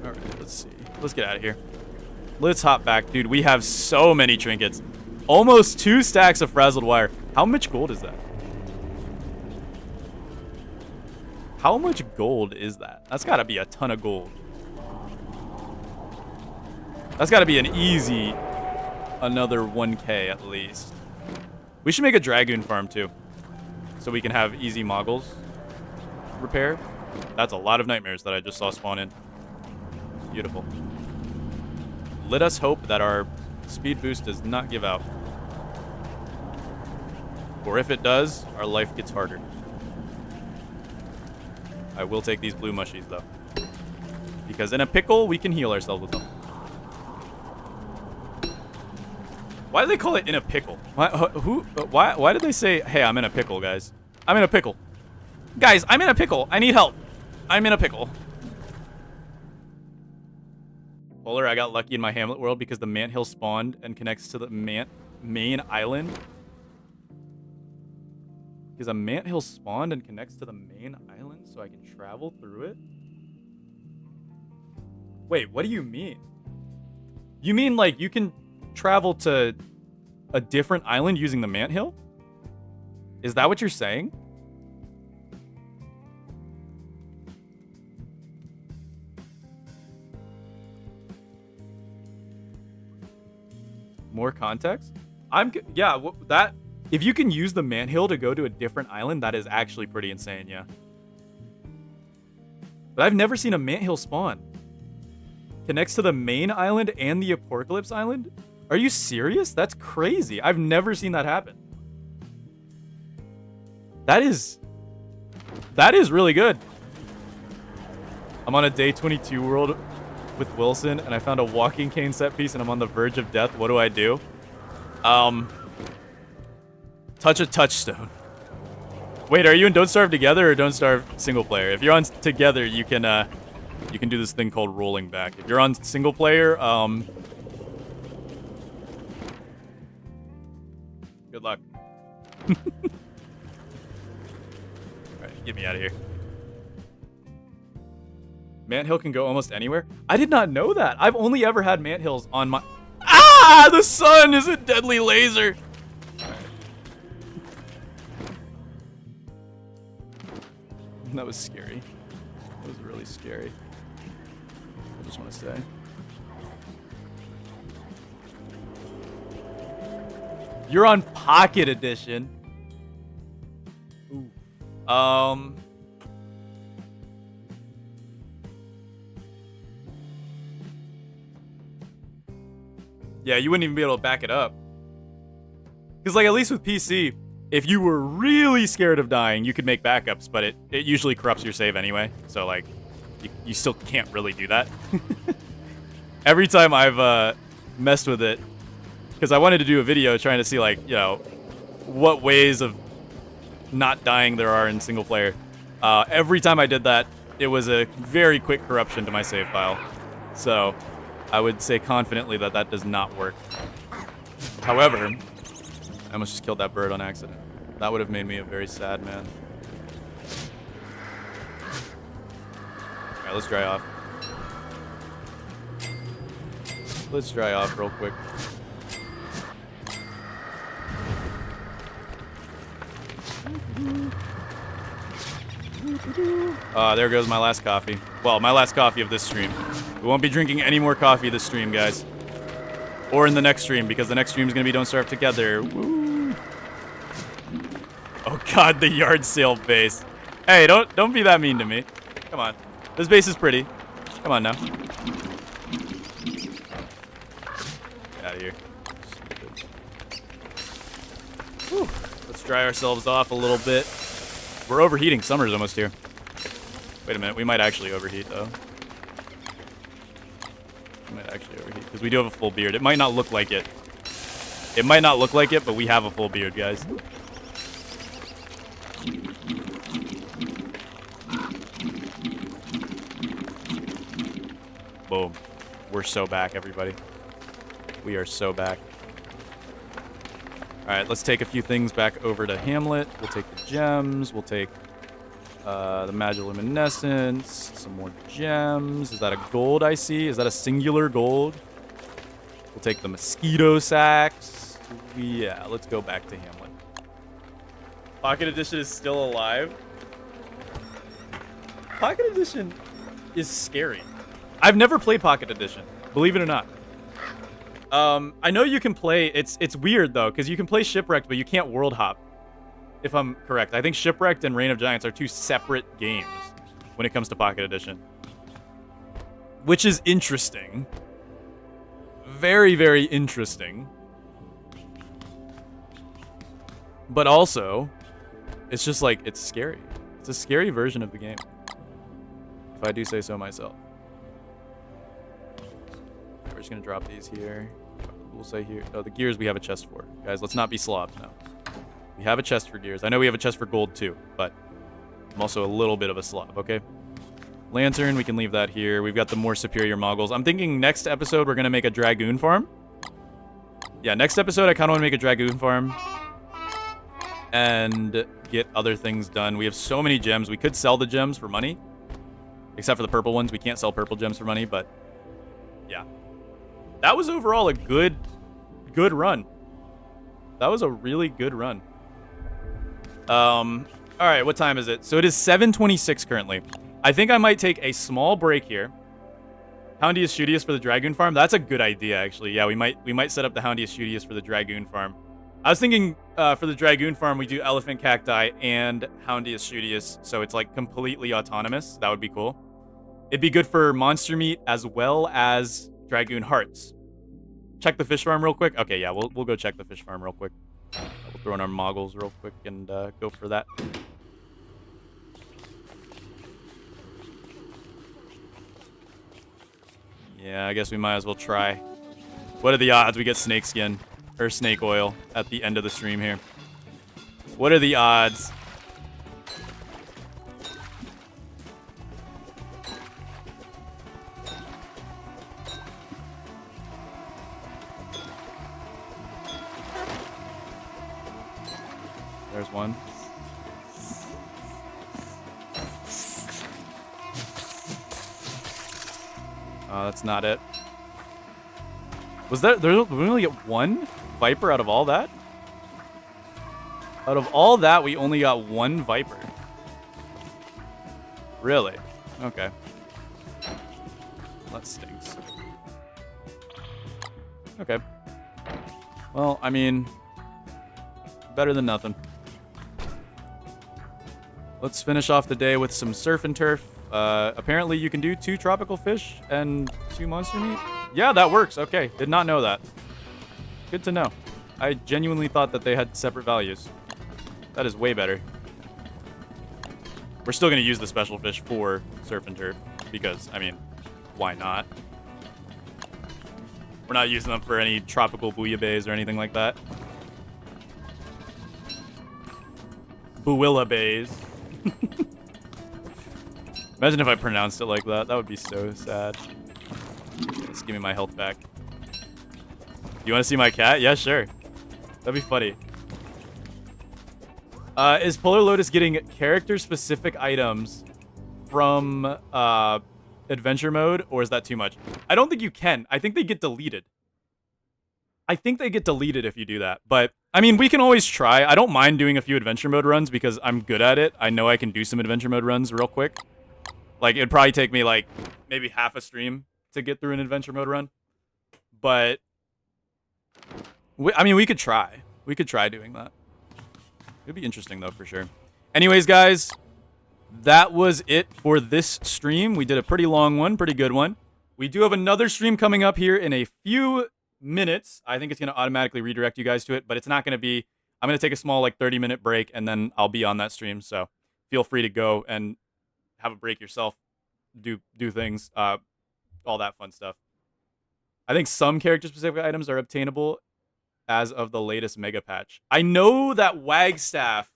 S1: Alright, let's see. Let's get out of here. Let's hop back. Dude, we have so many trinkets. Almost 2 stacks of frazzled wire. How much gold is that? How much gold is that? That's got to be a ton of gold. That's got to be an easy another 1K at least. We should make a dragoon farm too, so we can have easy moggles repair. That's a lot of nightmares that I just saw spawn in. Beautiful. Let us hope that our speed boost does not give out. Or if it does, our life gets harder. I will take these blue mushies though, because in a pickle we can heal ourselves with them. Why do they call it in a pickle? Why did they say, hey, I'm in a pickle, guys? I'm in a pickle. Guys, I'm in a pickle. I need help. I'm in a pickle. Polar, I got lucky in my Hamlet world because the Manthill spawned and connects to the main island. Because a Manthill spawned and connects to the main island so I can travel through it? Wait, what do you mean? You mean like you can travel to a different island using the Manthill? Is that what you're saying? More context? Yeah, that if you can use the Manthill to go to a different island, that is actually pretty insane, yeah. But I've never seen a Manthill spawn. Connects to the main island and the Apocalypse Island? Are you serious? That's crazy. I've never seen that happen. That is really good. I'm on a day 22 world with Wilson, and I found a walking cane set piece, and I'm on the verge of death. What do? Touch a touchstone. Wait, are you in Don't Starve Together or Don't Starve single player? If you're on together, you can do this thing called rolling back. If you're on single player, good luck. Alright, get me out of here. Manthill can go almost anywhere? I did not know that. I've only ever had Manthills on my... Ah! The sun is a deadly laser! Alright. That was scary. That was really scary. I just want to say. You're on Pocket Edition. Ooh. Yeah, you wouldn't even be able to back it up. Because, like, at least with PC, if you were really scared of dying, you could make backups, but it usually corrupts your save anyway. So, like, you still can't really do that. Every time I've messed with it, because I wanted to do a video trying to see, like, you know, what ways of not dying there are in single player. Every time I did that, it was a very quick corruption to my save file. So I would say confidently that that does not work. However, I almost just killed that bird on accident. That would have made me a very sad man. Alright, let's dry off. Let's dry off real quick. There goes my last coffee. Well, my last coffee of this stream. We won't be drinking any more coffee this stream, guys. Or in the next stream, because the next stream is going to be Don't Starve Together. Woo. Oh god, the yard sale base. Hey, don't be that mean to me. Come on. This base is pretty. Come on now. Get out of here. Whew. Let's dry ourselves off a little bit. We're overheating. Summer's almost here. Wait a minute. We might actually overheat, though. We might actually overheat, because we do have a full beard. It might not look like it. It might not look like it, but we have a full beard, guys. Boom. We're so back, everybody. We are so back. Alright, let's take a few things back over to Hamlet. We'll take the gems. We'll take the Magiluminescence. Some more gems. Is that a gold I see? Is that a singular gold? We'll take the mosquito sacks. Yeah, let's go back to Hamlet. Pocket Edition is still alive. Pocket Edition is scary. I've never played Pocket Edition, believe it or not. I know you can play. It's weird though, because you can play Shipwrecked, but you can't world hop. If I'm correct, I think Shipwrecked and Reign of Giants are two separate games when it comes to Pocket Edition, which is interesting. Very, very interesting. But also, it's just like, it's scary. It's a scary version of the game, if I do say so myself. We're just gonna drop these here. We'll say here. Oh, the gears we have a chest for. Guys, let's not be slobs now. We have a chest for gears. I know we have a chest for gold too, but I'm also a little bit of a slob, okay? Lantern, we can leave that here. We've got the more superior moggles. I'm thinking next episode we're gonna make a dragoon farm. Yeah, next episode I kind of want to make a dragoon farm and get other things done. We have so many gems. We could sell the gems for money, except for the purple ones. We can't sell purple gems for money, but yeah. That was overall a good run. That was a really good run. All right, what time is it? So it is 7:26 currently. I think I might take a small break here. Houndius Shootius for the Dragoon Farm. That's a good idea, actually. Yeah, we might set up the Houndius Shootius for the Dragoon Farm. I was thinking for the Dragoon Farm, we do Elephant Cacti and Houndius Shootius, so it's like completely autonomous. That would be cool. It'd be good for monster meat as well as Dragoon Hearts. Check the fish farm real quick. Okay, yeah, we'll go check the fish farm real quick. We'll throw in our moggles real quick and go for that. Yeah, I guess we might as well try. What are the odds we get snake skin or snake oil at the end of the stream here? What are the odds? There's one. Oh, that's not it. Was that there? We only get one Viper out of all that? Out of all that, we only got one Viper. Really? Okay. That stinks. Okay. Well, I mean, better than nothing. Let's finish off the day with some surf and turf. Apparently you can do 2 tropical fish and 2 monster meat. Yeah, that works. Okay, did not know that. Good to know. I genuinely thought that they had separate values. That is way better. We're still going to use the special fish for surf and turf because, I mean, why not? We're not using them for any tropical bouillabaisse or anything like that. Bouillabaisse. Imagine if I pronounced it like that. That would be so sad. Just give me my health back. You want to see my cat? Yeah, sure. That'd be funny. Is Polarlotus getting character-specific items from adventure mode, or is that too much? I don't think you can. I think they get deleted. I think they get deleted if you do that. But, I mean, we can always try. I don't mind doing a few adventure mode runs because I'm good at it. I know I can do some adventure mode runs real quick. Like, it'd probably take me, like, maybe half a stream to get through an adventure mode run. But, I mean, we could try. We could try doing that. It'd be interesting, though, for sure. Anyways, guys, that was it for this stream. We did a pretty long one, pretty good one. We do have another stream coming up here in a few minutes. I think it's going to automatically redirect you guys to it, but it's not going to be... I'm going to take a small, like, 30-minute break, and then I'll be on that stream, so feel free to go and have a break yourself, do things, all that fun stuff. I think some character-specific items are obtainable as of the latest mega patch. I know that Wagstaff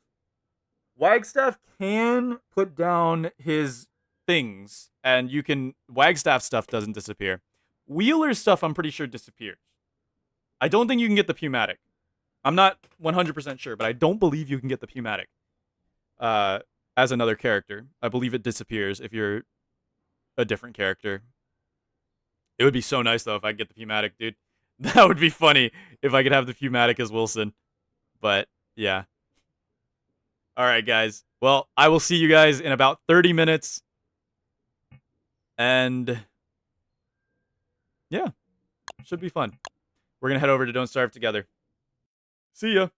S1: can put down his things, and you can... Wagstaff stuff doesn't disappear. Wheeler's stuff, I'm pretty sure, disappears. I don't think you can get the Pumatic. I'm not 100% sure, but I don't believe you can get the Pumatic as another character. I believe it disappears if you're a different character. It would be so nice, though, if I could get the Pumatic, dude. That would be funny if I could have the Pumatic as Wilson. But, yeah. All right, guys. Well, I will see you guys in about 30 minutes. And yeah, should be fun. We're gonna head over to Don't Starve together. See ya.